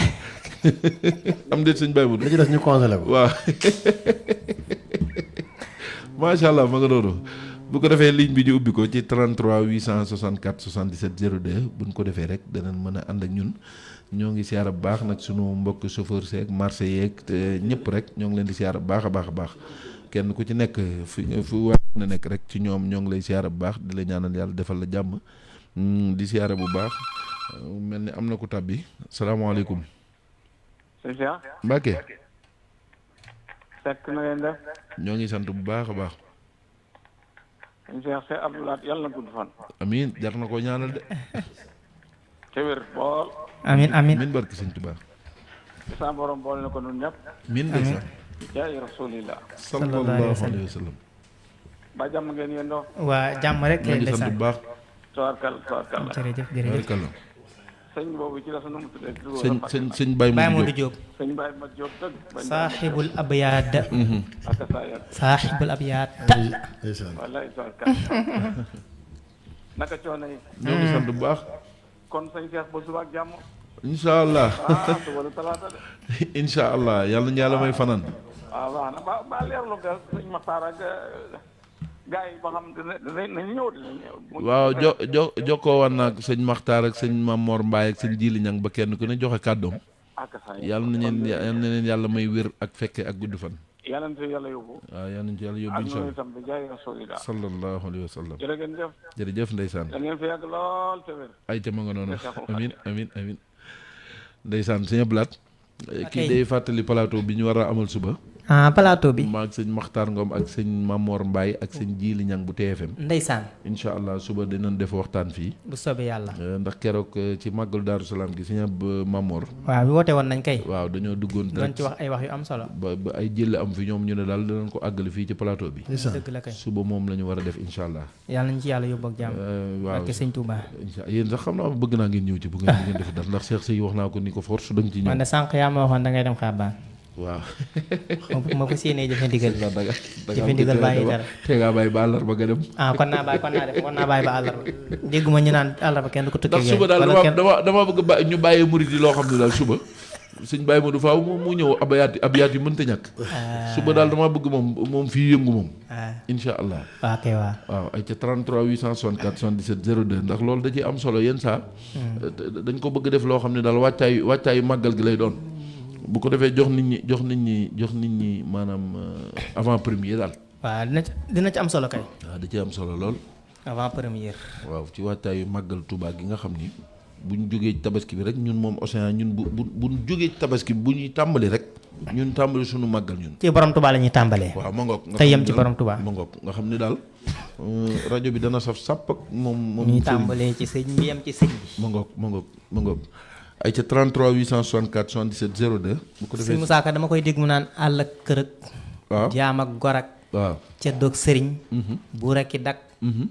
am déet sëñ Baye Modou li ci des ñu congelé ko. waaw macha allah ma nga noonu bu ko defee ligne bi ñu ubbi ko ci 33 864 77 02 buñ ko defee rek danañ mën a ànd ak ñun ñoo ngi siyaara bu baax nag sunu mbokk chauffeur seeg marché yeeg te ñëpp rek ñoo ngi leen di siyaara bu baax a baax kenn ku ci nekk fu war na nekk rek ci ñoom ñoo ngi lay siyaara bu baax di la ñaanal yàlla defal la jàmm di siyaara bu baax mel ni am na ku tàbbi salaamaaleykum. sëñ Cheikh. Mbacke. fekk na ngeen def. ñoo ngi sant bu baax a baax. sëñ Cheikh Cheikh Abdoulaye yàlla na gudd fan. amiin jar na koo ñaanal de. te wér bool. amiin barki sëñ Tuubaa. sa borom bool na ko nun ñëpp. amiin ndeysaan. jaay rasulillah. sallallahu alayhi wa sallam. ba jàmm ngeen yendoo. waa jàmm rek ñoo ngi sant bu baax. tawarkal jërëjëf sëñ boobu ci la sa nu mu tuddee. sëñ Baye Modou Diop. sëñ Baye Modou Diop dëgg. saaxibul abyaad. ak saa yàgg. saaxibul abyaad. wallaay tawarkal. naka coono yi. ñoo ngi sant bu baax. kon sëñ Cheikh ba suba ak jàmm. incha allah suba la talaata de. incha allah yàlla na yàlla may fanaan. waaw baax na ba leerlu nga sëñ Maxtaar ak gaa yi ba xam dinañ ñëw. waaw jokkoo woon naag sëñ Maxtaar ak sëñ Mamor Mbaye ak sëñ Jili Ñang ba kenn ku ne joxe kàddoom. yàlla na leen yàlla may wér ak fekke ak gudd fan. yàlla na ci yàlla yóbbu. waaw yàlla na ci yàlla yóbbu incha allah itam bi jaay rasulillah sallallahu alayhi wa sallam. jërëjëf. jërëjëf ndeysaan. da ngeen fi yàgg lool te wér. ay te ma nga noonu amin ndeysaan sëñ Blaat. kii day fàttali plateau bi ñu war a amal suba. plateau bi. maag sëñ Maxtaar Ngom ak sëñ Mamor Mbaye ak sëñ Jili Ñang bu TFM. ndeysaan. incha allah suba dinañ def waxtaan fii. bu soobee yàlla. ndax keroog ci màggalu Daaru Salaam gi sëñ Mamor. waaw woote woon nañ kay. waaw dañoo duggoon. doon ci wax ay wax yu am solo. ba ay jëlle am fi ñoom ñu ne daal dinañ ko àggale fii ci plateau bi. dëgg la kay. suba moom la ñu war a def incha allah. yàlla nañ ci yàlla yóbbu ak jàmm. waaw ak sëñ Touba. incha allah yéen sax xam naa bëgg naa ngeen ñëw ci bu ngeen def dara ndax Cheikh Sey wax naa ko ni ko force da nga ci ñëw. man de sànq yaa ma waxoon da ngay dem Xaabaan. waaw. ma ko séenee jëfe ndigal. jëfe ndigal bàyyi dara. te ngaa bàyyi ba àllarba nga dem. kon naa bàyyi ba àllarba. dégguma ñu naan àllarba kenn du ko tukki. ndax suba daal dama bëgg ñu bàyyee murid yi loo xam ne daal suba. suñ bàyyi ma du faaw mu ñëw ab yaat yi mënta ñàkk. suba daal dama bëgg moom fii yëngu moom. incha allah. waaw kay waaw ay ca 33 864 77 02 ndax loolu da ciy am solo yenn saa. dañ ko bëgg def loo xam ne daal wàccaayu màggal gi lay doon. bu ko defee jox nit ñi maanaam avant première daal. waaw dina ci am solo kay. waaw da ci am solo lool. avant première. waaw ci wàccaayu màggal Touba gi nga xam ni bu ñu jógee tabaski bi rek ñun moom Océan ñun bu ñu jógee tabaski bi bu ñuy tàmbali rek ñun tàmbali suñu màggal ñun. ci borom Touba la ñuy tàmbalee. waaw ma ngoog. te yem ci borom Touba ma ngoog nga xam ni daal rajo bi dana saf sàpp ak moom. ñuy tàmbalee ci sëñ bi yem ci sëñ bi. ma ngoog. ay ca 33 864 77 02. bu ko defee sëñ Moussa Ka dama koy dégg mu naan àll ak kër ak. waaw jaam ak gor ak. waaw ceddoog sëriñ. buur ak ki dak.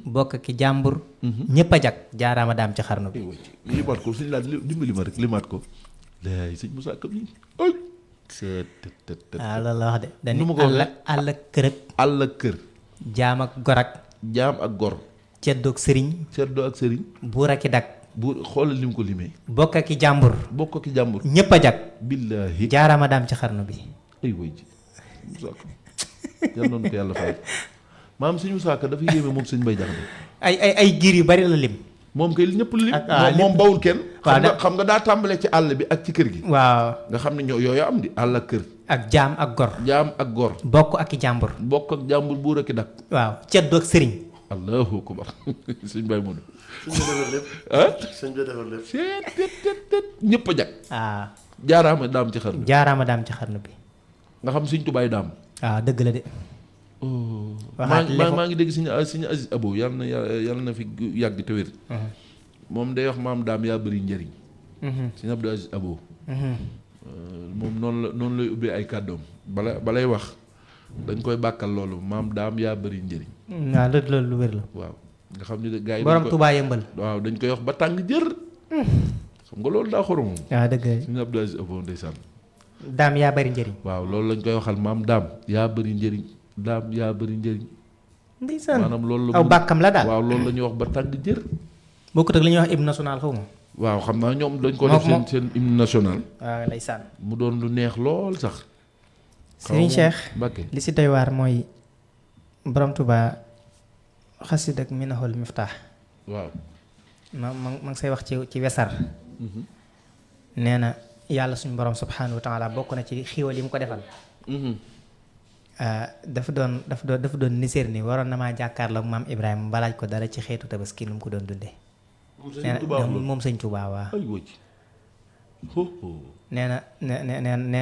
bokk ki jàmbur. ñëpp a jag jaaraama daam ci xarnu bi. limaat ko suñu laaj dimbali ma rek limaat ko. léegi sëñ Moussa Ka nii ay. waaw loolu la wax de. dañuy àll ak kër ak. àll ak kër. jaam ak gor ak. jaam ak gor. ceddoog sëriñ. buur ak ki dak. bu xoolal lim ko limee. bokk ak ki jàmbur. ñëpp a jag. billaahi jaaraama daam ci xarnu bi. ay way ji Moussa Ka yal noonu ko yàlla fay maam sëñ Moussa Ka dafa yéeme moom sëñ Mbay Jaxate ay giir yu bari la lim. moom kay ñëpp lim. moom bawul kenn. waaw xam nga daa tàmbalee ci àll bi ak ci kër gi. waaw nga xam ne yooyu am di àll ak kër. ak jaam ak gor. bokk ak ki jàmbur. buur ak ki dak. waaw ceddo ak sëriñ. allahu akbar sëñ Baye Modou. sëñ bi defar lépp. ñëpp a jag. jaaraama daam ci xarnu. jaaraama daam ci xarnu bi. nga xam Sëñ Tubaay daam. waaw dëgg la de. maa ngi dégg Sëñ Aziz Abo yàlla na fi yàgg te wér. moom day wax maam daam yaa bëri njëriñ. Sëñ Abdou Aziz Abo. moom noonu lay ubbee ay kàddoom balay wax dañ koy bàkkal loolu maam daam yaa bëri njëriñ. waaw loolu lu wér la. waaw nga xam ne gars yi borom Tuubaa yëmbal. waaw dañ koy wax ba tàng jër. xam nga loolu daa xorom. waaw dëgg la Sëñ Abdou Aziz Abo ndeysaan. daam yaa bëri njëriñ. waaw loolu lañ koy waxal maam daam yaa bëri njëriñ daam yaa bëri njëriñ. ndeysaan maanaam loolu la aw bàkkam la daal. waaw loolu la ñuy wax ba tàng jër. bokkut ak li ñuy wax hymne national xaw ma. waaw xam naa ñoom dañ ko def seen hymne national. waaw ndeysaan. mu doon lu neex lool sax. Serigne Cheikh Mbacké li si doy waar mooy borom Tuubaa xasid ak minahul miftaax. waaw. ma ngi say wax ci wesar. nee na yàlla suñu borom subhanahu wa taala bokk na ci xiiwal yi mu ko defal. dafa doon niséer ni waroon na maa jàkkaarloog maam Ibrahima balaaj ko dara ci xeetu tabaski lu mu ko doon dundee. moom sëñ Tuubaa waaw. nee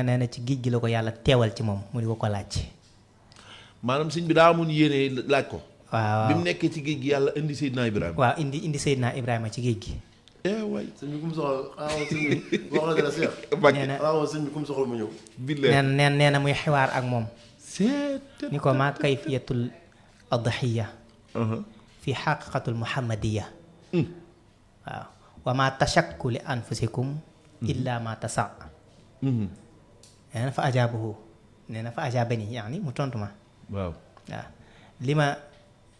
na ci géej gi la ko yàlla teewal ci moom mu di ko laaj. maanaam sëñ bi daa amoon yéene laaj ko. waaw bi mu nekkee ci géej gi yàlla indi Seydina Ibrahima. waaw indi Seydina Ibrahima ci géej gi. waay. sëñ bi kum soxla sëñ bi wax la dara Cheikh. Sëñ bi kum soxla mu ñëw. nee na muy xiwaar ak moom. ni ko maa kayfiyatul adhiya fi xaqiqatul muhammadiya. waaw wa ma tashakku li anfusikum illa ma tasa. nee na fa ajaabahu nee na fa ajaabani yaani mu tontu ma. waaw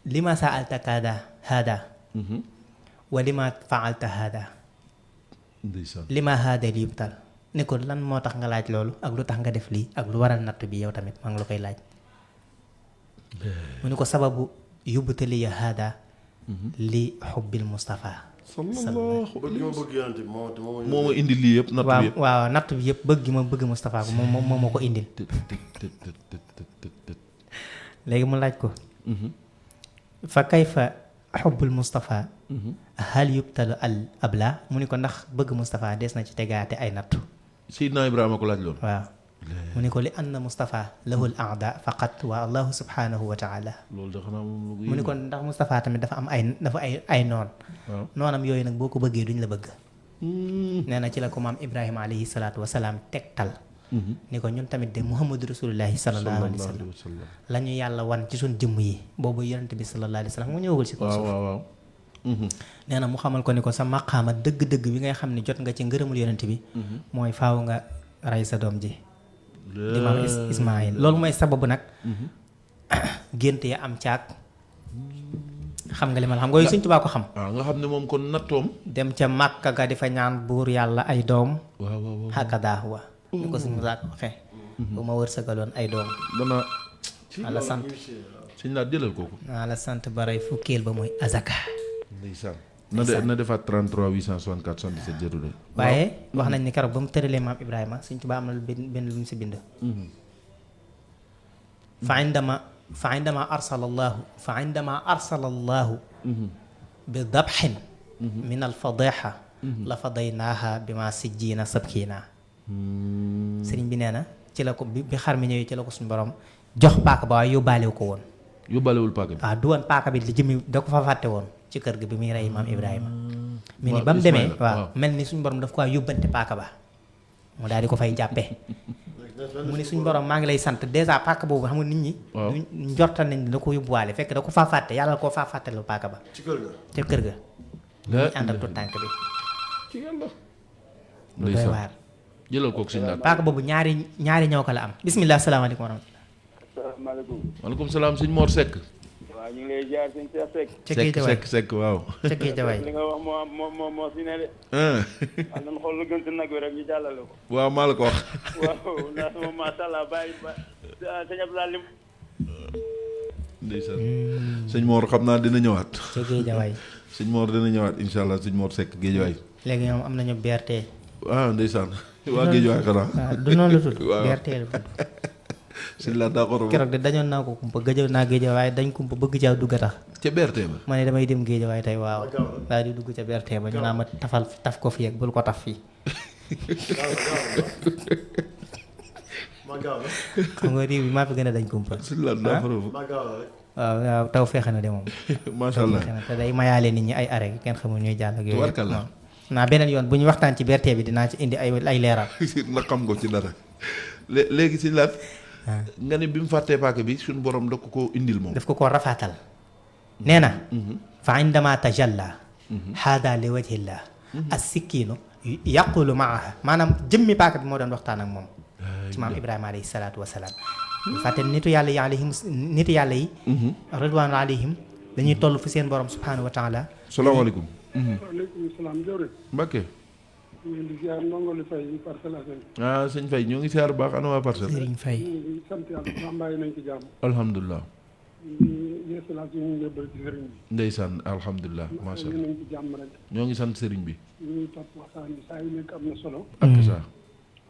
lima saalta hada wa lima faalta hada. ndeysaan. lima hada li yubtal ne ko lan moo tax nga laaj loolu ak lu tax nga def lii ak lu waral natt bi yow tamit maa ngi la koy laaj. mu ne ko sababu yubtaliya hada li xubbil Mustafa. sallallahu bëgg ma bëgg yonent bi moo ma indi lii yëpp natt bi yëpp. waaw natt bi yëpp bëgg ma bëgg Mustafa ko moom moo ko indil. léegi mu laaj ko. fa kayfa xubbul Mustafa. hal yubtalu al abla mu ni ko ndax bëgg Mustafa des na ci tegaate ay nattu. Seydina Ibrahima ko laaj loolu. waaw mu ni ko li anna Mustafa lahul aada faqat wa allahu subhanahu wa taala. loolu da xanaa moom mu ni ko ndax Mustafa tamit dafa am ay noon. waaw noonam yooyu nag boo ko bëggee duñ la bëgg. nee na ci la ko maam Ibrahima alayhi salaatu wa salaam tegtal. ni ko ñun tamit de Muhammadu rasulullahi sallallahu alayhi wa sallam la ñu yàlla wan ci suñ jëmm yi boobu yonent bi sallallahu alayhi wa sallam mu ñëwagul si kaw suuf. waaw. nee na mu xamal ko ni ko sa maqaama dëgg-dëgg bi ngay xam ne jot nga ci ngërëmul yonent bi. mooy faaw nga rey sa doom ji. di maam Ismaayil loolu mooy sababu nag. gént ya am caag. xam nga li ma la xam nga yooyu Sëñ Tuubaa ko xam. waaw nga xam ne moom kon nattoom. dem ca Màkka ga di fa ñaan buur yàlla ay doom. waaw. hakadaa huwa ni ko suñu saak waxee. bu ma wërsëgaloon ay doom. dana. ala sant. sëñ laa jëlal kooku. ala sant baray fukkeel ba mooy azaka. ndeysaan. na defaat 33 864 77 jëru de. waaye wax nañ ni keroog ba mu tëralee maam Ibrahima Sëñ Tuubaa am na benn lu mu si bind. fa indama arsala allahu bi dabxin min alfadixa la fadaynaaha bi ma sijjiina sabkiina. sëriñ bi nee na ci la ko bi xar mi ñëwee ci la ko suñu borom jox paaka ba waaye yóbbaalewu ko woon. yóbbaalewul paaka bi. waaw du woon paaka bi li jëmi da ko fa fàtte woon ci kër gi bi muy rey maam Ibrahima. mi ni ba mu demee waaw mel ni suñu borom daf ko yóbbante paaka ba mu daal di ko fay jàppee. mu ni suñu borom maa ngi lay sant dèjà paaka boobu xam nga nit ñi. waaw njortal nañ da ko yóbbuwaale fekk da ko faa fàtte yàlla koo faa fàttelu paaka ba. ci kër ga ca kër ga. muy àndal tu tànk bi. ci yàlla. lu doy waar. jëlal kooku sëñ laat. paaka boobu ñaari ñëw ko la am. bisimilah salaamaaleykum wa rahmatulah. salaamaaleykum. maaleykum salaam sëñ Mor Seck. waaw ñu ngi lay jaar sëñ Cheikh Seck. ca Géejawaay Seck waaw. ca Géejawaay. li nga wax moo si ne de. waaw nan xool lu gën si nag wi rek ñu jàllale ko. waaw maa la ko wax. waaw ndax moom macha allah bàyyi ba sëñ Abdoulaye lim. ndeysaan. sëñ Mor xam naa dina ñëwaat. ca Géejawaay. sëñ Mor dina ñëwaat incha allah sëñ Mor Seck Géejawaay. léegi ñoom am nañu BRT. waaw ndeysaan. waa Géejawaay xanaa. waaw du noonu la tudd. waaw BRT la tudd. sëñ laa d'accord. keroog de dañoon naa ko kumpa gëjoon naa Géejawaay dañ kumpa bëgg caa dugg tax. ca BRT ba. ma ne damay dem Géejawaay tey waaw. daal di dugg ca BRT ba ñu naa ma taf ko fii ak bul ko taf fii. xam nga réew bi maa fi gën a dañ kumpa. sëñ Laat daa farafu. waaw taw feexe na de moom. macha allah te day mayaale nit ñi ay arrêt kenn xamul ñuy jàll ak yooyu. tubarkalla. naa beneen yoon bu ñu waxtaan ci BRT bi dinaa ci indi ay leeral. na xam nga ci dara. léegi sëñ Laat. nga ne bi mu fàttee paaka bi suñu borom da ko indil moom. daf ko rafaatal. nee na. fa indama tajalla. haada li wajhillah. as-sikkiinu yaqulu maaha maanaam jëmmi paaka bi moo doon waxtaan ak moom. ci maam Ibrahima alayhi salaatu wa salaam. fàtte nitu yàlla yi alayhim nitu yàlla yi. ridwaanu alayhim dañuy toll fi seen borom subhaanahu wa taala. salaamaaleykum. waaleykum salaam jërëjëf. Mbacke. ñu ngi di ziar ndongo li fay Parcelles Assainies. sëñ Faye ñoo ngi ziar bu baax ana waa Parcelles. Serigne Faye. ñu ngi sant yàlla bu baax mbàyyi nañ ci jàmm. alhamdulilah. di yeesalaat suñu njëbbal ci sëriñ bi. ndeysaan alhamdulilah macha allah. nañ ci jàmm rek. ñoo ngi sant sëriñ bi. ñu ngi topp waxtaan bi saa yu nekk am na solo. ak saa.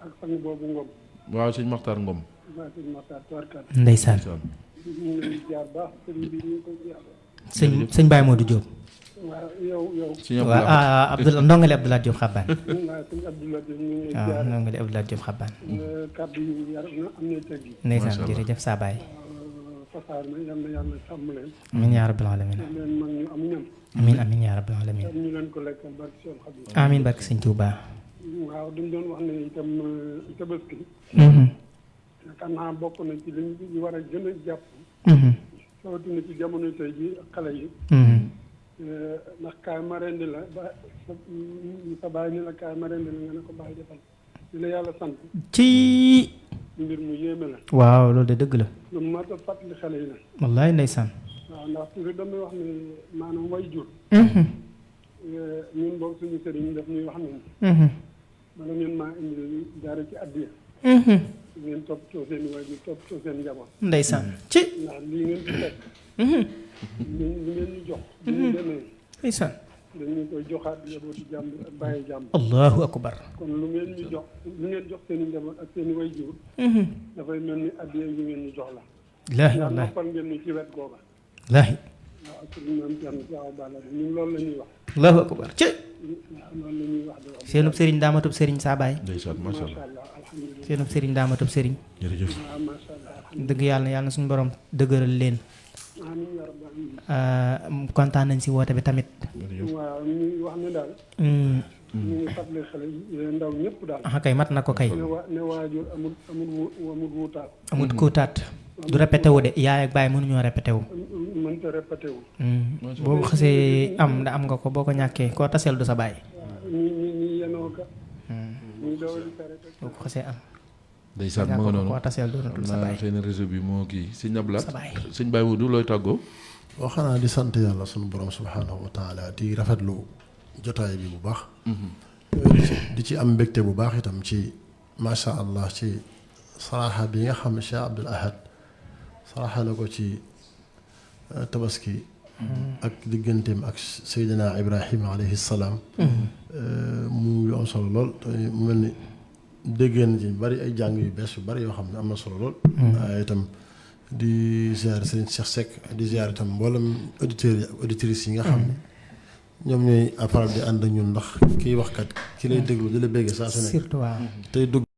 ak sang boobu Ngom. waaw sëñ Maxtaar Ngom. waa sëñ Matar Tuarkal. ndeysaan. ñu ngi leen di ziar baax sëriñ bi ñu ngi koy ziar. sëñ Baye Modou Diop. waaw yow. sëñ waaw Abdoulaye ndongale Abdoulaye Diop Xabaan. waaw sëñ Abdoulaye Diop ñu ngi lay waaw ziar. ndongale Abdoulaye Diop Xabaan. kàddu yi yar na am na teggi. ndeysaan jërëjëf saa baay. fasaar na yal na yàlla sàmm leen. amiin yaa rabbil alamin. leen mag ñu am ñam. amiin yaa rabbil alamin. ñu leen ko lekkal barke Seex Xaadim. amiin barke sëñ Tuubaa. waaw dañ doon wax ne itam tabaski yaakaar naa bokk na ci li ñu war a gën a jàpp rawatina ci jamono tey ji ak xale yi ndax kaay ma rendi la ba sa bàyyi ni la kaay ma rendi la nga ne ko bàyyi defal li la yàlla sant ci mbir mu yéeme la waaw loolu de dëgg la lu mat a fàttali xale yi la wallaay ndeysaan waaw ndax toujours damay wax ne maanaam way jur ñun boog suñu sëriñ daf ñuy wax ne bala ngeen maa indi jaare ci addiya ngeen topp coo seen waajur topp coo seen njaboot ndeysaan ci ndax lii ngeen ci fekk li ngeen ñu jox bu ñu demee ndeysaan dañu koy joxaat njabootu jàmbur ak bàyyi jàmbur allahu akbar kon lu ngeen ñu jox lu ngeen jox seen i njaboot ak seen i waajur dafay mel ni addiya yu ngeen ñu jox la laahi ndax wallaahi noppal ngeen ñu ci wet googa laahi waaw suñu maam Thierno Diaw Balla ñun loolu la ñuy wax allahu akbar ci waaw loolu la ñuy wax de wax seenub sëriñ daamatub sëriñ saa baay ndeysaan macha macha allah allah alhamdulilah seenub sëriñ daamatub sëriñ jërëjëf. waaw macha allah dëgg yàlla yàlla na suñu borom dëgëral leen amiin yaa rabbal aalamiin kontaan nañ si woote bi tamit waaw ñu wax ne daal ñu ngi fàttali xale yi ndaw ñëpp daal ah kay mat na ko kay ne waajur amul wuutaat amut kuutaat du répété wu de yaay ak baay mënuñoo répété wu mënta répété wu boo xasee am da am nga ko boo ko ñàkkee koo taseel du sa baay ñi yenoo ka ñu dawali saret boo ko xasee am ndeysaan ma nga noonu koo taseel du sa naa baay xëy na réseau bi moo kii sëñ Ablaat sa baay sëñ Baye Modou looy tàggoo. waa xanaa di sant yàlla sunu borom subhaanahu wa taala di rafetlu jotaay bi bu baax di ci am mbégte bu baax itam ci macha allah ci saraaxa bi nga xam ne Cheikh Abdoul Ahad saraaxa na ko ci tabaski ak digganteem ak Seydina Ibrahima alayhi salaam mu yu am solo lool te mu mel ni déggeen ci bari ay jàng yu bees yu bari yoo xam ne am na solo lool waaye itam di ziar Serigne Cheikh Seck di ziar itam mboolem auditeurs yi ak auditrices yi nga xam ne ñoom ñooy faral di ànd ak ñun ndax kiy waxkat ki lay déglu di la béggee saa su ne surtout waaw tey dugg